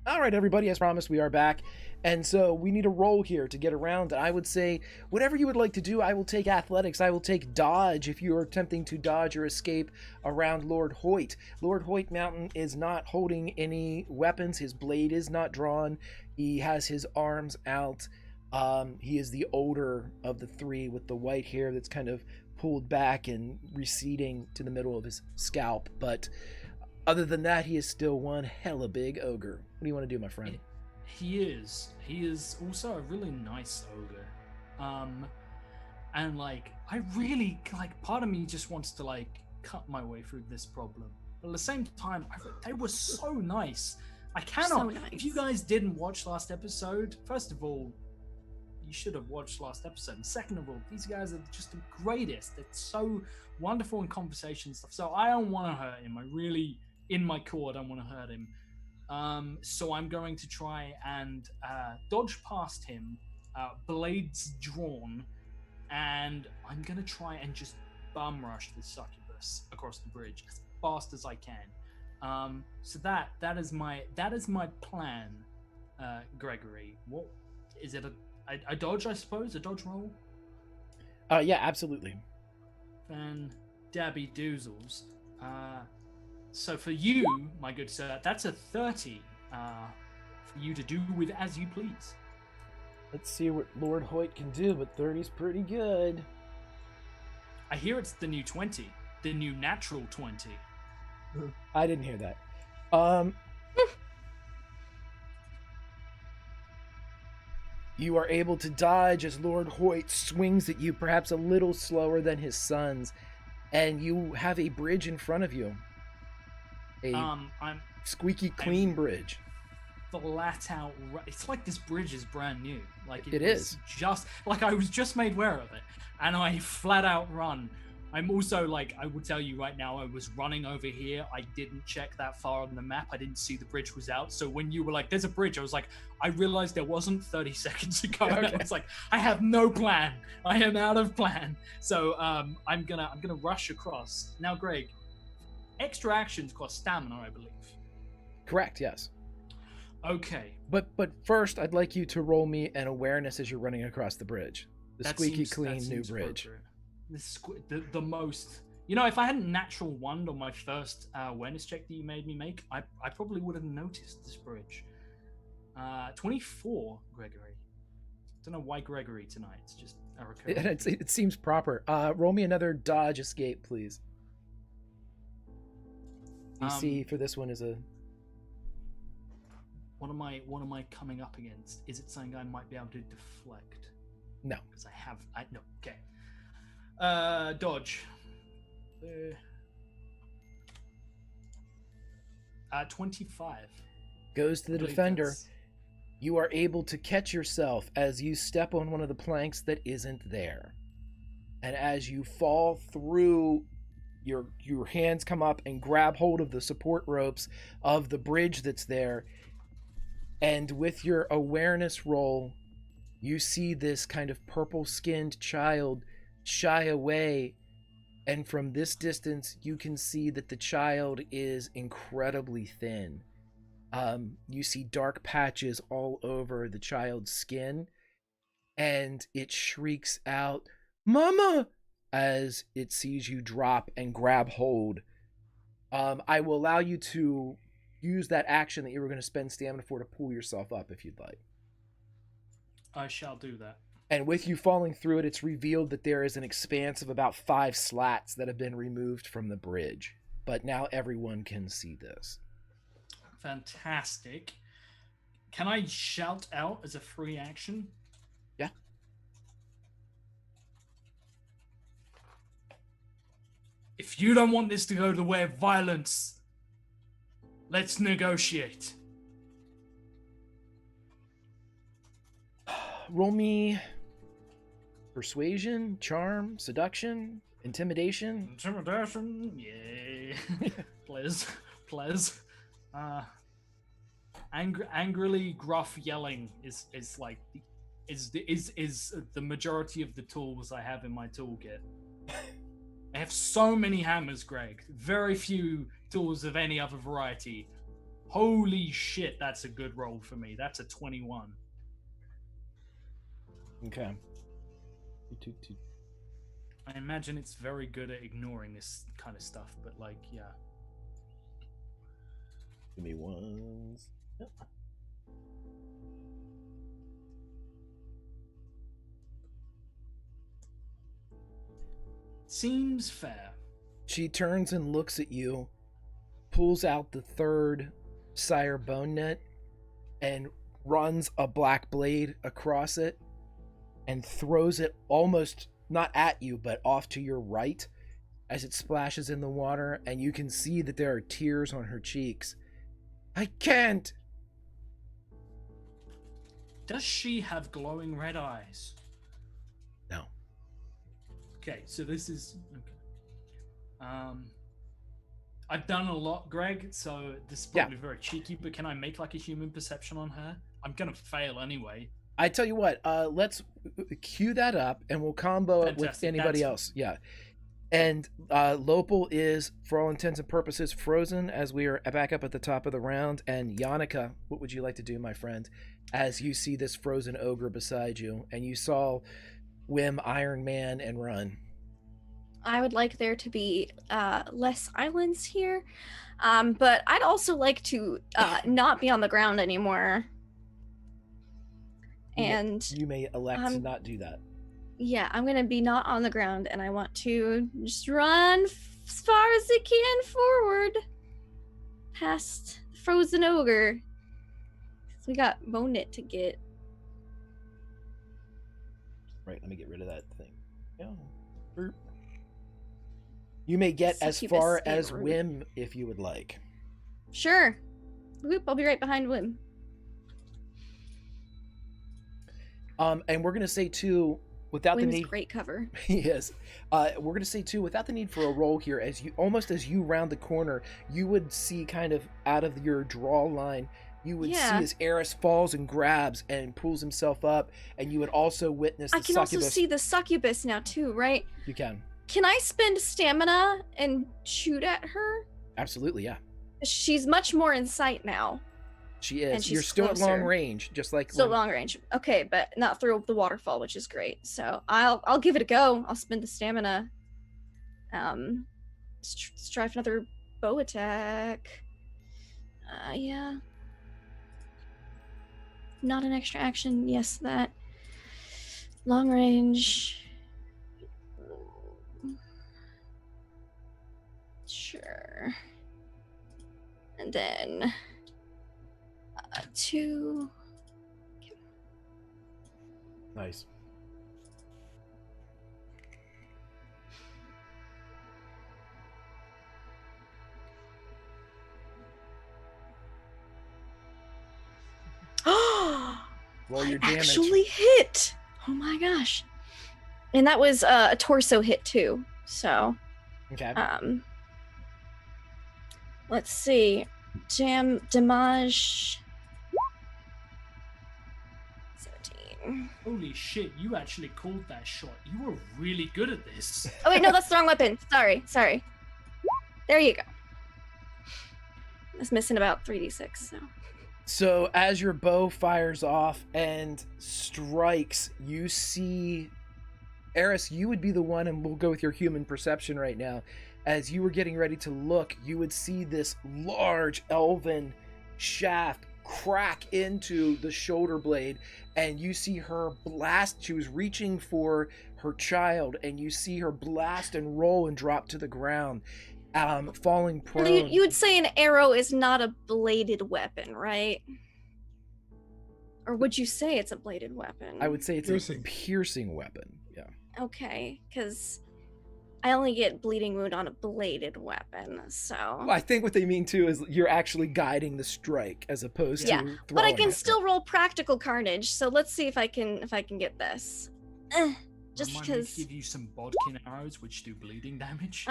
All right, everybody, as promised, we are back. And so we need a roll here to get around. I would say whatever you would like to do, I will take athletics. I will take dodge if you are attempting to dodge or escape around Lord Hoyt. Lord Hoyt Mountain is not holding any weapons. His blade is not drawn. He has his arms out. He is the older of the three with the white hair that's kind of pulled back and receding to the middle of his scalp. But other than that, he is still one hella big ogre. What do you want to do, my friend? He is also a really nice ogre. And I really part of me just wants to cut my way through this problem. But at the same time, they were so nice. I cannot. So nice. If you guys didn't watch last episode, first of all, you should have watched last episode. And second of all, these guys are just the greatest. They're so wonderful in conversation stuff. So I don't want to hurt him. I really, in my core, I don't want to hurt him. So I'm going to try and dodge past him, blades drawn, and I'm going to try and just bum rush this succubus across the bridge as fast as I can. So that is my plan, Gregory. What is it? A dodge, I suppose? A dodge roll? Yeah, absolutely. Fan Dabby Doozles. So for you, my good sir, that's a 30 for you to do with as you please. Let's see what Lord Hoyt can do, but 30's pretty good. I hear it's the new 20, the new natural 20. I didn't hear that. You are able to dodge as Lord Hoyt swings at you, perhaps a little slower than his sons, and you have a bridge in front of you. I'm squeaky clean bridge. Flat out. It's like this bridge is brand new. Like it is just like I was just made aware of it, and I flat out run. I'm also like, I will tell you right now, I was running over here. I didn't check that far on the map. I didn't see the bridge was out. So when you were like, there's a bridge, I was like, I realized there wasn't 30 seconds ago. Okay. And I was like, I have no plan. I am out of plan. So I'm gonna rush across. Now, Greg, extra actions cost stamina, I believe. Correct, yes. Okay. But first, I'd like you to roll me an awareness as you're running across the bridge. The squeaky clean new bridge. The most, you know, if I hadn't natural one on my first awareness check that you made me make, I probably would have noticed this bridge. 24, Gregory. Don't know why Gregory tonight. It's just a recurring. It seems proper. Roll me another dodge escape, please. DC for this one is a. What am I coming up against? Is it something I might be able to deflect? No, because no. Okay. Dodge. 25. Goes to the defender. You are able to catch yourself as you step on one of the planks that isn't there. And as you fall through, your hands come up and grab hold of the support ropes of the bridge that's there. And with your awareness roll, you see this kind of purple-skinned child shy away, and from this distance you can see that the child is incredibly thin. You see dark patches all over the child's skin, and it shrieks out, "Mama!" as it sees you drop and grab hold. I will allow you to use that action that you were going to spend stamina for to pull yourself up if you'd like. I shall do that. And with you falling through it, it's revealed that there is an expanse of about 5 slats that have been removed from the bridge. But now everyone can see this. Fantastic. Can I shout out as a free action? Yeah. If you don't want this to go the way of violence, let's negotiate. Roll me persuasion, charm, seduction, intimidation. Intimidation, yay. Please. Angrily gruff yelling is the majority of the tools I have in my toolkit. I have so many hammers, Greg. Very few tools of any other variety. Holy shit, that's a good roll for me. That's a 21. Okay. I imagine it's very good at ignoring this kind of stuff, but like, yeah. Give me ones. Yep. Seems fair. She turns and looks at you, pulls out the third sire bone net, and runs a black blade across it, and throws it almost not at you, but off to your right as it splashes in the water, and you can see that there are tears on her cheeks. I can't! Does she have glowing red eyes? No. Okay, so this is okay. I've done a lot, Greg, so this is probably very cheeky, but can I make like a human perception on her? I'm gonna fail anyway. I tell you what, let's cue that up and we'll combo it with anybody else. Yeah. And Lopal is, for all intents and purposes, frozen as we are back up at the top of the round. And Yannicka, what would you like to do, my friend, as you see this frozen ogre beside you and you saw Wim Iron Man and run? I would like there to be less islands here, but I'd also like to not be on the ground anymore. And you may elect to not do that. Yeah, I'm gonna be not on the ground, and I want to just run as far as I can forward, past the frozen ogre. So we got Bonnet to get. Right, let me get rid of that thing. Yeah. Burp. You may get as far as Wim if you would like. Sure. Whoop, I'll be right behind Wim. And we're gonna say too, without Wim's the need, great cover. Yes, we're gonna say too, without the need for a roll here, as you round the corner, you would see kind of out of your draw line, you would see as Eris falls and grabs and pulls himself up, and you would also witness. I can also see the succubus now too, right? You can. Can I spend stamina and shoot at her? Absolutely, yeah. She's much more in sight now. She is. You're still at long range, just like still long range. Okay, but not through the waterfall, which is great. So I'll give it a go. I'll spend the stamina. Let's try for another bow attack. Yeah. Not an extra action. Yes, that. Long range. Sure. And then 2. Okay. Nice. Roll your damage. Actually hit. Oh my gosh. And that was a torso hit too. So okay. Let's see. Damage 17. Holy shit, you actually called that shot. You were really good at this. Oh wait, no, that's the wrong weapon. Sorry. There you go. I was missing about 3d6, so. So as your bow fires off and strikes, you see, Eris, you would be the one, and we'll go with your human perception right now. As you were getting ready to look, you would see this large elven shaft crack into the shoulder blade, and you see her blast. She was reaching for her child, and you see her blast and roll and drop to the ground, falling prone. You would say an arrow is not a bladed weapon, right? Or would you say it's a bladed weapon? I would say it's a piercing weapon. Yeah. Okay, because I only get bleeding wound on a bladed weapon, so. Well, I think what they mean too is you're actually guiding the strike as opposed to throwing but I can it. still roll practical carnage. So let's see if I can get this. Just because. Give you some bodkin arrows which do bleeding damage.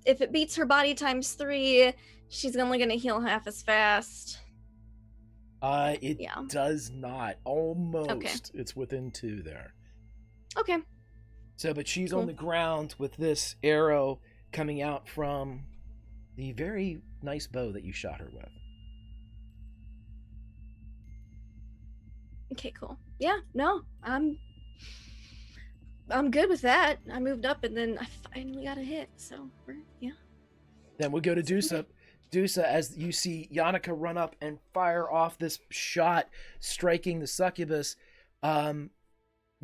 If it beats her body times 3, she's only gonna heal half as fast. It does not. Almost. Okay. It's within 2 there. Okay. So, but she's on the ground with this arrow coming out from the very nice bow that you shot her with. Okay, cool. Yeah, no, I'm good with that. I moved up and then I finally got a hit, so Then we'll go to Dusa. Dusa, as you see Yannicka run up and fire off this shot, striking the succubus,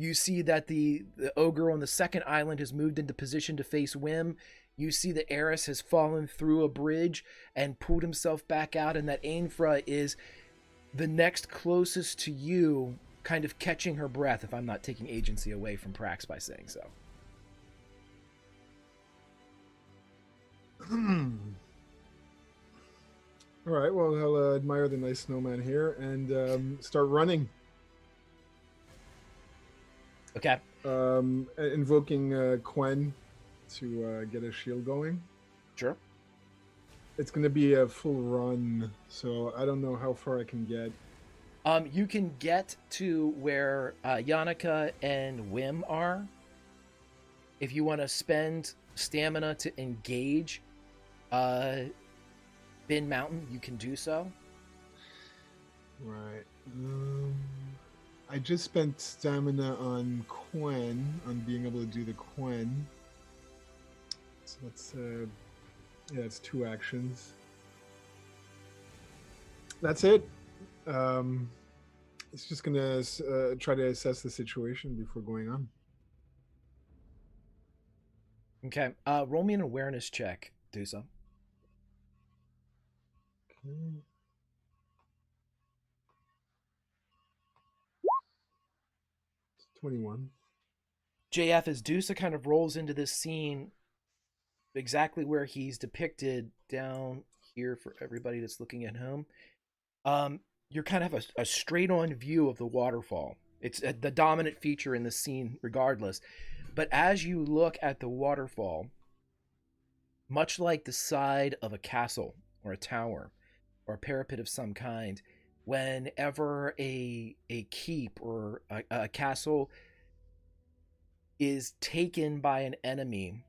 you see that the ogre on the second island has moved into position to face Wim. You see that Eris has fallen through a bridge and pulled himself back out, and that Ainfra is the next closest to you, kind of catching her breath, if I'm not taking agency away from Prax by saying so. All right, well, I'll admire the nice snowman here and start running. Okay. Invoking Quen to get a shield going. Sure. It's going to be a full run, so I don't know how far I can get. You can get to where Yannicka and Wim are. If you want to spend stamina to engage Bin Mountain, you can do so. Right. I just spent stamina on Quen, on being able to do the Quen. So that's it's 2 actions. That's it. It's just gonna try to assess the situation before going on. Okay. Roll me an awareness check, Dusa. Okay. It's 21. JF, as Dusa kind of rolls into this scene, exactly where he's depicted down here for everybody that's looking at home, you're kind of a straight-on view of the waterfall. It's the dominant feature in the scene regardless. But as you look at the waterfall, much like the side of a castle or a tower or a parapet of some kind, whenever a keep or a castle is taken by an enemy,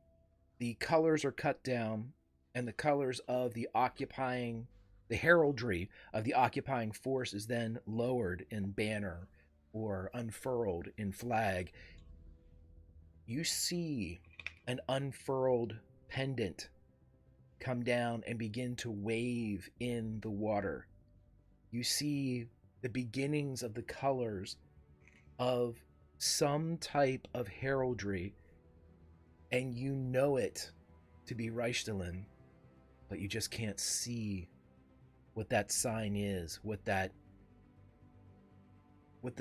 the colors are cut down and the colors of the heraldry of the occupying force is then lowered in banner or unfurled in flag. You see an unfurled pendant come down and begin to wave in the water. You see the beginnings of the colors of some type of heraldry, and you know it to be Rhilestilen, but you just can't see what that sign is, what the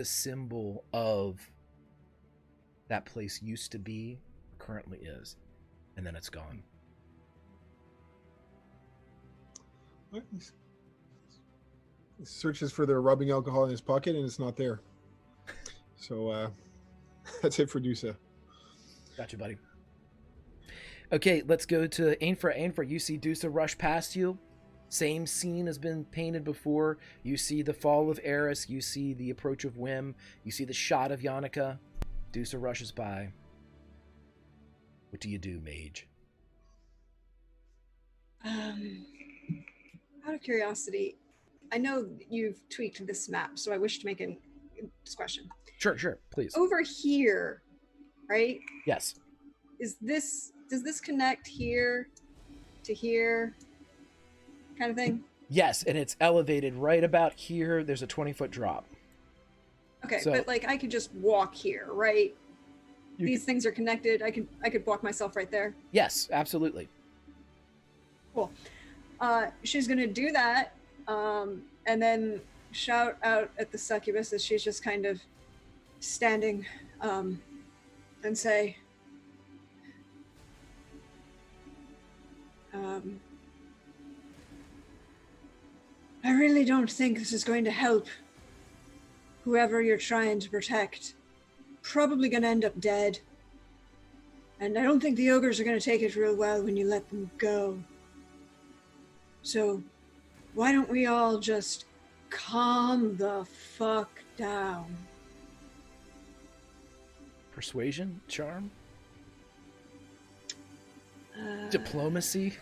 symbol of that place used to be, currently is, and then it's gone. He searches for the rubbing alcohol in his pocket, and it's not there. So that's it for Dusa. Gotcha, buddy. Okay, let's go to Ainfra. Ainfra, you see Dusa rush past you. Same scene has been painted before. You see the fall of Eris. You see the approach of Wim. You see the shot of Yannicka. Dusa rushes by. What do you do, mage? Out of curiosity, I know you've tweaked this map, so I wish to make a discussion. Sure, please. Over here, right? Yes. Does this connect here to here kind of thing? Yes, and it's elevated right about here. There's a 20-foot drop. Okay, So- but like I could just walk here, right? These things are connected. I could walk myself right there. Yes, absolutely. Cool. She's gonna do that, and then shout out at the succubus as she's just kind of standing, and say, I really don't think this is going to help whoever you're trying to protect. Probably going to end up dead. And I don't think the ogres are going to take it real well when you let them go. So why don't we all just calm the fuck down? Persuasion? Charm? Diplomacy?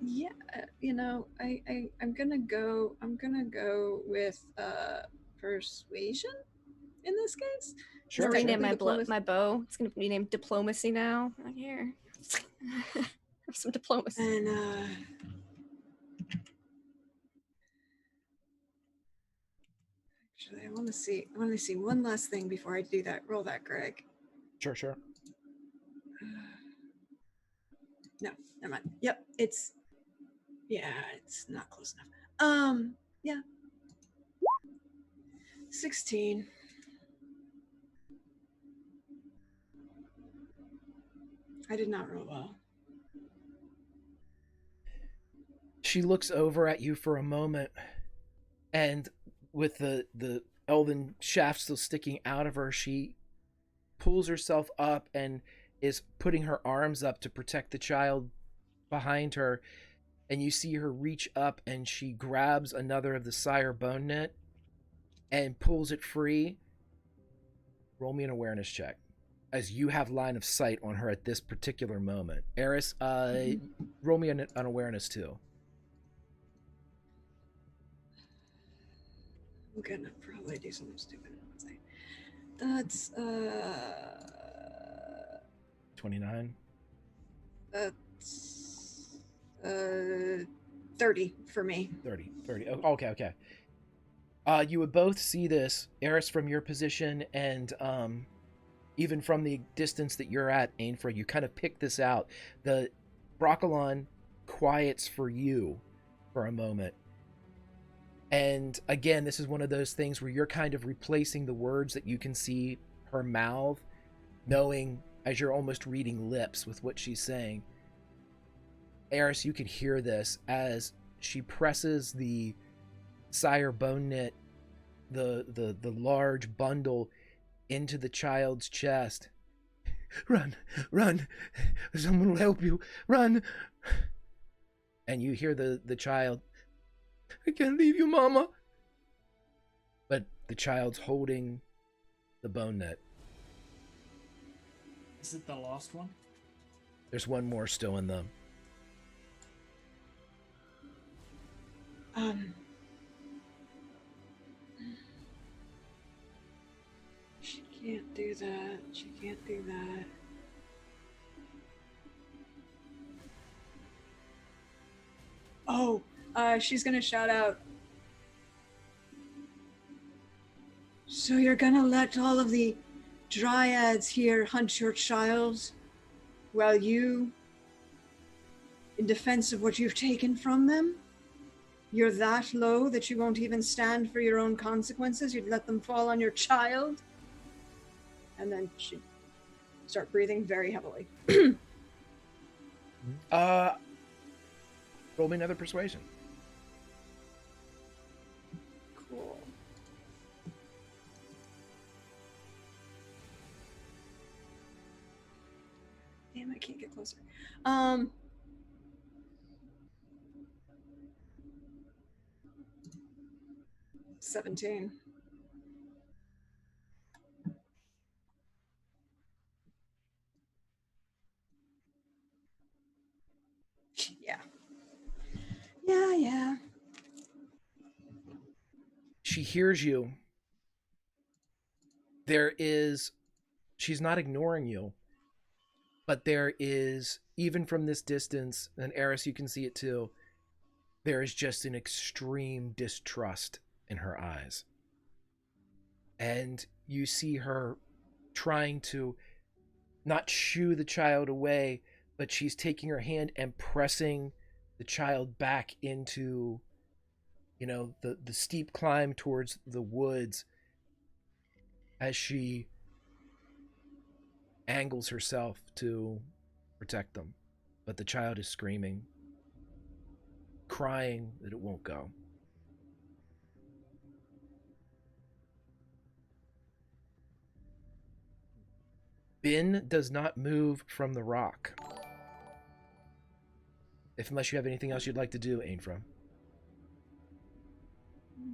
Yeah, I'm gonna go with persuasion in this case. Sure. I'm gonna rename Diplomacy. my bow. It's gonna be named Diplomacy now. Right here. Have some diplomacy. And actually, I want to see one last thing before I do that. Roll that, Greg. Sure. No, never mind. Yep, it's not close enough. Yeah. 16. I did not roll well. She looks over at you for a moment, and with the elven shaft still sticking out of her, she pulls herself up and is putting her arms up to protect the child behind her. And you see her reach up and she grabs another of the sire bone knit and pulls it free. Roll me an awareness check, as you have line of sight on her at this particular moment. Eris, roll me an awareness too. I'm gonna probably do something stupid. That's 29. That's 30 for me. 30. Oh, okay. You would both see this, Eris, from your position, and even from the distance that you're at, Ainfra, you kind of pick this out. The Broccolon quiets for you for a moment. And again, this is one of those things where you're kind of replacing the words that you can see her mouth, knowing as you're almost reading lips with what she's saying. Eris, you could hear this as she presses the sire bone knit, the large bundle, into the child's chest. Run, someone will help you, run. And you hear the child, I can't leave you, Mama. But the child's holding the bone net. Is it the last one? There's one more still in them. She can't do that. She can't do that. Oh, she's gonna shout out. So you're gonna let all of the dryads here hunt your child while you, in defense of what you've taken from them, you're that low that you won't even stand for your own consequences? You'd let them fall on your child? And then she'd start breathing very heavily. Roll me another persuasion. Cool. Damn, I can't get closer. 17. Yeah. She hears you. She's not ignoring you, but there is, even from this distance, and Eris, you can see it too, there is just an extreme distrust in her eyes. And you see her trying to not shoo the child away, but she's taking her hand and pressing the child back into, the steep climb towards the woods as she angles herself to protect them. But the child is screaming, crying that it won't go. Bin does not move from the rock. Unless you have anything else you'd like to do, Ainfra.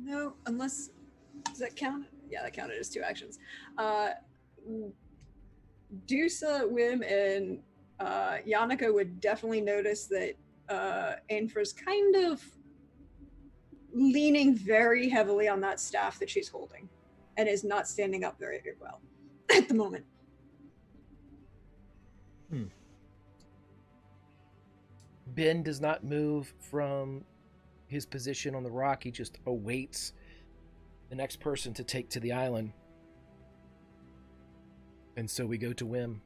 No, unless... Does that count? Yeah, that counted as 2 actions. Dusa, Wim, and Yannicka would definitely notice that Ainfra's kind of leaning very heavily on that staff that she's holding and is not standing up very well at the moment. Ben does not move from his position on the rock. He just awaits the next person to take to the island. And so we go to Wim.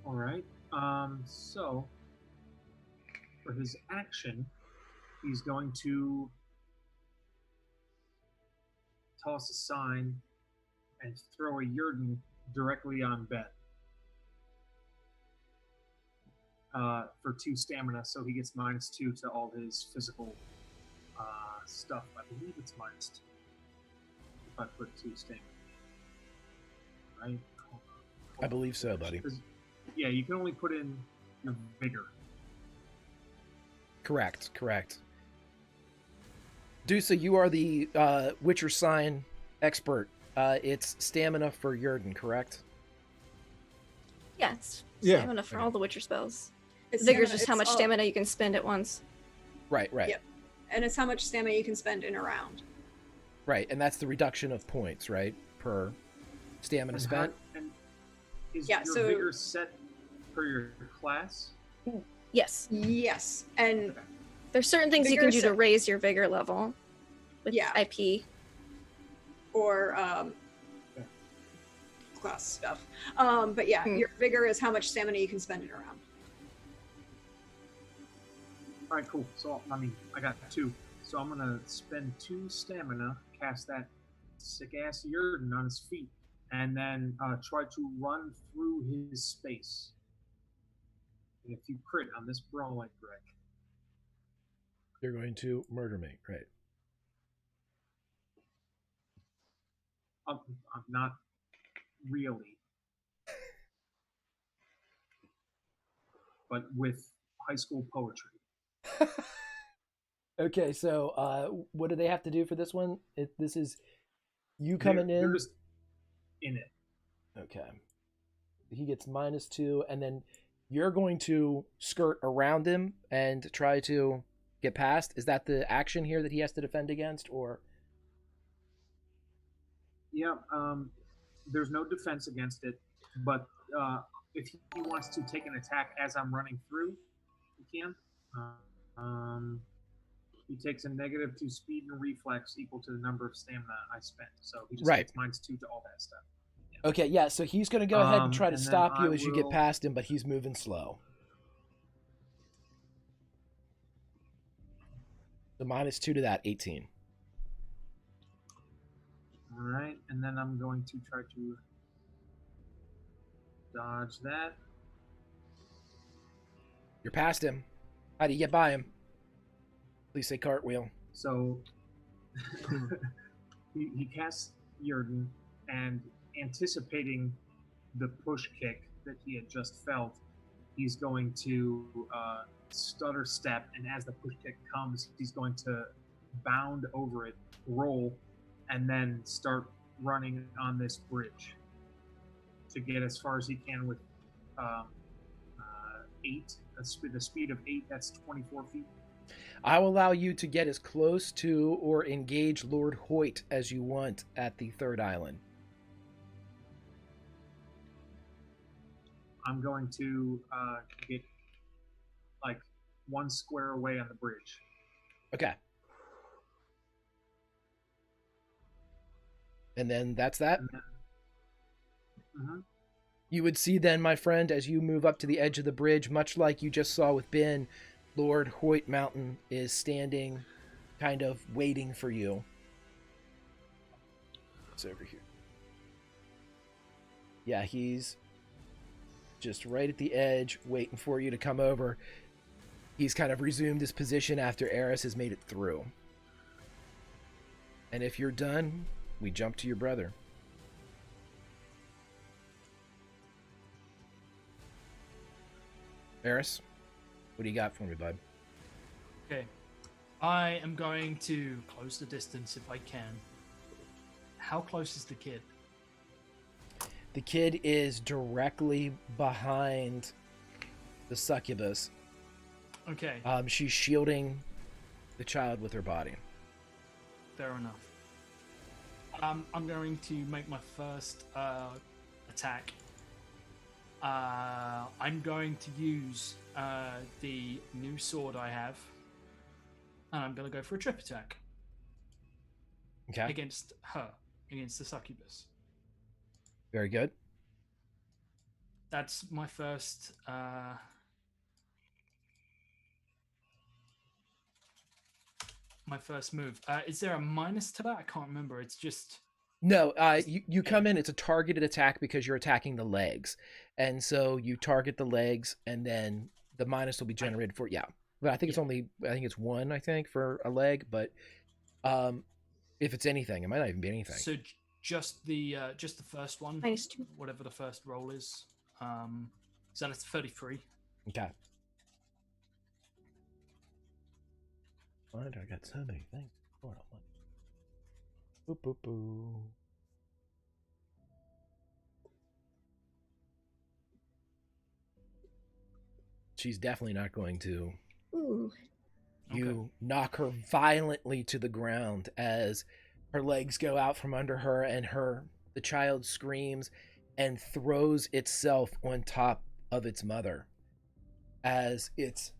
All right. So for his action, he's going to toss a sign and throw a Yurden directly on Ben. For 2 stamina, so he gets -2 to all his physical stuff. I believe it's -2. If I put 2 stamina. Right? Hold on. I believe so, buddy. Yeah, you can only put in your vigor. Correct. Dusa, you are the Witcher sign expert. It's stamina for Yurden, correct? Yes. Yeah. Stamina for all the Witcher spells. It's Vigor is stamina- just how it's much all- stamina you can spend at once. Right. Yep. And it's how much stamina you can spend in a round. Right, and that's the reduction of points, right, per stamina And spent. and is Yeah, your so- vigor set for your class? Yes. Yes. And Okay. There's certain things you Vigor can is do to set- raise your vigor level with Yeah. IP. or class stuff. But yeah, Hmm. your vigor is how much stamina you can spend in a round. All right, cool. So, I got 2. So I'm going to spend 2 stamina, cast that sick-ass Yurden on his feet, and then try to run through his space. And if you crit on this brawling, Greg, You're going to murder me, right? I'm not really. But with high school poetry. Okay, so what do they have to do for this one? This is you coming They're in. just in it. Okay. He gets -2, and then you're going to skirt around him and try to get past. Is that the action here that he has to defend against, or? Yeah, there's no defense against it, but if he wants to take an attack as I'm running through, he can. He takes a -2 speed and reflex equal to the number of stamina I spent. So he just Right. gets -2 to all that stuff. Okay, yeah, so he's going to go ahead and try to and then stop you I as you get will- past him, but he's moving slow. So -2 to that, 18. All right, and then I'm going to try to dodge that. You're past him. How do you get by him? Please say cartwheel. So he casts Yurden, and anticipating the push kick that he had just felt, he's going to stutter step, and as the push kick comes, he's going to bound over it, roll, and then start running on this bridge to get as far as he can with 8, the speed of 8, that's 24 feet. I will allow you to get as close to or engage Lord Hoyt as you want at the third island. I'm going to get like 1 square away on the bridge. Okay. And then that's that. Mm-hmm. You would see then, my friend, as you move up to the edge of the bridge, much like you just saw with Ben, Lord Hoyt Mountain is standing, kind of waiting for you. It's over here. Yeah, he's just right at the edge, waiting for you to come over. He's kind of resumed his position after Eris has made it through. And if you're done, we jump to your brother. Eris, what do you got for me, bud? Okay. I am going to close the distance if I can. How close is the kid? The kid is directly behind the succubus. Okay, She's shielding the child with her body. fair enough. I'm going to make my first attack. I'm going to use the new sword I have, and I'm going to go for a trip attack Okay, against her, against the succubus. very good. That's my first. My first move. Is there a minus to that? I can't remember. It's just. No, you come in, it's a targeted attack because you're attacking the legs. And so you target the legs, and then the minus will be generated for, yeah. But I think it's one, I think, for a leg, but if it's anything, it might not even be anything. So just the first one, -2. whatever the first roll is. So that's 33. Okay. Why did I got so many things? Lord almighty. Boop, boop, boop. She's definitely not going to. Ooh. You knock her violently to the ground as her legs go out from under her, and the child screams and throws itself on top of its mother as it's.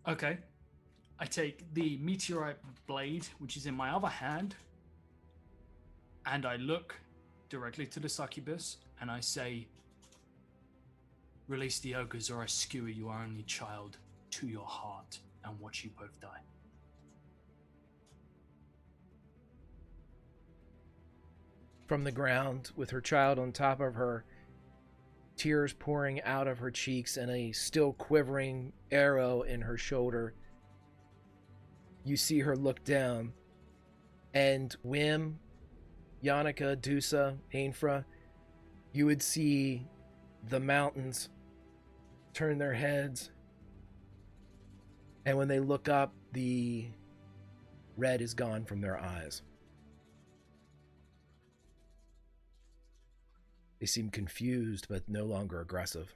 Okay. I take the meteorite blade, which is in my other hand, and I look directly to the succubus, and I say, "Release the ogres, or I skewer your only child to your heart and watch you both die." From the ground, with her child on top of her, tears pouring out of her cheeks and a still quivering arrow in her shoulder, you see her look down, and Wim, Yannicka, Dusa, Ainfra, you would see the mountains turn their heads, and when they look up, the red is gone from their eyes. They seem confused, but no longer aggressive.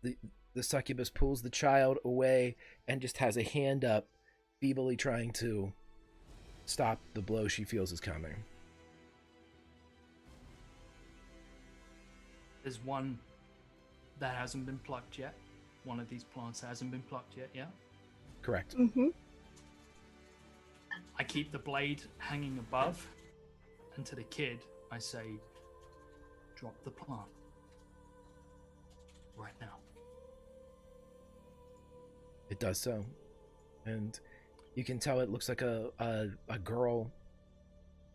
The succubus pulls the child away and just has a hand up, feebly trying to stop the blow she feels is coming. There's one that hasn't been plucked yet. One of these plants hasn't been plucked yet, yeah? Correct. Mm-hmm. I keep the blade hanging above, and to the kid, I say, "Drop the plant. Right now." It does so. And you can tell it looks like a girl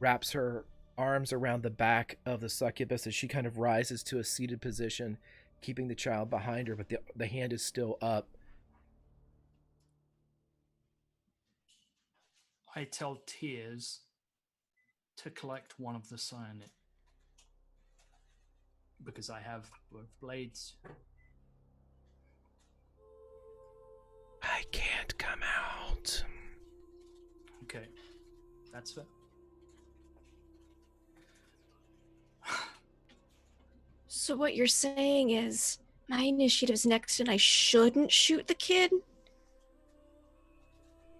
wraps her arms around the back of the succubus as she kind of rises to a seated position, keeping the child behind her, but the hand is still up. I tell Tears to collect one of the cyanide, because I have both blades. I can't come out. Okay, that's fair. So what you're saying is my initiative's next and I shouldn't shoot the kid?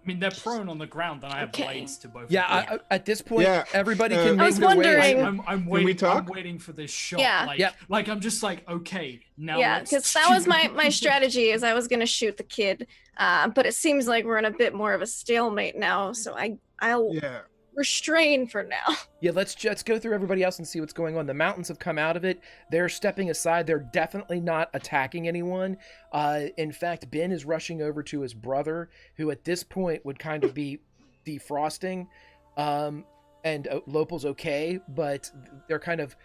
I mean, they're prone on the ground, and I have Okay. blades to both. Yeah, of them. at this point, everybody can I make was their way. wondering. I'm we waiting. talk? I'm waiting for this shot. Yeah. Like, Yep. like I'm just like, okay, now. Yeah, let's because that was shoot. my strategy is I was gonna shoot the kid, but it seems like we're in a bit more of a stalemate now, so I'll Yeah. restrain for now. Yeah, let's go through everybody else and see what's going on. The mountains have come out of it. They're stepping aside. They're definitely not attacking anyone. In fact, Ben is rushing over to his brother, who at this point would kind of be defrosting. And Lopal's okay, but they're kind of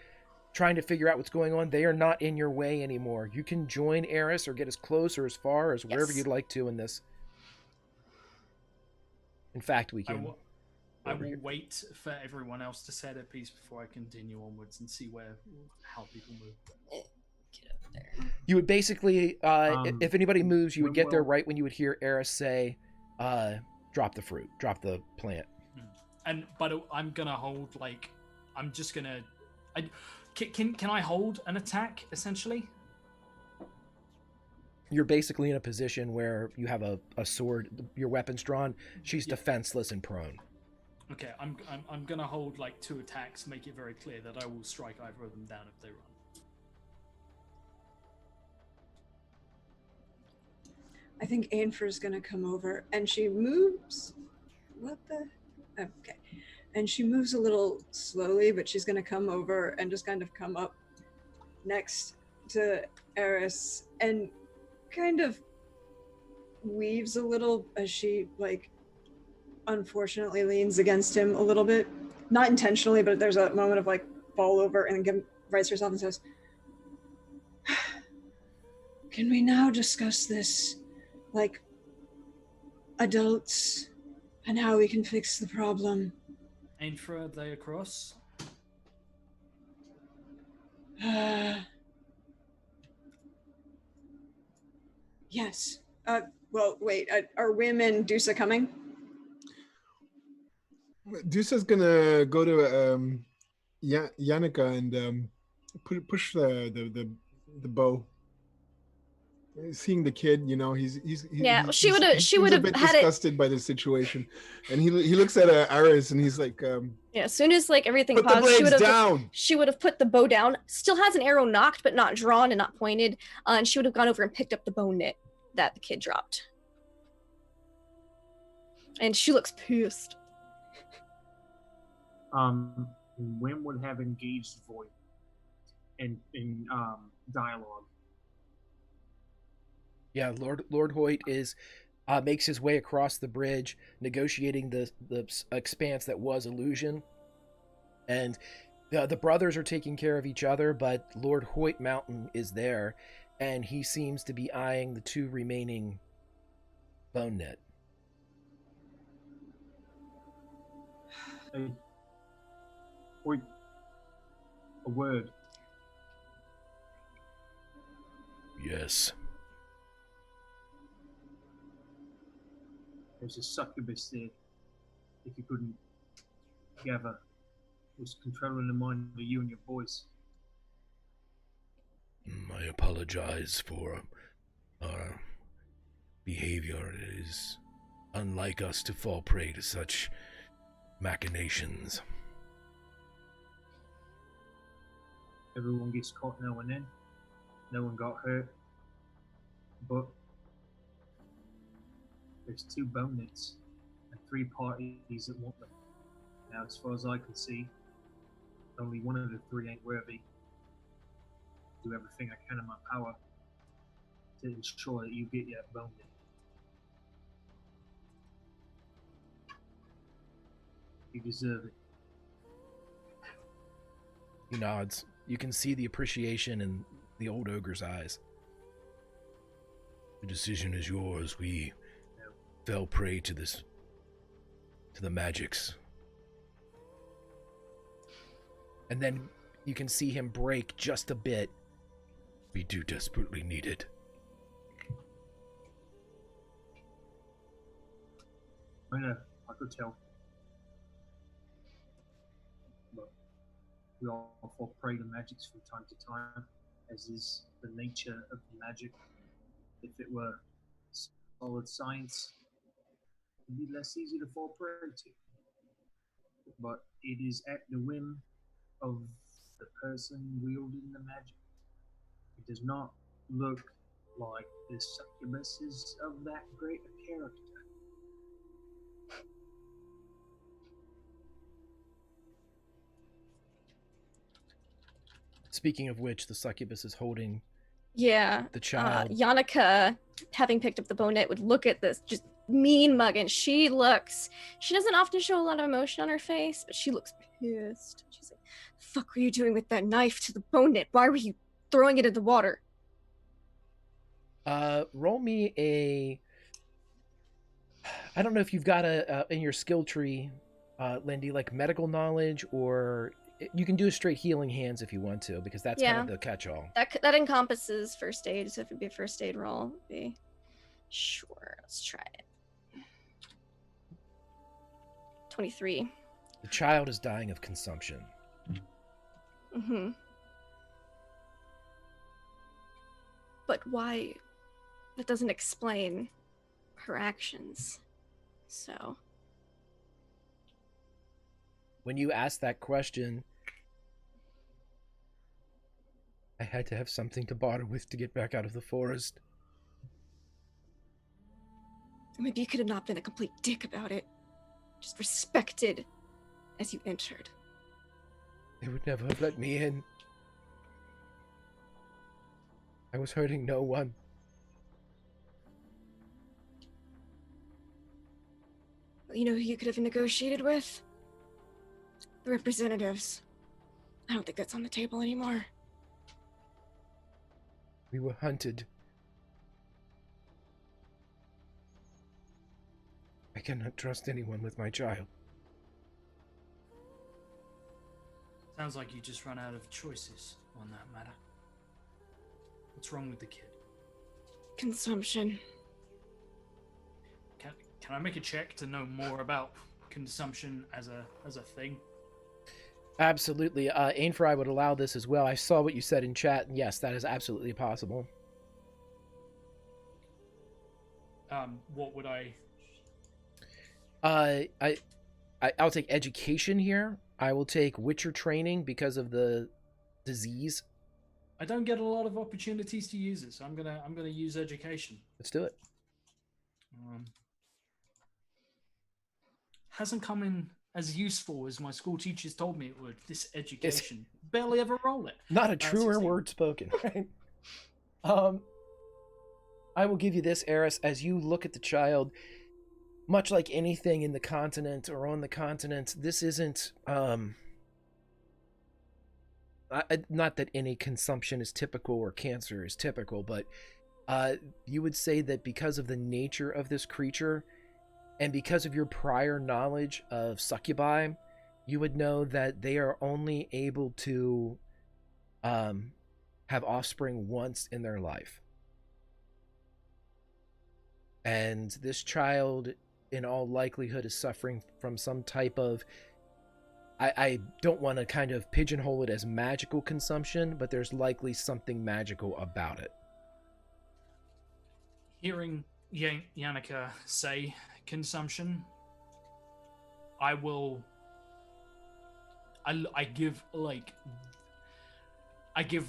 trying to figure out what's going on. They are not in your way anymore. You can join Eris or get as close or as far as wherever Yes. you'd like to in this. In fact, we can... I over will here. wait for everyone else to say their piece before I continue onwards and see how people move. Get up there. You would basically, if anybody moves, you would when get there will- right when you would hear Eris say, drop the fruit, drop the plant. But I'm gonna hold I'm just gonna. Can I hold an attack essentially? You're basically in a position where you have a sword, your weapon's drawn. She's defenseless and prone. Okay, I'm gonna hold 2 attacks, make it very clear that I will strike either of them down if they run. I think Ainfra's gonna come over, and she moves. What the? Okay. And she moves a little slowly, but she's gonna come over and just kind of come up next to Eris and kind of weaves a little as she unfortunately leans against him a little bit. Not intentionally, but there's a moment of fall over and rights herself and says, "Can we now discuss this like adults and how we can fix the problem?" Ainfra, are they across? Yes. Well, wait. Are Wim and Dusa coming? Dusa's gonna go to Yannicka and push the bow. Seeing the kid, you know, he's she would have a bit had disgusted by the situation, and he looks at Aris and he's like, Yeah, as soon as like everything put the paused, blades down. She would have put the bow down. Still has an arrow knocked, but not drawn and not pointed. And she would have gone over and picked up the bow knit that the kid dropped. And she looks pissed. Wim would have engaged Void in dialogue. Yeah, Lord Hoyt is makes his way across the bridge, negotiating the expanse that was illusion, and the brothers are taking care of each other, but Lord Hoyt Mountain is there, and he seems to be eyeing the two remaining bone knit. Hey, Hoyt, a word. Yes. There's a succubus there, if you couldn't gather, was controlling the mind of you and your voice. I apologize for our behavior. It is unlike us to fall prey to such machinations. Everyone gets caught now and then. No one got hurt. But there's 2 bone knits and 3 parties that want them. Now, as far as I can see, only one of the 3 ain't worthy. Do everything I can in my power to ensure that you get your bone knit. You deserve it. He nods. You can see the appreciation in the old ogre's eyes. The decision is yours. We fell prey to the magics. And then you can see him break just a bit. We do desperately need it. I know, I could tell. But we all fall prey to magics from time to time, as is the nature of the magic. If it were solid science, it'd be less easy to fall prey to. But it is at the whim of the person wielding the magic. It does not look like this succubus is of that great a character. Speaking of which, the succubus is holding the child. Yannicka, having picked up the bow knit, would look at this just mean mug, and she doesn't often show a lot of emotion on her face, but she looks pissed. She's like, "The fuck were you doing with that knife to the bow knit? Why were you throwing it in the water?" Roll me a... I don't know if you've got in your skill tree, Lindy, like medical knowledge, or you can do a straight healing hands if you want to, because that's kind of the catch-all. That encompasses first aid, so if it'd be a first aid roll, it'd be... Sure, let's try it. 23. The child is dying of consumption. Mm-hmm. But why? That doesn't explain her actions. So... When you ask that question, I had to have something to barter with to get back out of the forest. Maybe you could have not been a complete dick about it. Just respected as you entered. They would never have let me in. I was hurting no one. You know who you could have negotiated with? The representatives. I don't think that's on the table anymore. We were hunted. I cannot trust anyone with my child. Sounds like you just run out of choices on that matter. What's wrong with the kid? Consumption. Can I make a check to know more about consumption as a thing? Absolutely. Ainfry would allow this as well. I saw what you said in chat, and yes, that is absolutely possible. What would I... I'll take education here. I will take Witcher training because of the disease. I don't get a lot of opportunities to use it, so I'm gonna use education. Let's do it. Hasn't come in as useful as my school teachers told me it would. This education. Barely ever roll it. Not a truer 16. word spoken, right? I will give you this, Eris, as you look at the child. Much like anything in the continent or on the continent, this isn't, not that any consumption is typical or cancer is typical, but you would say that because of the nature of this creature and because of your prior knowledge of succubi, you would know that they are only able to have offspring once in their life. And this child, in all likelihood, is suffering from some type of, I don't want to kind of pigeonhole it as magical consumption, but there's likely something magical about it. Hearing Yannicka say consumption, I give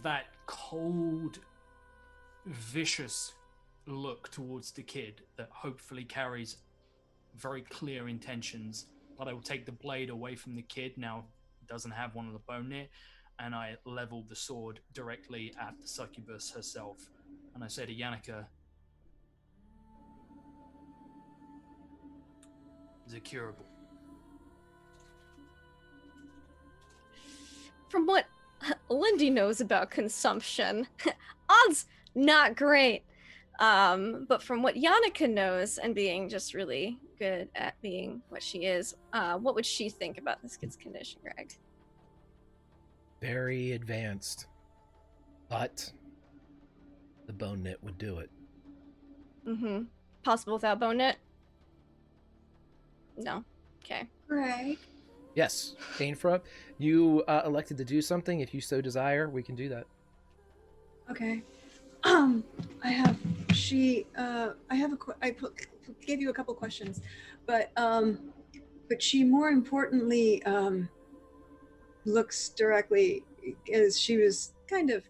that cold, vicious look towards the kid that hopefully carries very clear intentions, but I will take the blade away from the kid. Now it doesn't have one of the bone near, and I leveled the sword directly at the succubus herself, and I say to Yannicka, is it curable? From what Lindy knows about consumption, odds not great. But from what Yannicka knows, and being just really good at being what she is, what would she think about this kid's condition, Greg? Very advanced. But the bone knit would do it. Mm-hmm. Possible without bone knit? No. Okay. Greg. Yes, Ainfra, you elected to do something. If you so desire, we can do that. Okay. I gave you a couple questions, but she more importantly looks directly, as she was kind of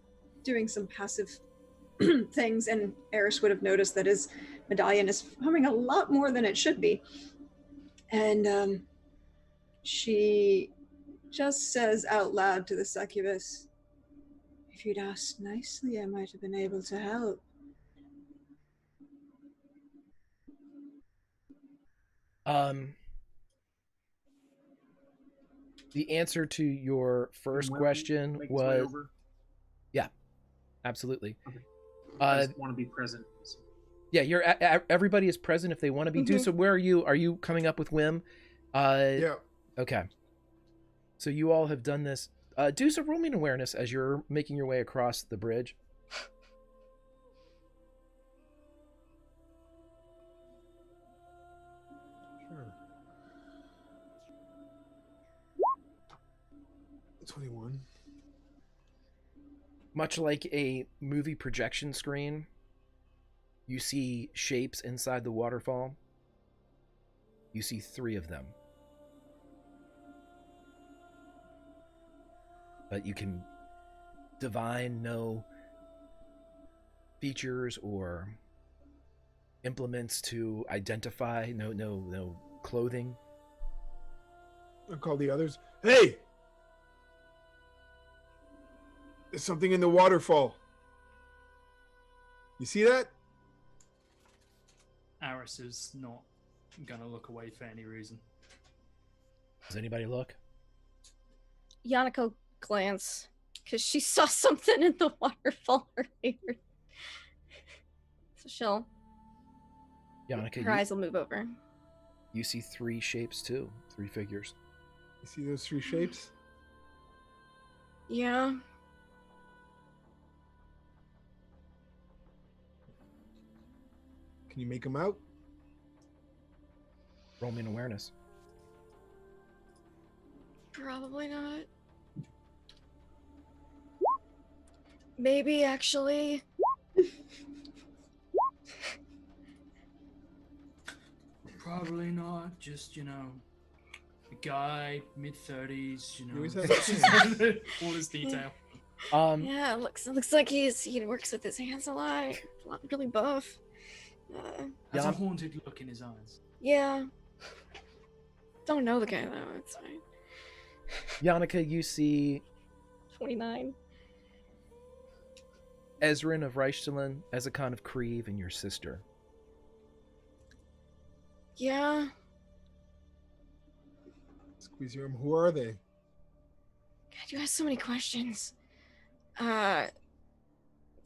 doing some passive things, and Eris would have noticed that his medallion is humming a lot more than it should be, and she just says out loud to the succubus, "If you'd asked nicely, I might have been able to help." The answer to your first question was, yeah, absolutely. Okay. I just want to be present. Yeah, everybody is present if they want to be. So where are you? Are you coming up with Whim? Yeah. Okay. So you all have done this. Do some roll me an awareness as you're making your way across the bridge. Sure. 21. Much like a movie projection screen, you see shapes inside the waterfall. You see 3 of them. But you can divine no features or implements to identify, no clothing. I'll call the others. Hey! There's something in the waterfall. You see that? Aris is not gonna look away for any reason. Does anybody look? Yannicka glance because she saw something in the waterfall earlier. So Yannicka, her eyes will move over. you see 3 shapes too. 3 figures. You see those 3 shapes? Yeah. Can you make them out? Roll me an awareness. Probably not. Maybe, actually. Probably not. Just, a guy, mid-30s, You always have that all his detail. Yeah, it looks like he works with his hands a lot. Really buff. Has a haunted look in his eyes. Yeah. Don't know the guy though. It's fine. Yannicka, you see 29. Ezren of Rhilestilen, Ezekon of Kreve, and your sister. Yeah. Squeeze your arm. Who are they? God, you ask so many questions. That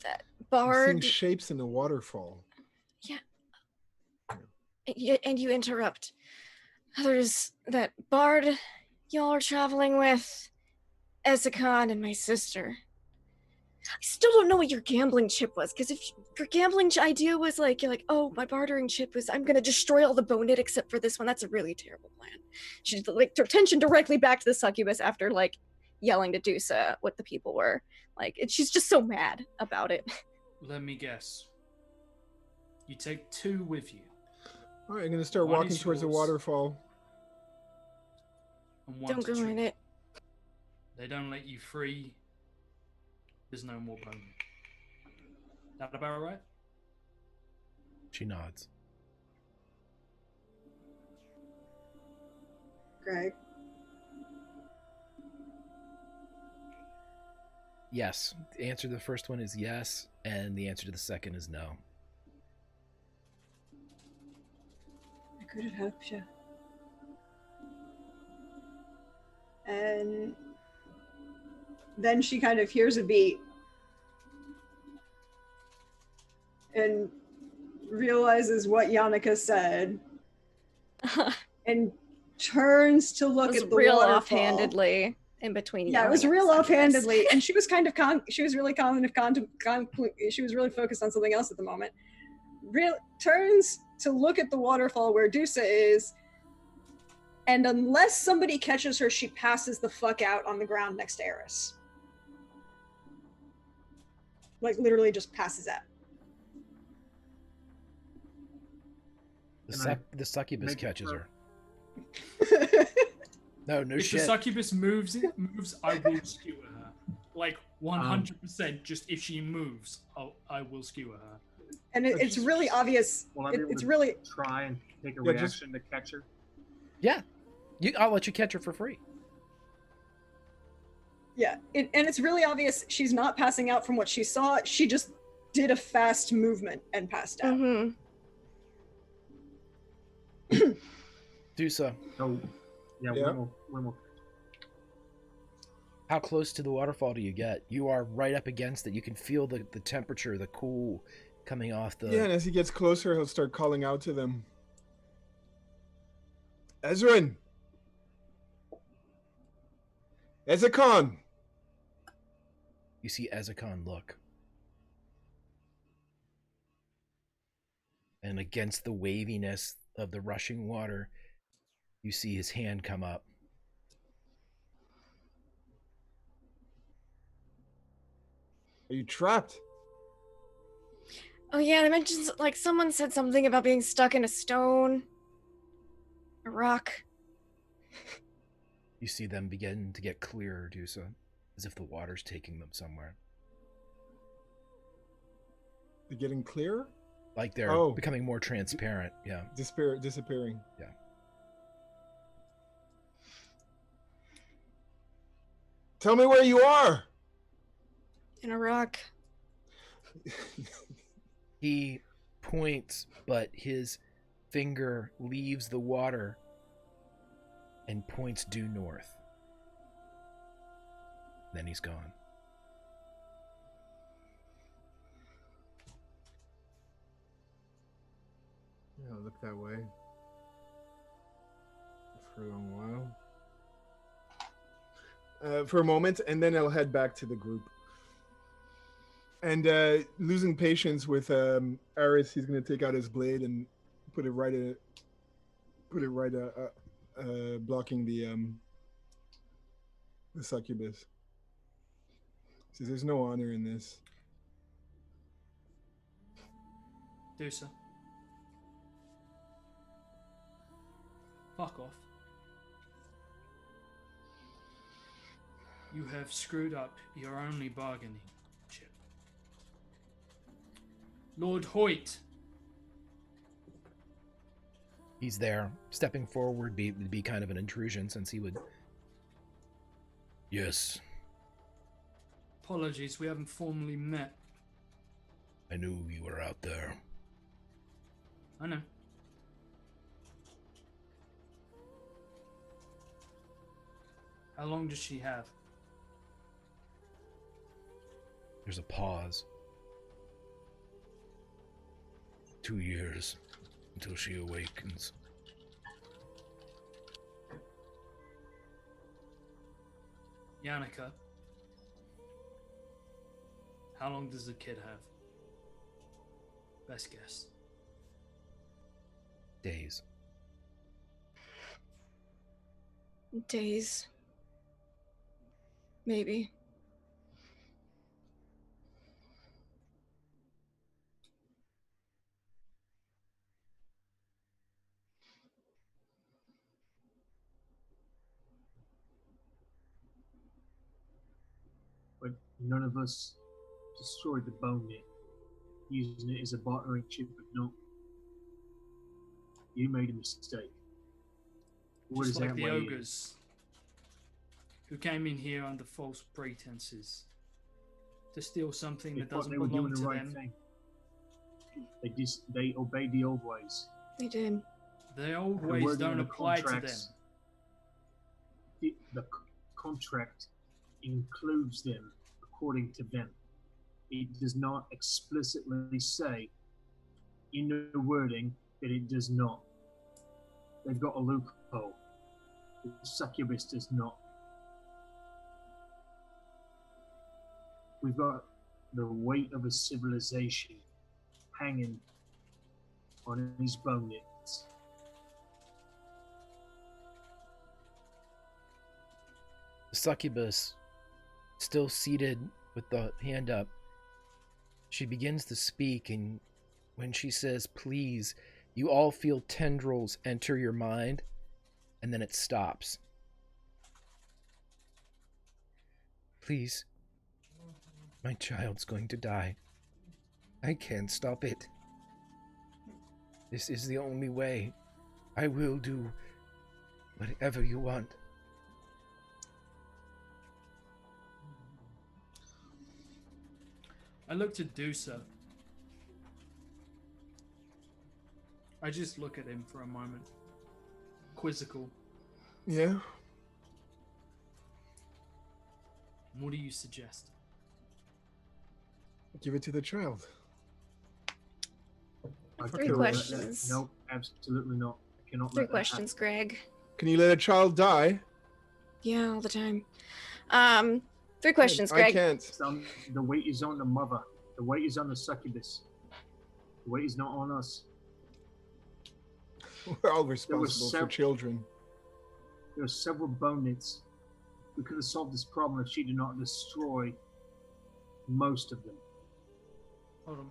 I'm bard. seeing shapes in the waterfall. Yeah. And you interrupt. There's that bard y'all are traveling with, Ezekon, and my sister. I still don't know what your gambling chip was, because if your gambling idea was you're like, oh, my bartering chip was I'm gonna destroy all the boned except for this one, that's a really terrible plan. She took attention directly back to the succubus after yelling to Dusa what the people were. She's just so mad about it. Let me guess. You take 2 with you. All right, I'm going to start One walking is towards the yours. waterfall. And one Don't to go in treat. it. They don't let you free. There's no more bone. That about right? She nods. Greg. Yes. The answer to the first one is yes, and the answer to the second is no. I could have helped you. And then she kind of hears a beat and realizes what Yannicka said and turns to look It was at the real waterfall. offhandedly in between. Yeah, it was real offhandedly, and she was kind of she was really she was really focused on something else at the moment. Turns to look at the waterfall where Dusa is, and unless somebody catches her, she passes the fuck out on the ground next to Eris. Literally just passes out. The succubus catches her. her. No If shit. the succubus moves, I will skewer her. 100%. Just if she moves, I will skewer her. And it's really obvious. Will I be able It's to really try and take a Yeah, reaction to catch her? Yeah. I'll let you catch her for free. yeah. And it's really obvious she's not passing out from what she saw. She just did a fast movement and passed out. Mm-hmm. Dusa, No. Yeah, Yeah. one more. how close to the waterfall do you get? You are right up against it. You can feel the temperature, the cool coming off the... Yeah, and as he gets closer, he'll start calling out to them. Ezren! Ezekon! You see Ezekon look. And against the waviness of the rushing water, you see his hand come up. Are you trapped? Oh yeah, they mentioned someone said something about being stuck in a stone, a rock. You see them begin to get clearer, Dusa, as if the water's taking them somewhere. They're getting clearer? Like they're Oh. becoming more transparent. Yeah. Disappearing. Yeah. Tell me where you are! In a rock. He points, but his finger leaves the water and points due north. Then he's gone. Yeah, I'll look that way for a long while. For a moment, and then I'll head back to the group. And losing patience with Aris, he's going to take out his blade and put it right blocking the succubus. Says there's no honor in this. Do so. Fuck off. You have screwed up your only bargaining chip. Lord Hoyt. He's there. Stepping forward would be kind of an intrusion since he would... Yes, Apologies, we haven't formally met. I knew you were out there. I know. How long does she have? There's a pause. 2 years until she awakens. Yannicka. How long does the kid have? Best guess. Days. Days. Maybe. But none of us destroyed the bone yet, using it as a bartering chip of no. You made a mistake. What Just is like that the way ogres who came in here under false pretenses to steal something They that thought doesn't they were belong doing the to right them. thing. They obeyed the old ways. They did. The old The ways wording don't in the apply to them. contracts- The contract includes them according to them. It does not explicitly say in the wording that it does not. They've got a loophole. The succubus does not. We've got the weight of a civilization hanging on his bonnets. The succubus, still seated with the hand up, she begins to speak, and when she says, please, you all feel tendrils enter your mind, and then it stops. Please, my child's going to die. I can't stop it. This is the only way. I will do whatever you want. I looked at Dusa. I just look at him for a moment. Quizzical. Yeah. What do you suggest? Give it to the child. I Three feel that- questions. No, absolutely not. I cannot Three let that questions, Greg. Can you let a child die? Yeah, all the time. Three questions, I Greg. can't. happen. The weight is on the mother. The weight is on the succubus. The weight is not on us. We're all responsible for sev- children. There are several bonnets. We could have solved this problem if she did not destroy most of them. Hold on.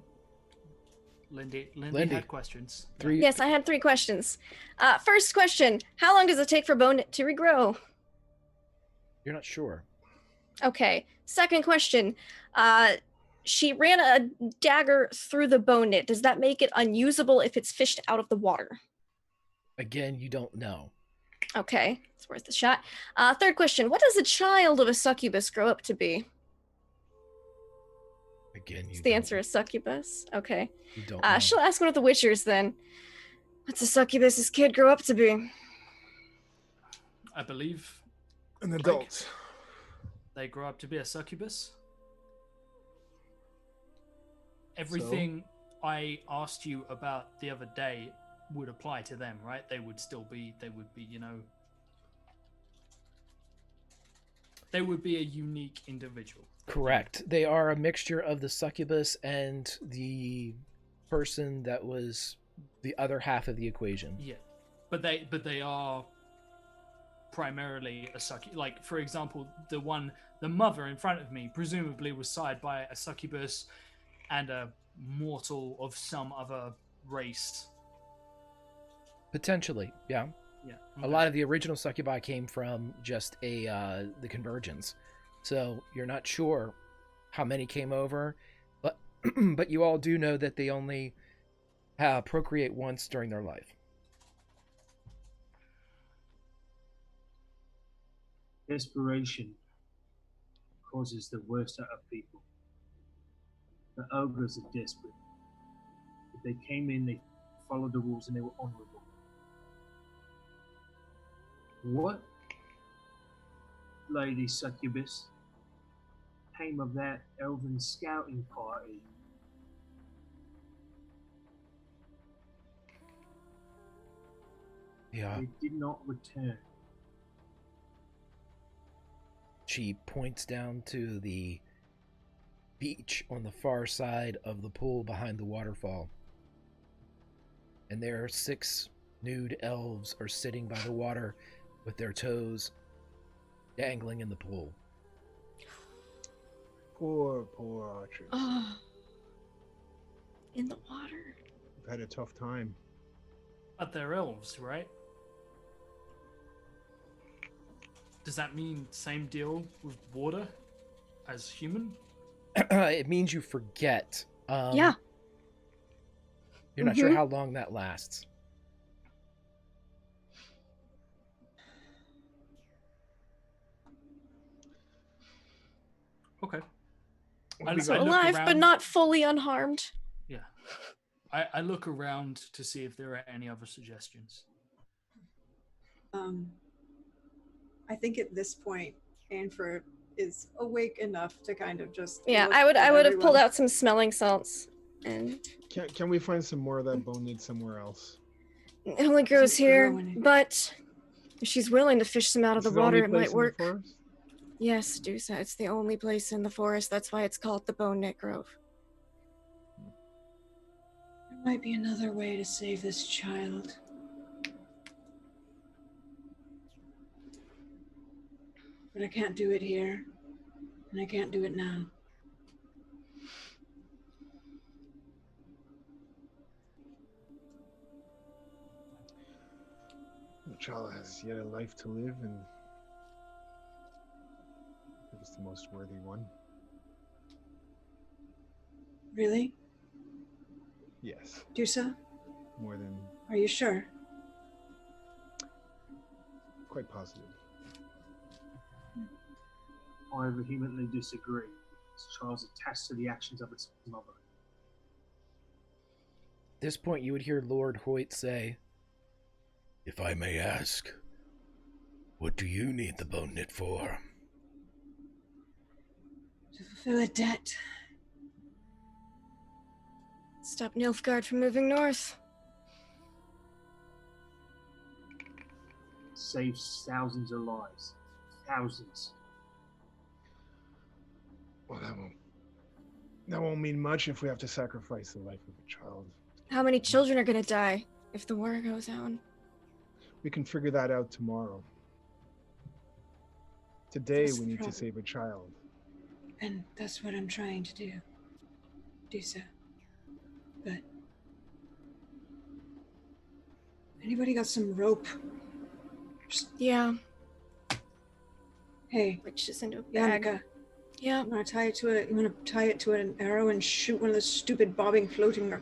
Lindy Lindy. had questions. Three. Yes, I had three questions. First question, how long does it take for bone to regrow? You're not sure. Okay. Second question, she ran a dagger through the bone knit. Does that make it unusable if it's fished out of the water? Again, you don't know. Okay, it's worth a shot. Third question, what does a child of a succubus grow up to be? Again, you The don't- answer is succubus. Okay. You don't know. She'll ask one of the witchers then. What's a succubus's kid grow up to be? I believe An adult. they grow up to be a succubus. Everything I asked you about the other day would apply to them, right? They would be, you know, they would be a unique individual. Correct. They are a mixture of the succubus and the person that was the other half of the equation. Yeah, but they are primarily a succubus. Like, for example, the mother in front of me presumably was sired by a succubus and a mortal of some other race. Potentially, yeah. Yeah. A lot of the original succubi came from just the convergence, so you're not sure how many came over, but but you all do know that they only procreate once during their life. Desperation causes the worst out of people. The ogres are desperate. If they came in, they followed the rules and they were honorable. What, Lady Succubus, came of that elven scouting party? Yeah. They did not return. She points down to the beach on the far side of the pool behind the waterfall. And there are 6 nude elves are sitting by the water with their toes dangling in the pool. Poor Archer. Oh, in the water. I've had a tough time. But they're elves, right? Does that mean same deal with water as human? It means you forget. Yeah. You're not sure how long that lasts. Okay. Alive, but not fully unharmed. Yeah. I look around to see if there are any other suggestions. I think at this point, Anfra is awake enough to kind of just. Yeah, look I would at have everyone. pulled out some smelling salts, and Can we find some more of that bone knit somewhere else? it only grows It's here. growing. But if she's willing to fish some out of Is the it only water, it place might in the work. forest? Yes, Dusa, it's the only place in the forest. That's why it's called the Bone Knit Grove. There might be another way to save this child. But I can't do it here, and I can't do it now. The child has yet a life to live, and it was the most worthy one. Really? Yes, Dusa? more than Are you sure? quite positive. I vehemently disagree. This child's attached to the actions of its mother. At this point, you would hear Lord Hoyt say, If I may ask, what do you need the bone knit for? To fulfill a debt. Stop Nilfgaard from moving north. Saves thousands of lives. Thousands. Well, that won't mean much if we have to sacrifice the life of a child. How many children are gonna die if the war goes on? We can figure that out tomorrow. Today That's we the need to problem. save a child. And that's what I'm trying to do. Dusa. But anybody got some rope? Yeah, Hey, which is into a bag. Yannicka, Yeah. you want to tie it to an arrow and shoot one of those stupid bobbing floating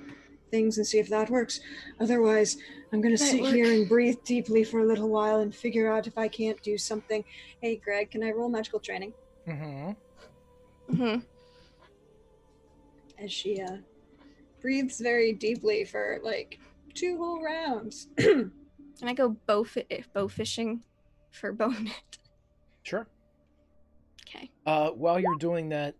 things and see if that works. Otherwise, I'm gonna Might sit work. here and breathe deeply for a little while and figure out if I can't do something. Hey, Greg, can I roll magical training? Mm-hmm. As she breathes very deeply for like 2 whole rounds. Can I go bow fishing for bone knit? Sure. Okay. Okay. While you're doing that,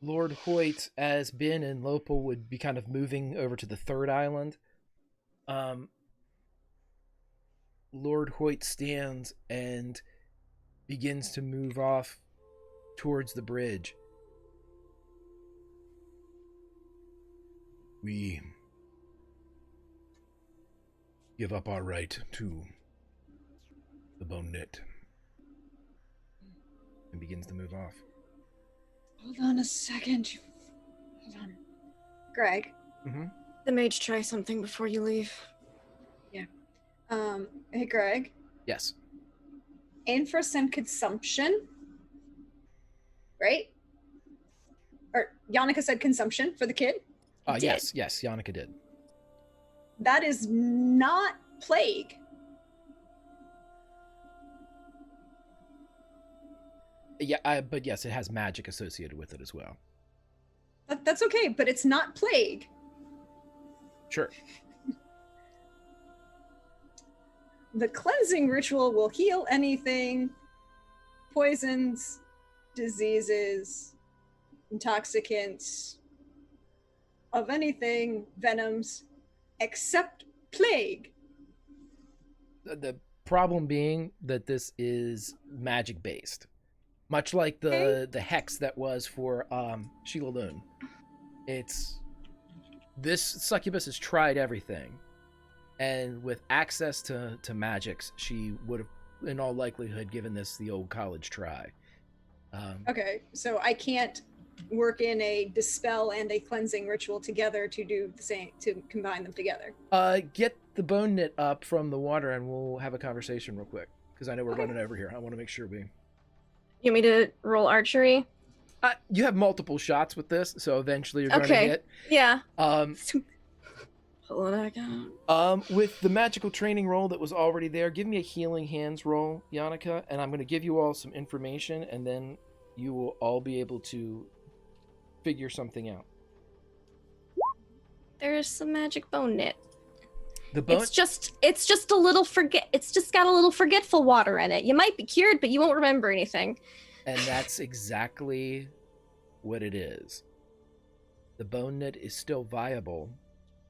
Lord Hoyt, as Ben and Lopal would be kind of moving over to the third island, Lord Hoyt stands and begins to move off towards the bridge. We give up our right to the bone knit. And begins to move off. Hold on a second. Hold on. Greg. Mm-hmm. The mage, try something before you leave. Yeah. Hey, Greg. Yes. Interest and consumption. Right? Or Yannicka said consumption for the kid. Yes, Yannicka did. That is not plague. Yeah, but yes, it has magic associated with it as well. That's okay, but it's not plague. Sure. The cleansing ritual will heal anything, poisons, diseases, intoxicants, of anything, venoms, except plague. The problem being that this is magic based. Much like the hex that was for Sheila. This succubus has tried everything, and with access to magics, she would have, in all likelihood, given this the old college try. Okay, so I can't work in a dispel and a cleansing ritual together to do the same, to combine them together. Get the bone knit up from the water, and we'll have a conversation real quick, because I know we're running over here. I want to make sure we... You want me to roll archery? You have multiple shots with this, so eventually you're going to hit. Yeah. Pull it back out. With the magical training roll that was already there, give me a healing hands roll, Yannicka, and I'm going to give you all some information, and then you will all be able to figure something out. There's some magic bone knit. The bone... It's just a little it's just got a little forgetful water in it. You might be cured, but you won't remember anything. And that's exactly what it is. The bone knit is still viable,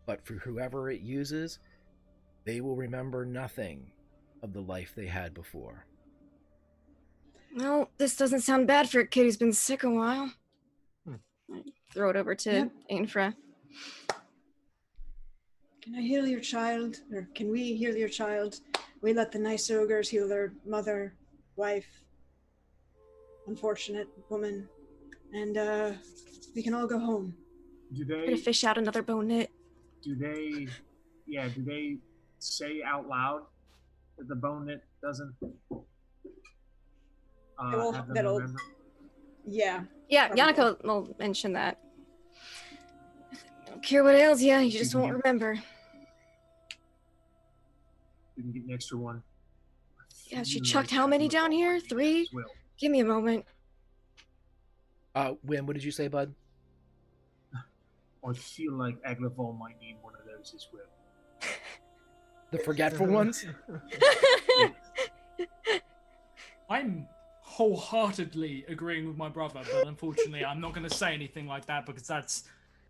but for whoever it uses, they will remember nothing of the life they had before. Well, this doesn't sound bad for a kid who's been sick a while. I throw it over to Ainfra. Can I heal your child? Or can we heal your child? We let the nice ogres heal their mother, wife, unfortunate woman, and we can all go home. Do I'm gonna fish out another bone knit. Do they say out loud that the bone knit doesn't have them remember? Yeah. Yeah, probably. Yannicka will mention that. I don't care what ails you, you just won't remember. You can get an extra one. Yeah, she chucked how many down here? 3? Give me a moment. Win, what did you say, bud? I feel like Aglavon might need one of those as well. The forgetful ones? I'm wholeheartedly agreeing with my brother, but unfortunately I'm not going to say anything like that because that's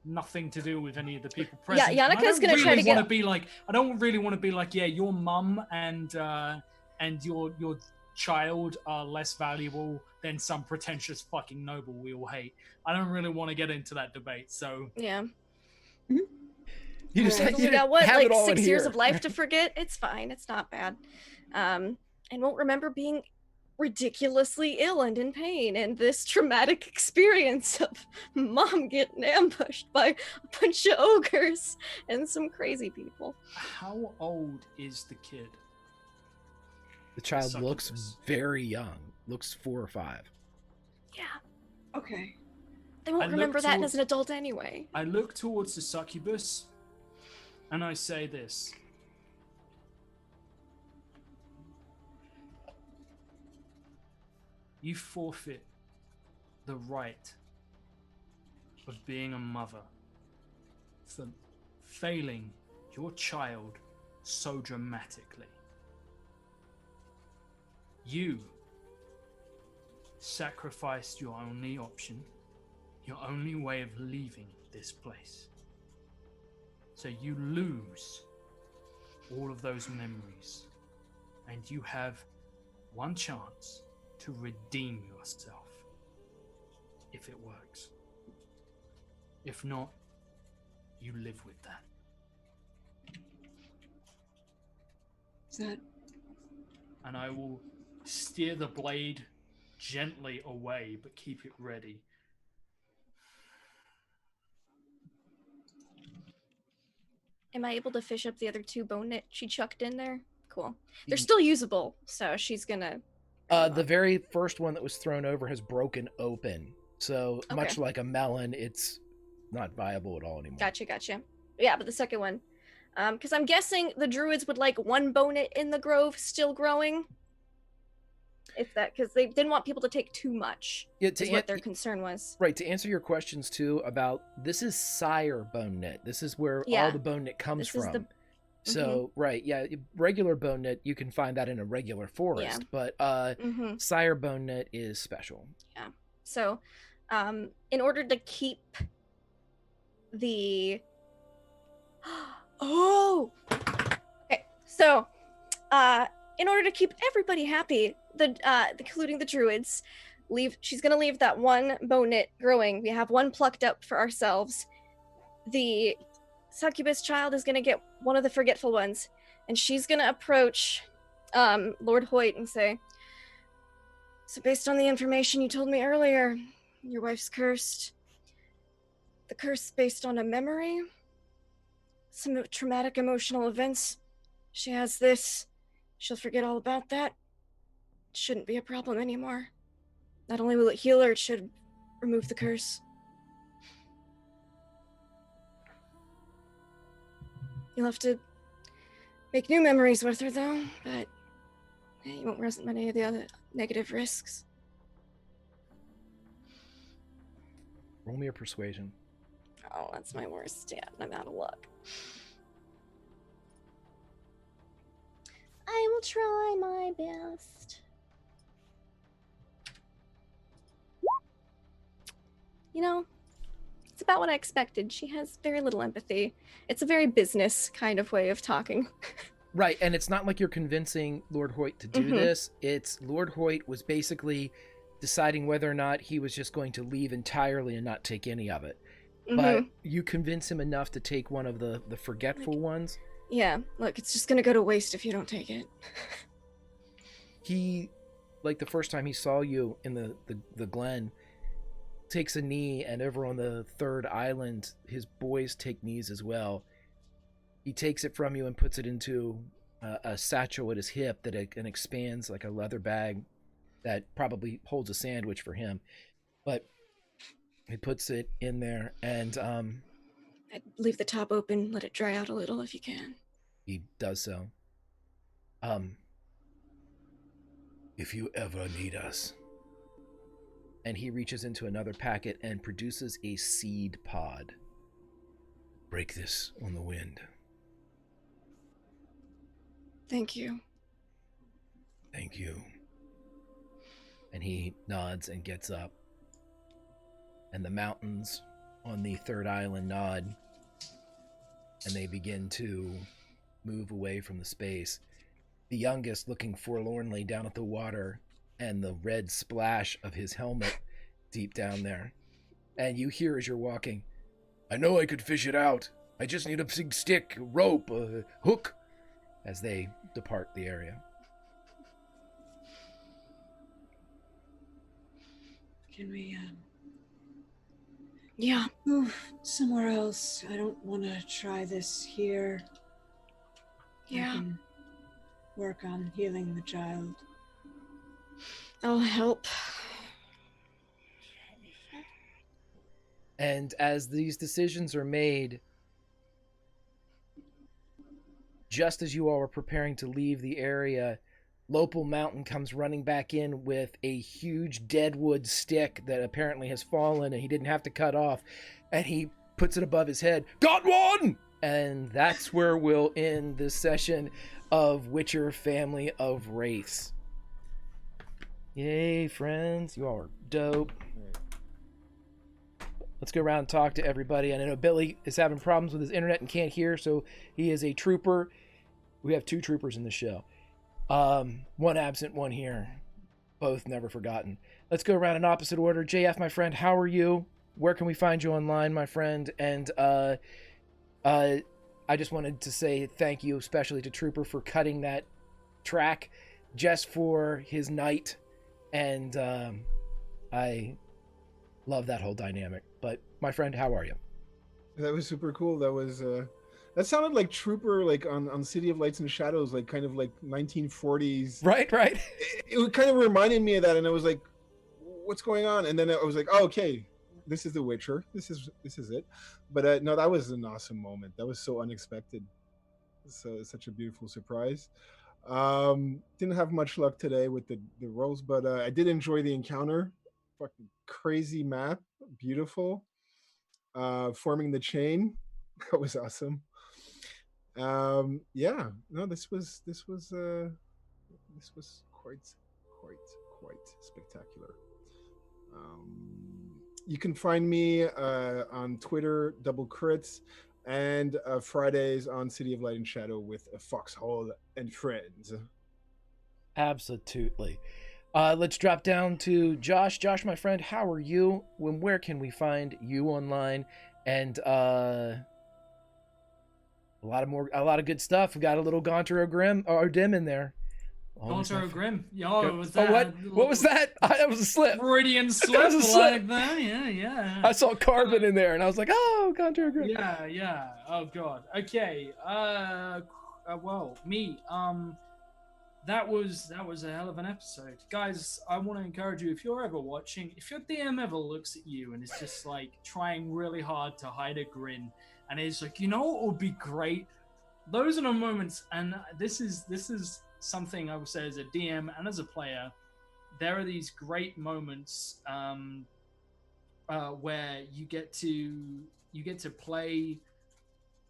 nothing to do with any of the people present. Yeah, Yannicka's going to try to get... I don't really want to be like, yeah, your mum and your child are less valuable than some pretentious fucking noble we all hate. I don't really want to get into that debate, so... Yeah. You just you got what, like 6 years of life to forget? It's fine. It's not bad. And won't remember being ridiculously ill and in pain, and this traumatic experience of mom getting ambushed by a bunch of ogres and some crazy people. How old is the kid? The child looks very young. Looks 4 or 5. Yeah. Okay. They won't remember that as an adult anyway. I look towards the succubus and I say this. You forfeit the right of being a mother for failing your child so dramatically. You sacrificed your only option, your only way of leaving this place. So you lose all of those memories, and you have one chance to redeem yourself, if it works. If not, you live with that. Is that... And I will steer the blade gently away, but keep it ready. Am I able to fish up the other 2 bone knit she chucked in there? Cool. They're still usable, so she's gonna... The very first one that was thrown over has broken open. So Okay. much like a melon, it's not viable at all anymore. Gotcha. Yeah, but the second one. Because I'm guessing the druids would like 1 bone knit in the grove still growing. If that, because they didn't want people to take too much. Yeah, is what their concern was. Right, to answer your questions too about, this is sire bone knit. This is where all the bone knit comes This is from. So, right, yeah, regular bone knit, you can find that in a regular forest, but sire bone knit is special. Yeah. So, in order to keep the... Oh! Okay, so, in order to keep everybody happy, including the druids, she's gonna leave that 1 bone knit growing. We have 1 plucked up for ourselves. The succubus child is gonna get one of the forgetful ones, and she's gonna approach Lord Hoyt and say, so based on the information you told me earlier, your wife's cursed. The curse is based on a memory, some traumatic emotional events. She has this. She'll forget all about that. It shouldn't be a problem anymore. Not only will it heal her, it should remove the curse. You'll have to make new memories with her, though, but you won't resent any of the other negative risks. Roll me a persuasion. Oh, that's my worst stat. I'm out of luck. I will try my best. You know, it's about what I expected. She has very little empathy. It's a very business kind of way of talking. Right, and it's not like you're convincing Lord Hoyt to do this. It's Lord Hoyt was basically deciding whether or not he was just going to leave entirely and not take any of it. But you convince him enough to take one of the forgetful ones. Yeah, look, it's just gonna go to waste if you don't take it. He, like the first time he saw you in the glen, takes a knee, and over on the 3rd island, his boys take knees as well. He takes it from you and puts it into a satchel at his hip that expands like a leather bag that probably holds a sandwich for him. But he puts it in there, and I'd leave the top open, let it dry out a little if you can. He does so. If you ever need us. And he reaches into another packet and produces a seed pod. Break this on the wind. Thank you. Thank you. And he nods and gets up. And the mountains on the 3rd island nod. And they begin to move away from the space. The youngest looking forlornly down at the water and the red splash of his helmet deep down there. And you hear as you're walking, I know I could fish it out. I just need a big stick, a rope, a hook. As they depart the area. Can we, Yeah. move somewhere else? I don't want to try this here. Yeah. I can work on healing the child. I'll help. And as these decisions are made, just as you all are preparing to leave the area, Lopal Mountain comes running back in with a huge deadwood stick that apparently has fallen and he didn't have to cut off. And he puts it above his head. Got one! And that's where we'll end this session of Witcher Family of Wraiths. Yay, friends. You all are dope. All right. Let's go around and talk to everybody. And I know Billy is having problems with his internet and can't hear, so he is a trooper. We have 2 troopers in the show. One absent, one here. Both never forgotten. Let's go around in opposite order. JF, my friend, how are you? Where can we find you online, my friend? And I just wanted to say thank you, especially to Trooper, for cutting that track just for his night. And I love that whole dynamic. But my friend, how are you? That was super cool. That was that sounded like Trooper, like on City of Lights and Shadows, like kind of like 1940s. Right. It kind of reminded me of that, and I was like, "What's going on?" And then I was like, "Oh, okay, this is The Witcher. This is it." But no, that was an awesome moment. That was so unexpected. So it's such a beautiful surprise. Didn't have much luck today with the rolls, but I did enjoy the encounter. Fucking crazy map, beautiful. Forming the chain, that was awesome. Yeah, no, this was quite spectacular. You can find me on Twitter, Double Crits, and Fridays on City of Light and Shadow with Foxhole and Friends. Absolutely. Let's drop down to Josh. Josh, my friend, how are you? Where can we find you online? And a lot of good stuff. We got a little Gaunter or Dim in there. Gaunter Grim. Yo, was Oh, that? what was that? That was a slip. Freudian slip. That was a slip. Like that. Yeah. I saw Carbon in there, and I was like, oh, Gaunter Grim. Yeah. Oh God. Okay. Well, me. That was a hell of an episode, guys. I want to encourage you, if you're ever watching, if your DM ever looks at you and is just like trying really hard to hide a grin, and is like, you know what would be great? Those are the moments, and this is something I would say as a DM and as a player. There are these great moments where you get to play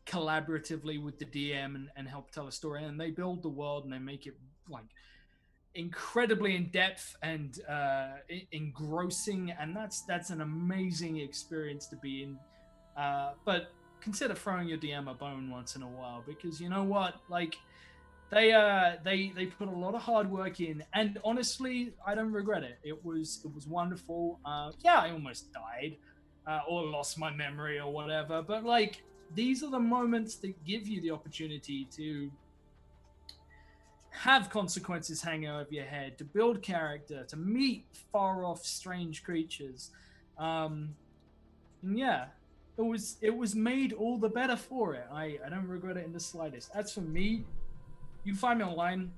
collaboratively with the DM and help tell a story, and they build the world and they make it like incredibly in depth and engrossing, and that's an amazing experience to be in. But consider throwing your DM a bone once in a while, because you know what, like they put a lot of hard work in, and honestly, I don't regret it. It was wonderful. Yeah, I almost died or lost my memory or whatever, but like these are the moments that give you the opportunity to have consequences hanging over your head, to build character, to meet far off strange creatures. And yeah, it was made all the better for it. I don't regret it in the slightest. As for me, you can find me online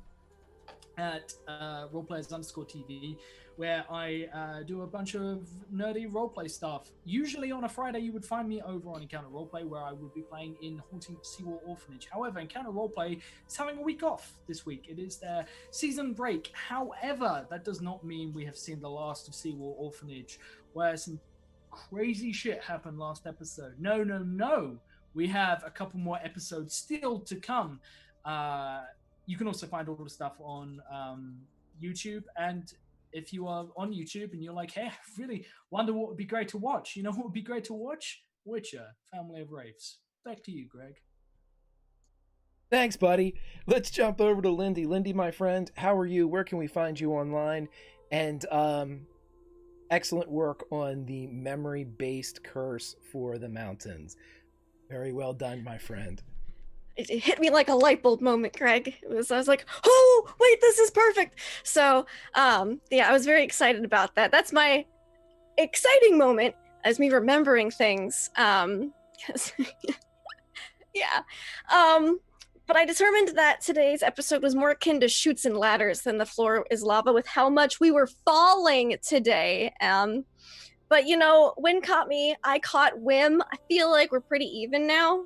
at roleplayers_TV, where I do a bunch of nerdy roleplay stuff. Usually on a Friday, you would find me over on Encounter Roleplay, where I would be playing in Haunting Seawall Orphanage. However, Encounter Roleplay is having a week off this week. It is their season break. However, that does not mean we have seen the last of Seawall Orphanage, where some crazy shit happened last episode. No. We have a couple more episodes still to come. You can also find all the stuff on YouTube, and if you are on YouTube and you're like, hey, I really wonder what would be great to watch, you know what would be great to watch? Witcher, Family of Wraiths. Back to you, Greg. Thanks, buddy. Let's jump over to Lindy. Lindy, my friend, how are you? Where can we find you online? And excellent work on the memory-based curse for the mountains. Very well done, my friend. It hit me like a light bulb moment, Greg. I was like, oh, wait, this is perfect. So, yeah, I was very excited about that. That's my exciting moment, as me remembering things. Yeah. But I determined that today's episode was more akin to Chutes and Ladders than The Floor is Lava, with how much we were falling today. But, you know, Win caught me. I caught Wim. I feel like we're pretty even now.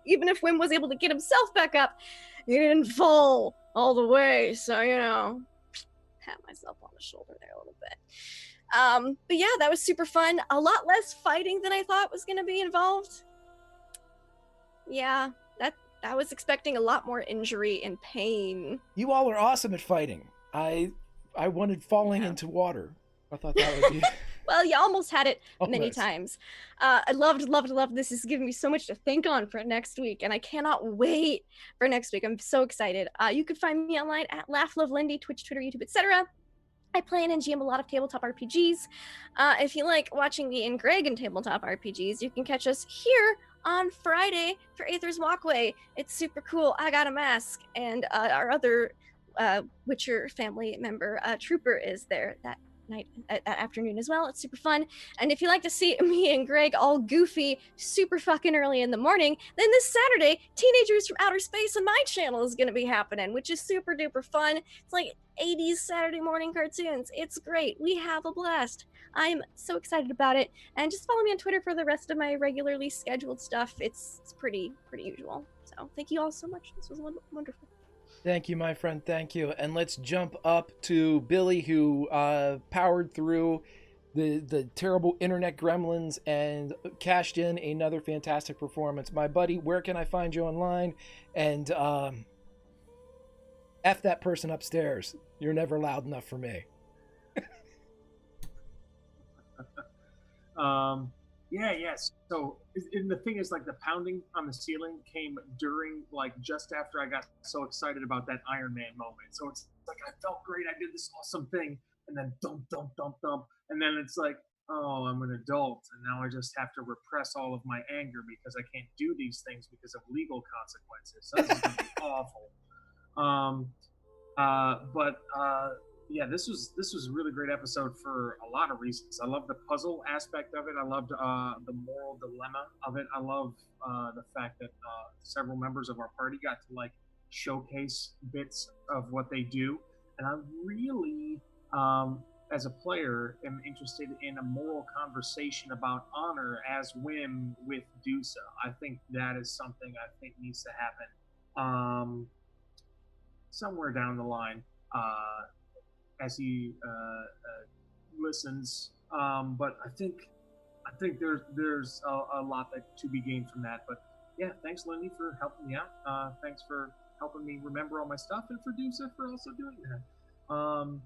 Even if Wim was able to get himself back up, he didn't fall all the way. So, you know, pat myself on the shoulder there a little bit. But yeah, that was super fun. A lot less fighting than I thought was going to be involved. Yeah, I was expecting a lot more injury and pain. You all are awesome at fighting. I I wanted falling into water. I thought that would be. Well, you almost had it many Almost. times. I loved. This is giving me so much to think on for next week, and I cannot wait for next week. I'm so excited. You can find me online at LaughLoveLindy, Twitch, Twitter, YouTube, etc. I play and GM a lot of tabletop RPGs. If you like watching me and Greg in tabletop RPGs, you can catch us here on Friday for Aether's Walkway. It's super cool. I got a mask, and our other Witcher family member, Trooper, is there that night, that afternoon as well. It's super fun. And if you like to see me and Greg all goofy super fucking early in the morning, then this Saturday, Teenagers from Outer Space on my channel is going to be happening, which is super duper fun. It's like 80s Saturday morning cartoons. It's great. We have a blast. I'm so excited about it. And just follow me on Twitter for the rest of my regularly scheduled stuff. It's pretty usual. So thank you all so much. This was wonderful. Thank you, my friend. Thank you. And let's jump up to Billy, who powered through the terrible internet gremlins and cashed in another fantastic performance. My buddy, where can I find you online? And F that person upstairs. You're never loud enough for me. Yes. So, and the thing is, like, the pounding on the ceiling came during, like, just after I got so excited about that Iron Man moment. So it's like, I felt great. I did this awesome thing. And then thump. And then it's like, oh, I'm an adult. And now I just have to repress all of my anger because I can't do these things because of legal consequences. So this is going to be awful. Yeah, this was a really great episode for a lot of reasons. I love the puzzle aspect of it. I loved the moral dilemma of it. I love the fact that several members of our party got to like showcase bits of what they do. And I really, as a player, am interested in a moral conversation about honor as whim with Dusa. I think that is something I think needs to happen somewhere down the line. As he listens, but I think there's a lot to be gained from that. But yeah, thanks, Lindy, for helping me out. Thanks for helping me remember all my stuff, and for Dusa for also doing that. And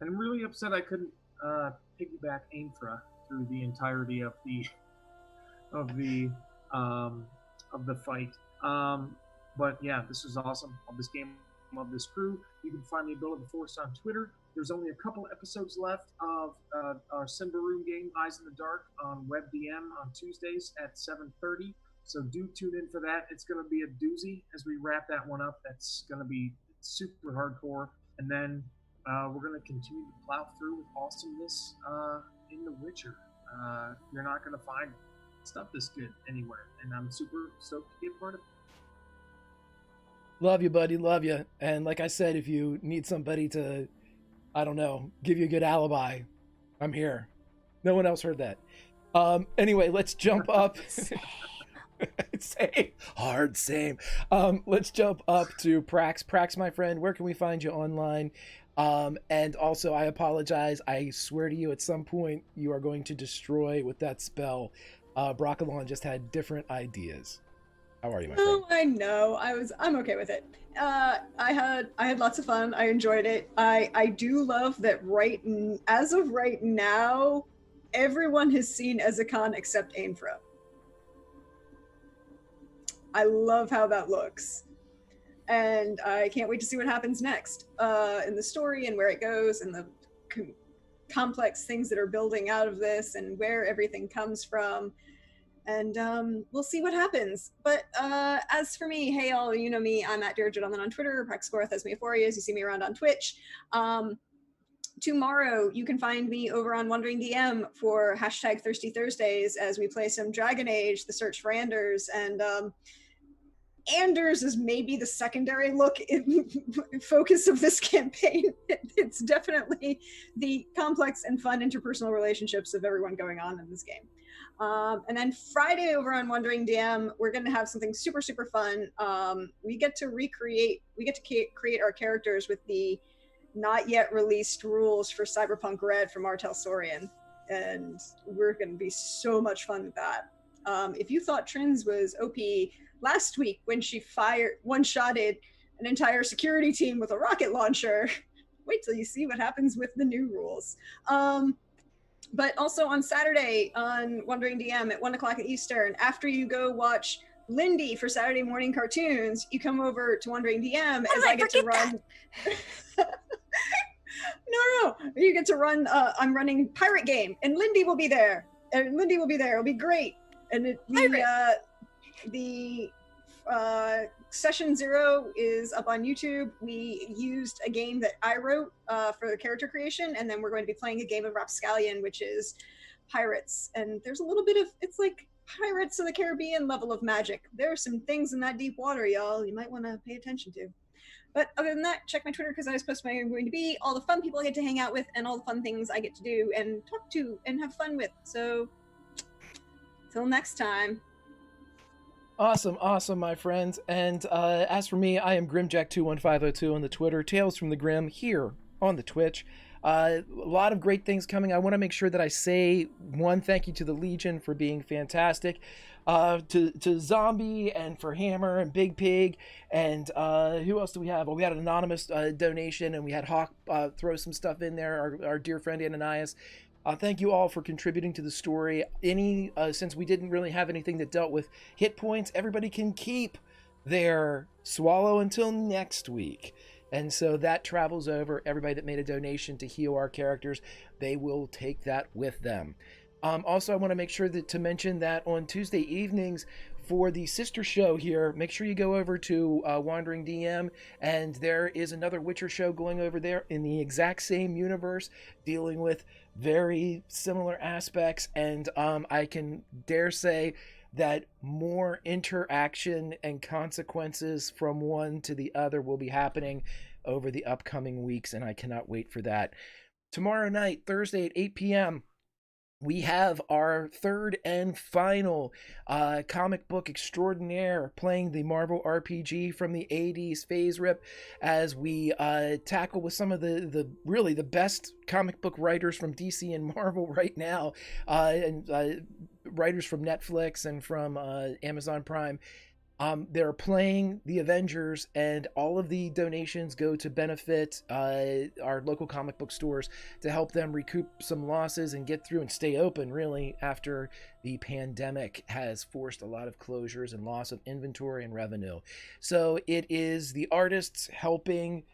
I'm really upset I couldn't piggyback Ainfra through the entirety of the fight. But yeah, this was awesome. Of this game, of this crew. You can find me Bill of the Force on Twitter. There's only a couple episodes left of our Symbaroum game, Eyes in the Dark, on WebDM on Tuesdays at 7:30. So do tune in for that. It's going to be a doozy as we wrap that one up. That's going to be super hardcore. And then we're going to continue to plow through with awesomeness in The Witcher. You're not going to find stuff this good anywhere. And I'm super stoked to be a part of it. Love you, buddy. Love you. And like I said, if you need somebody to, I don't know, give you a good alibi, I'm here. No one else heard that. Anyway, let's jump up. Same. Hard same. Let's jump up to Prax. Prax, my friend, where can we find you online? And also, I apologize. I swear to you, at some point, you are going to destroy with that spell. Brockalon just had different ideas. How are you, my friend? Oh, I know. I'm okay with it. I had lots of fun. I enjoyed it. I do love that as of right now, everyone has seen Ezekon except Ainfra. I love how that looks. And I can't wait to see what happens next in the story and where it goes and the complex things that are building out of this and where everything comes from. And we'll see what happens. But as for me, hey all, you know me, I'm at Deirdre on Twitter, Praxcorth as Meaphorias, you see me around on Twitch. Tomorrow, you can find me over on Wandering DM for hashtag Thirsty Thursdays as we play some Dragon Age, The Search for Anders, and Anders is maybe the secondary focus of this campaign. It's definitely the complex and fun interpersonal relationships of everyone going on in this game. And then Friday over on Wandering DM, we're going to have something super, super fun. We get to create our characters with the not yet released rules for Cyberpunk Red from Martel Saurian. And we're going to be so much fun with that. If you thought Trins was OP last week when she one-shotted an entire security team with a rocket launcher, wait till you see what happens with the new rules. But also on Saturday on Wandering DM at 1 o'clock Eastern, after you go watch Lindy for Saturday morning cartoons, you come over to Wandering DM as I get to run. No, you get to run. I'm running Pirate Game, and Lindy will be there. It'll be great. And the session 0 is up on YouTube. We used a game that I wrote for the character creation, and then we're going to be playing a game of Rapscallion, which is pirates. And there's a little bit of, it's like Pirates of the Caribbean level of magic. There are some things in that deep water, y'all, you might want to pay attention to. But other than that, check my Twitter because I was supposed to be going to be all the fun people I get to hang out with and all the fun things I get to do and talk to and have fun with. So, till next time. Awesome, my friends. And as for me, I am Grimjack21502 on the Twitter, Tales from the Grim here on the Twitch. A lot of great things coming. I want to make sure that I say one thank you to the Legion for being fantastic, to Zombie and for Hammer and Big Pig, and who else do we have? Well, we had an anonymous donation, and we had Hawk throw some stuff in there, our dear friend Ananias. Thank you all for contributing to the story. Since we didn't really have anything that dealt with hit points, everybody can keep their swallow until next week. And so that travels over. Everybody that made a donation to heal our characters, they will take that with them. Also, I want to make sure to mention that on Tuesday evenings for the sister show here, make sure you go over to Wandering DM, and there is another Witcher show going over there in the exact same universe, dealing with very similar aspects, and I can dare say that more interaction and consequences from one to the other will be happening over the upcoming weeks, and I cannot wait for that. Tomorrow night, Thursday at 8 p.m., we have our third and final comic book extraordinaire playing the Marvel RPG from the 80s phase rip as we tackle with some of the really the best comic book writers from DC and Marvel right now, and writers from Netflix and from Amazon Prime. They're playing the Avengers, and all of the donations go to benefit our local comic book stores to help them recoup some losses and get through and stay open, really, after the pandemic has forced a lot of closures and loss of inventory and revenue. So it is the artists helping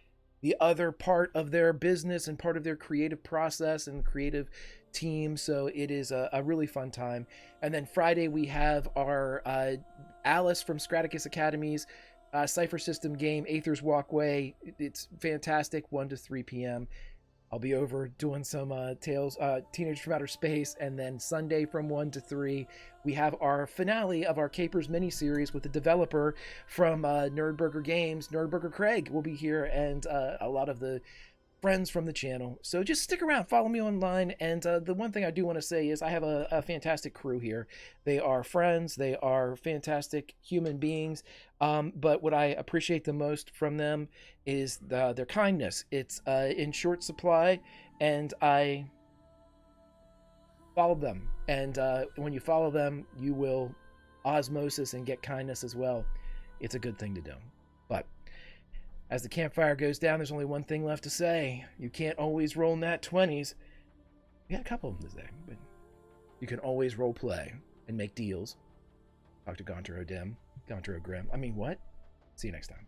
the other part of their business and part of their creative process and creative team. So it is a really fun time. And then Friday we have our Alice from Straticus Academy's Cypher System game, Aether's Walkway. It's fantastic, 1 to 3 p.m. I'll be over doing some Tales, Teenage from Outer Space, and then Sunday from 1 to 3, we have our finale of our Capers miniseries with the developer from Nerdburger Games, Nerdburger Craig will be here, and a lot of the friends from the channel. So just stick around, follow me online, and the one thing I do want to say is I have a fantastic crew here. They are friends, they are fantastic human beings, but what I appreciate the most from them is their kindness. It's in short supply, and I follow them, and when you follow them, you will osmosis and get kindness as well. It's a good thing to do. But as the campfire goes down, there's only one thing left to say. You can't always roll nat 20s. We had a couple of them today, but you can always role play and make deals. Talk to Gonter O'Dim, Gonter O'Grim. I mean, what? See you next time.